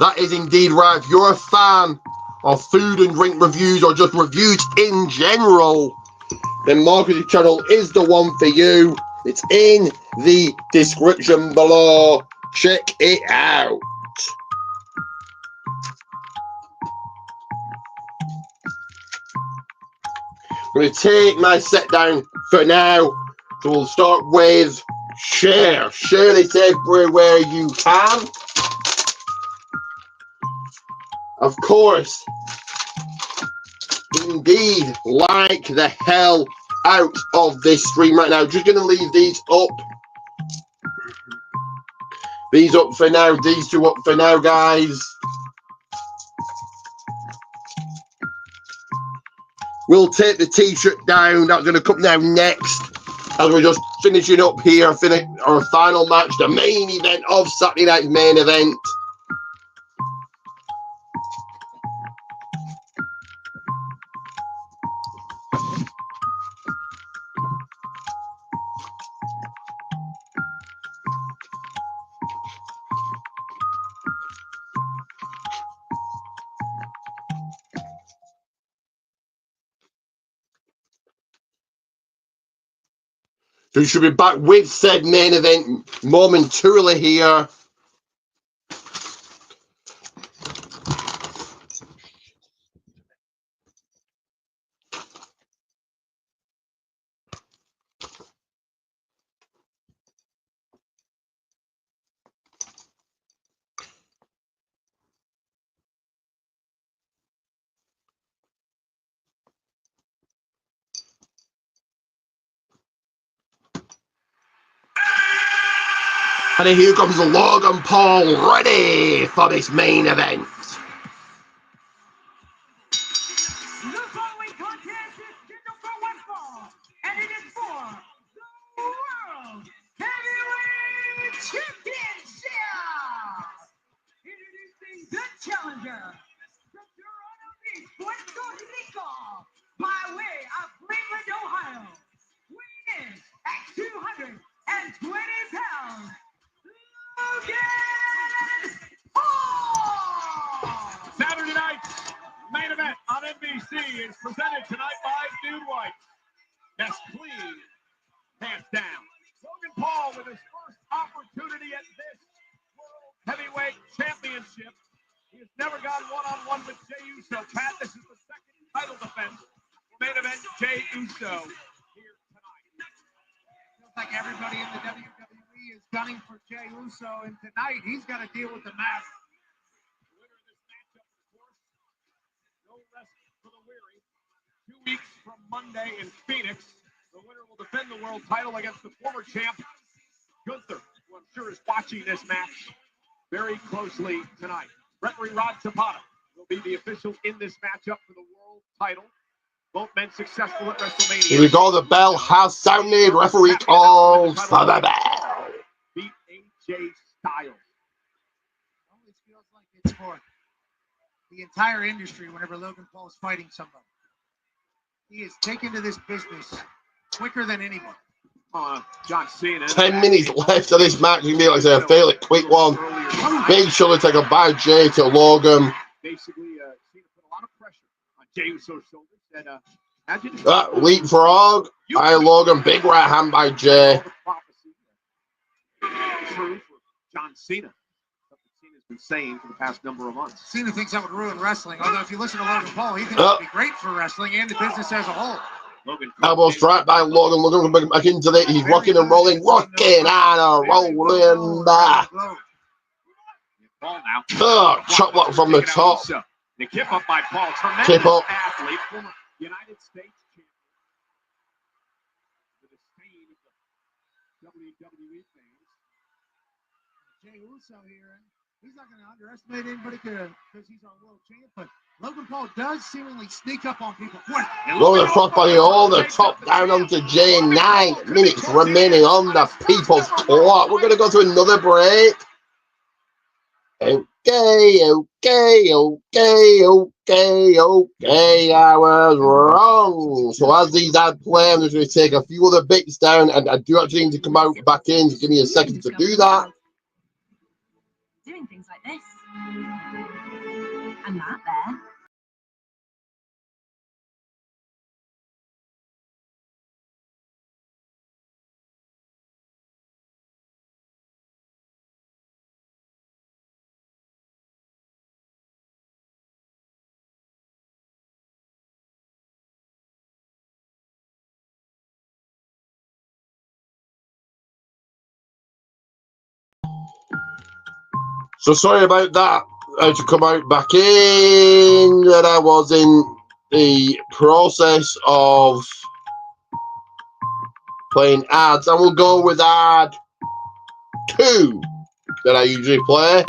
That is indeed right. If you're a fan of food and drink reviews, or just reviews in general, then Marcus' channel is the one for you. It's in the description below. Check it out. I'm going to take my set down for now. So we'll start with share. Share this everywhere you can. Of course, indeed, like the hell out of this stream right now. Just going to leave these up. These up for now. These two up for now, guys. We'll take the t-shirt down. That's going to come down next. As we're just finishing up here, our final match, the main event of Saturday night's main event. So we should be back with said main event momentarily here. And here comes Logan Paul, ready for this main event. The following contest is scheduled for one fall, and it is for the World Heavyweight Championship. Introducing the challenger from Toronto Beach, Puerto Rico, by way of Cleveland, Ohio, weighing in at 220 pounds, Logan Paul. Saturday night's main event on NBC is presented tonight by Dude White. That's clean, hands down. Logan Paul with his first opportunity at this World Heavyweight Championship. He has never gone one-on-one with Jey Uso. Pat, this is the second title defense for main event Jey Uso here tonight. Feels like everybody in the WWE is gunning for Jey Uso, and tonight he's got to deal with the mask. The winner of this matchup, of course, no rest for the weary. 2 weeks from Monday in Phoenix, the winner will defend the world title against the former champ, Gunther, who I'm sure is watching this match very closely tonight. Referee Rod Zapata will be the official in this matchup for the world title. Both men successful at WrestleMania. Here we go, the bell has sounded. Referee calls for the bell. Beat AJ Styles. It always feels like it's for the entire industry whenever Logan Paul is fighting somebody. He is taken to this business quicker than anybody. John Cena. 10 minutes left of this match. You can be like a fairly quick one. Big shoulder tackle by Jey to Logan. Basically, Cena put a lot of pressure on Jey Uso's shoulders. And Leapfrog by Logan. Big right hand by Jey. True for John Cena. Something Cena's been saying for the past number of months. Cena thinks that would ruin wrestling. Although if you listen to Logan Paul, he thinks it would be great for wrestling and the business as a whole. Elbow strike by Logan. Logan will back into it. He's rocking and rolling. Rocking and rolling back. Oh, chop block from the top. The kip up by Paul. Tremendous Kip up. athlete. Former United States champion. The disdain of the WWE fans. Jey Uso here. He's not going to underestimate anybody because he's our world champ, but Logan Paul does seemingly sneak up on people quick. Logan front body all the top down onto Jey. 9 minutes remaining on the people's clock. We're going to go to another break. Okay, I was wrong. So as these ad play, I'm just going to take a few other bits down, and I do actually need to come out back in. Just give me a second to do that. Doing things like this. And that there. So sorry about that. I had to come out back in, and I was in the process of playing ads. I will go with ad 2 that I usually play.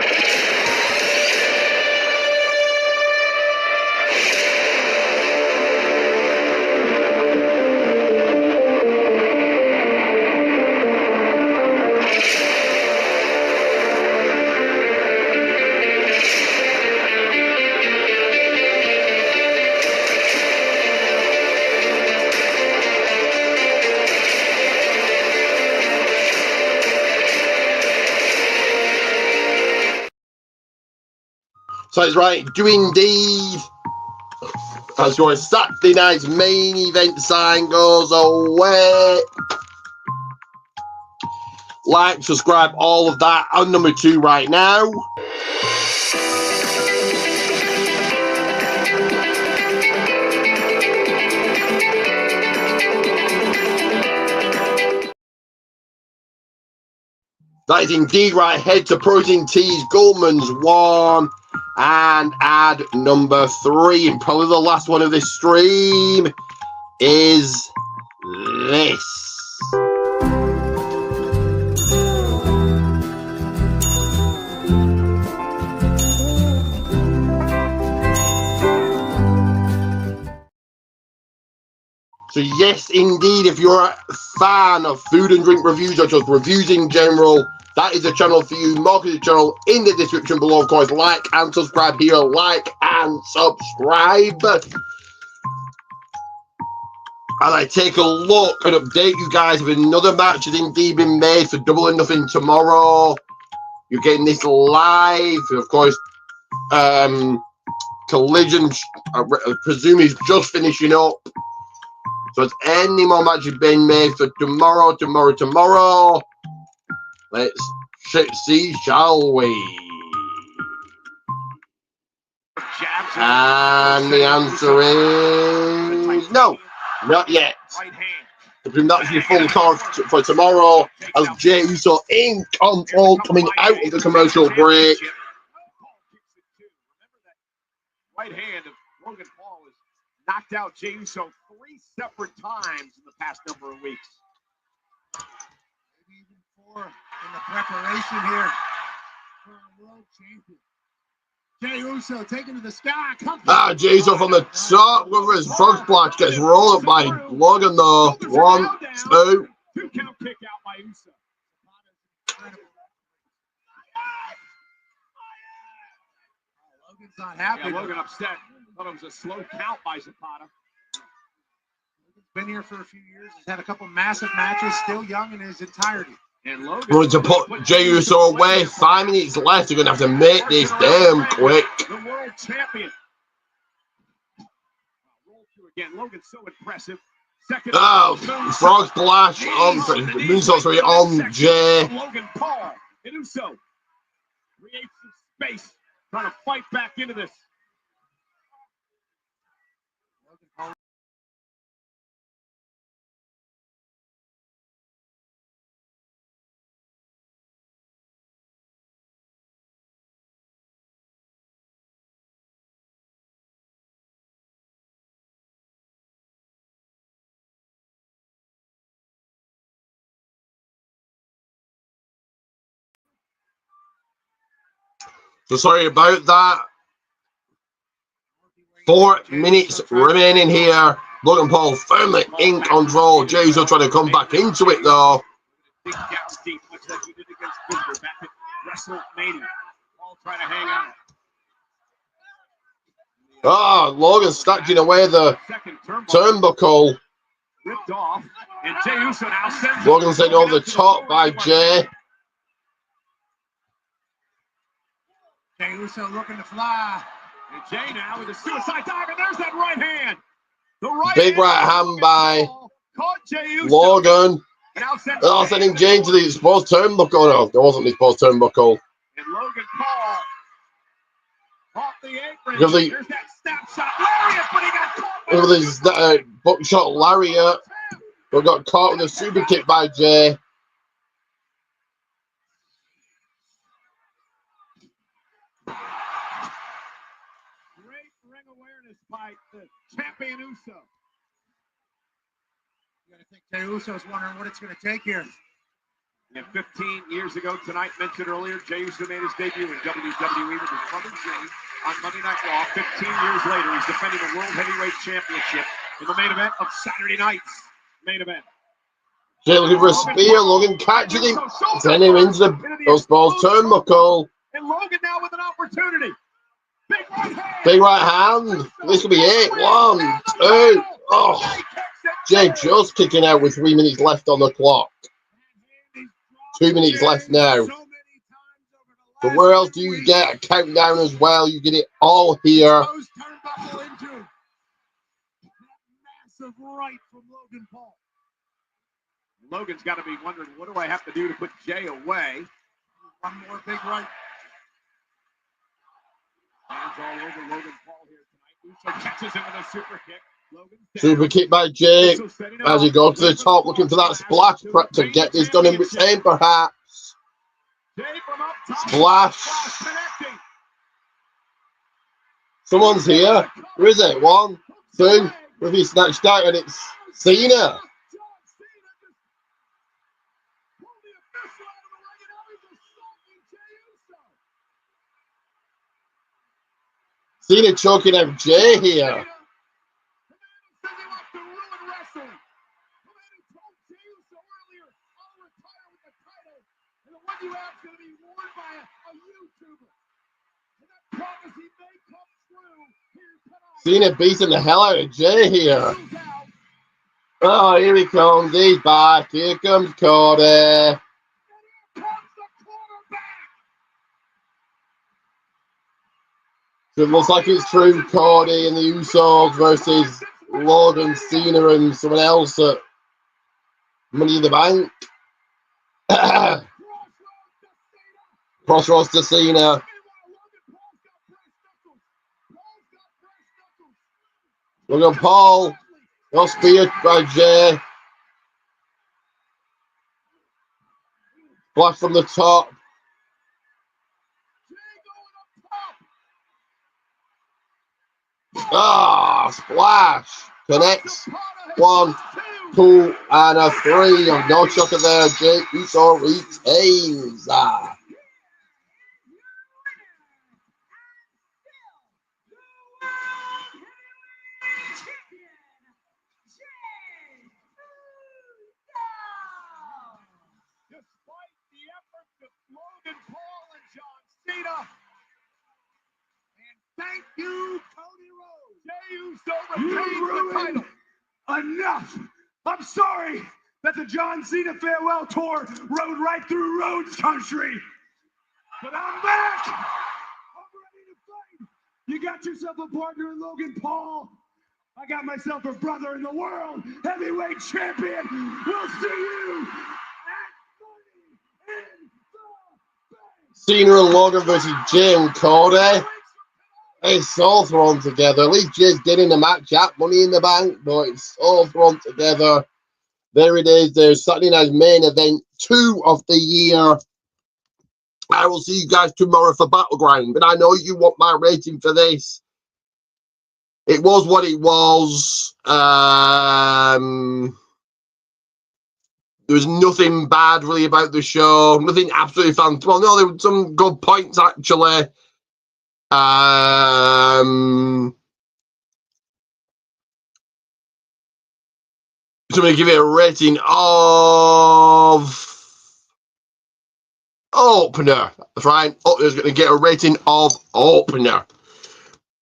So it's right, do indeed. As your Saturday night's main event sign goes away. Like, subscribe, all of that. And number 2 right now. That is indeed right. Head to Protein Teas, Goldman's 1. And ad number 3. And probably the last one of this stream is this. So yes, indeed, if you're a fan of food and drink reviews or just reviews in general, that is a channel for you. MARKCUS channel in the description below. Of course, like and subscribe here. Like and subscribe. As I take a look and update you guys with another match has indeed been made for Double or Nothing tomorrow. You're getting this live. Of course, Collision, I presume, is just finishing up. So has any more matches been made for tomorrow? Let's see, shall we? And the answer is no, not yet. That's your full card for tomorrow as Jey Uso in control coming out of the commercial break. Right hand of Logan Paul has knocked out Jey Uso 3 separate times in the past number of weeks. Maybe even 4 in the preparation here for a world champion. Jey Uso taken to the sky. Jey Uso from the top with his frog splash gets rolled up by Logan though. 1, 2. 2 count kick out by Uso. Logan's not happy. Yeah, Logan upset. Thought it was a slow count by Zapata. Logan's been here for a few years. He's had a couple massive matches. Still young in his entirety. And Logan going to put Jey Uso away. 5 minutes left. You're going to have to make this damn quick. The world champion. Roll through again. Logan's so impressive. Second. Frog splash on Moonsault on Jey. Logan Paul and Uso creates some space, trying to fight back into this. So sorry about that. 4 minutes remaining here. Logan Paul firmly in control. Jey Uso trying to come back into it though. Big gaps deep, much like we did against Booker back at WrestleMania. Paul trying to hang out. Logan snatching away the turnbuckle. Ripped off, and Jey Uso now sends Logan sent over the top by Jey. Jey Uso looking to fly. And Jey now with a suicide dive, and there's that right hand. The right big hand right hand by caught Jey Uso. Logan. Now sending Jey to the exposed turnbuckle. No, there wasn't the exposed turnbuckle. And Logan Paul off the apron. Because There's that snapshot lariat, but he got caught. Because this buckshot lariat, but got caught with a super kick by Jey. awareness by the champion Uso. You gotta think Jey Uso's wondering what it's gonna take here. And 15 years ago tonight, mentioned earlier, Jey Uso made his debut in WWE with his brother Jey on Monday Night Raw. 15 years later, he's defending the World Heavyweight Championship in the main event of Saturday night's main event. Jey looking for a spear, Logan catches him, send him into the small turnbuckle. And Logan now with an opportunity. Big right hand. This could be it. 1, 2. Oh, Jey just kicking out with 3 minutes left on the clock. 2 minutes left now. But where else do you get a countdown as well? You get it all here. Massive right from Logan Paul. Logan's got to be wondering, what do I have to do to put Jey away? One more big right. Hands all over Logan Paul here tonight. Uso catches him with a super kick. Super kick by Jey as he goes to the top, looking for that splash prep to get this done in retain, perhaps. Splash. Someone's here. Where is it? 1, 2. If he snatched out, and it's Cena. Cena choking out Jey here. Cena beating the hell out of Jey here. Oh, here he comes. He's back. Here comes Cody. So it looks like it's true. Cody and the Usos versus Logan, Cena, and someone else at Money in the Bank. Crossroads to Cena. Look at Paul. No spear by Jey. Flash from the top. Ah, splash. Connects. 1, 2, and a 3. No shocker there. Jey Uso retains. Thank you, Cody Rhodes. Jey Uso retains the title. Enough! I'm sorry that the John Cena farewell tour rode right through Rhodes country. But I'm back! I'm ready to fight! You got yourself a partner in Logan Paul. I got myself a brother in the world heavyweight champion. We'll see you at Money in the Bank. Cena and Logan versus Jey and Cody. It's all thrown together. At least Jey's getting the match at Money in the Bank, but it's all thrown together. There it is. There's Saturday night's main event 2 of the year. I will see you guys tomorrow for Battleground, but I know you want my rating for this. It was what it was. There was nothing bad really about the show. Nothing absolutely fantastic. Well, no, there were some good points actually. So I'm going to give it a rating of opener. That's right. Opener's going to get a rating of opener.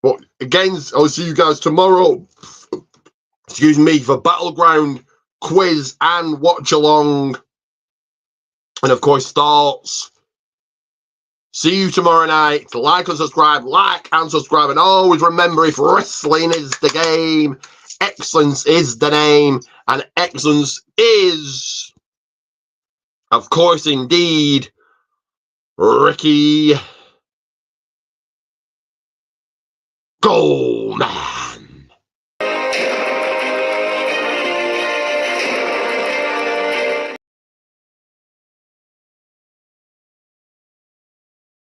But again, I'll see you guys tomorrow. Excuse me, for Battleground, quiz, and watch along. And of course, thoughts. See you tomorrow night. Like and subscribe. And always remember, if wrestling is the game, excellence is the name. And excellence is, of course, indeed, Ricky Goldman.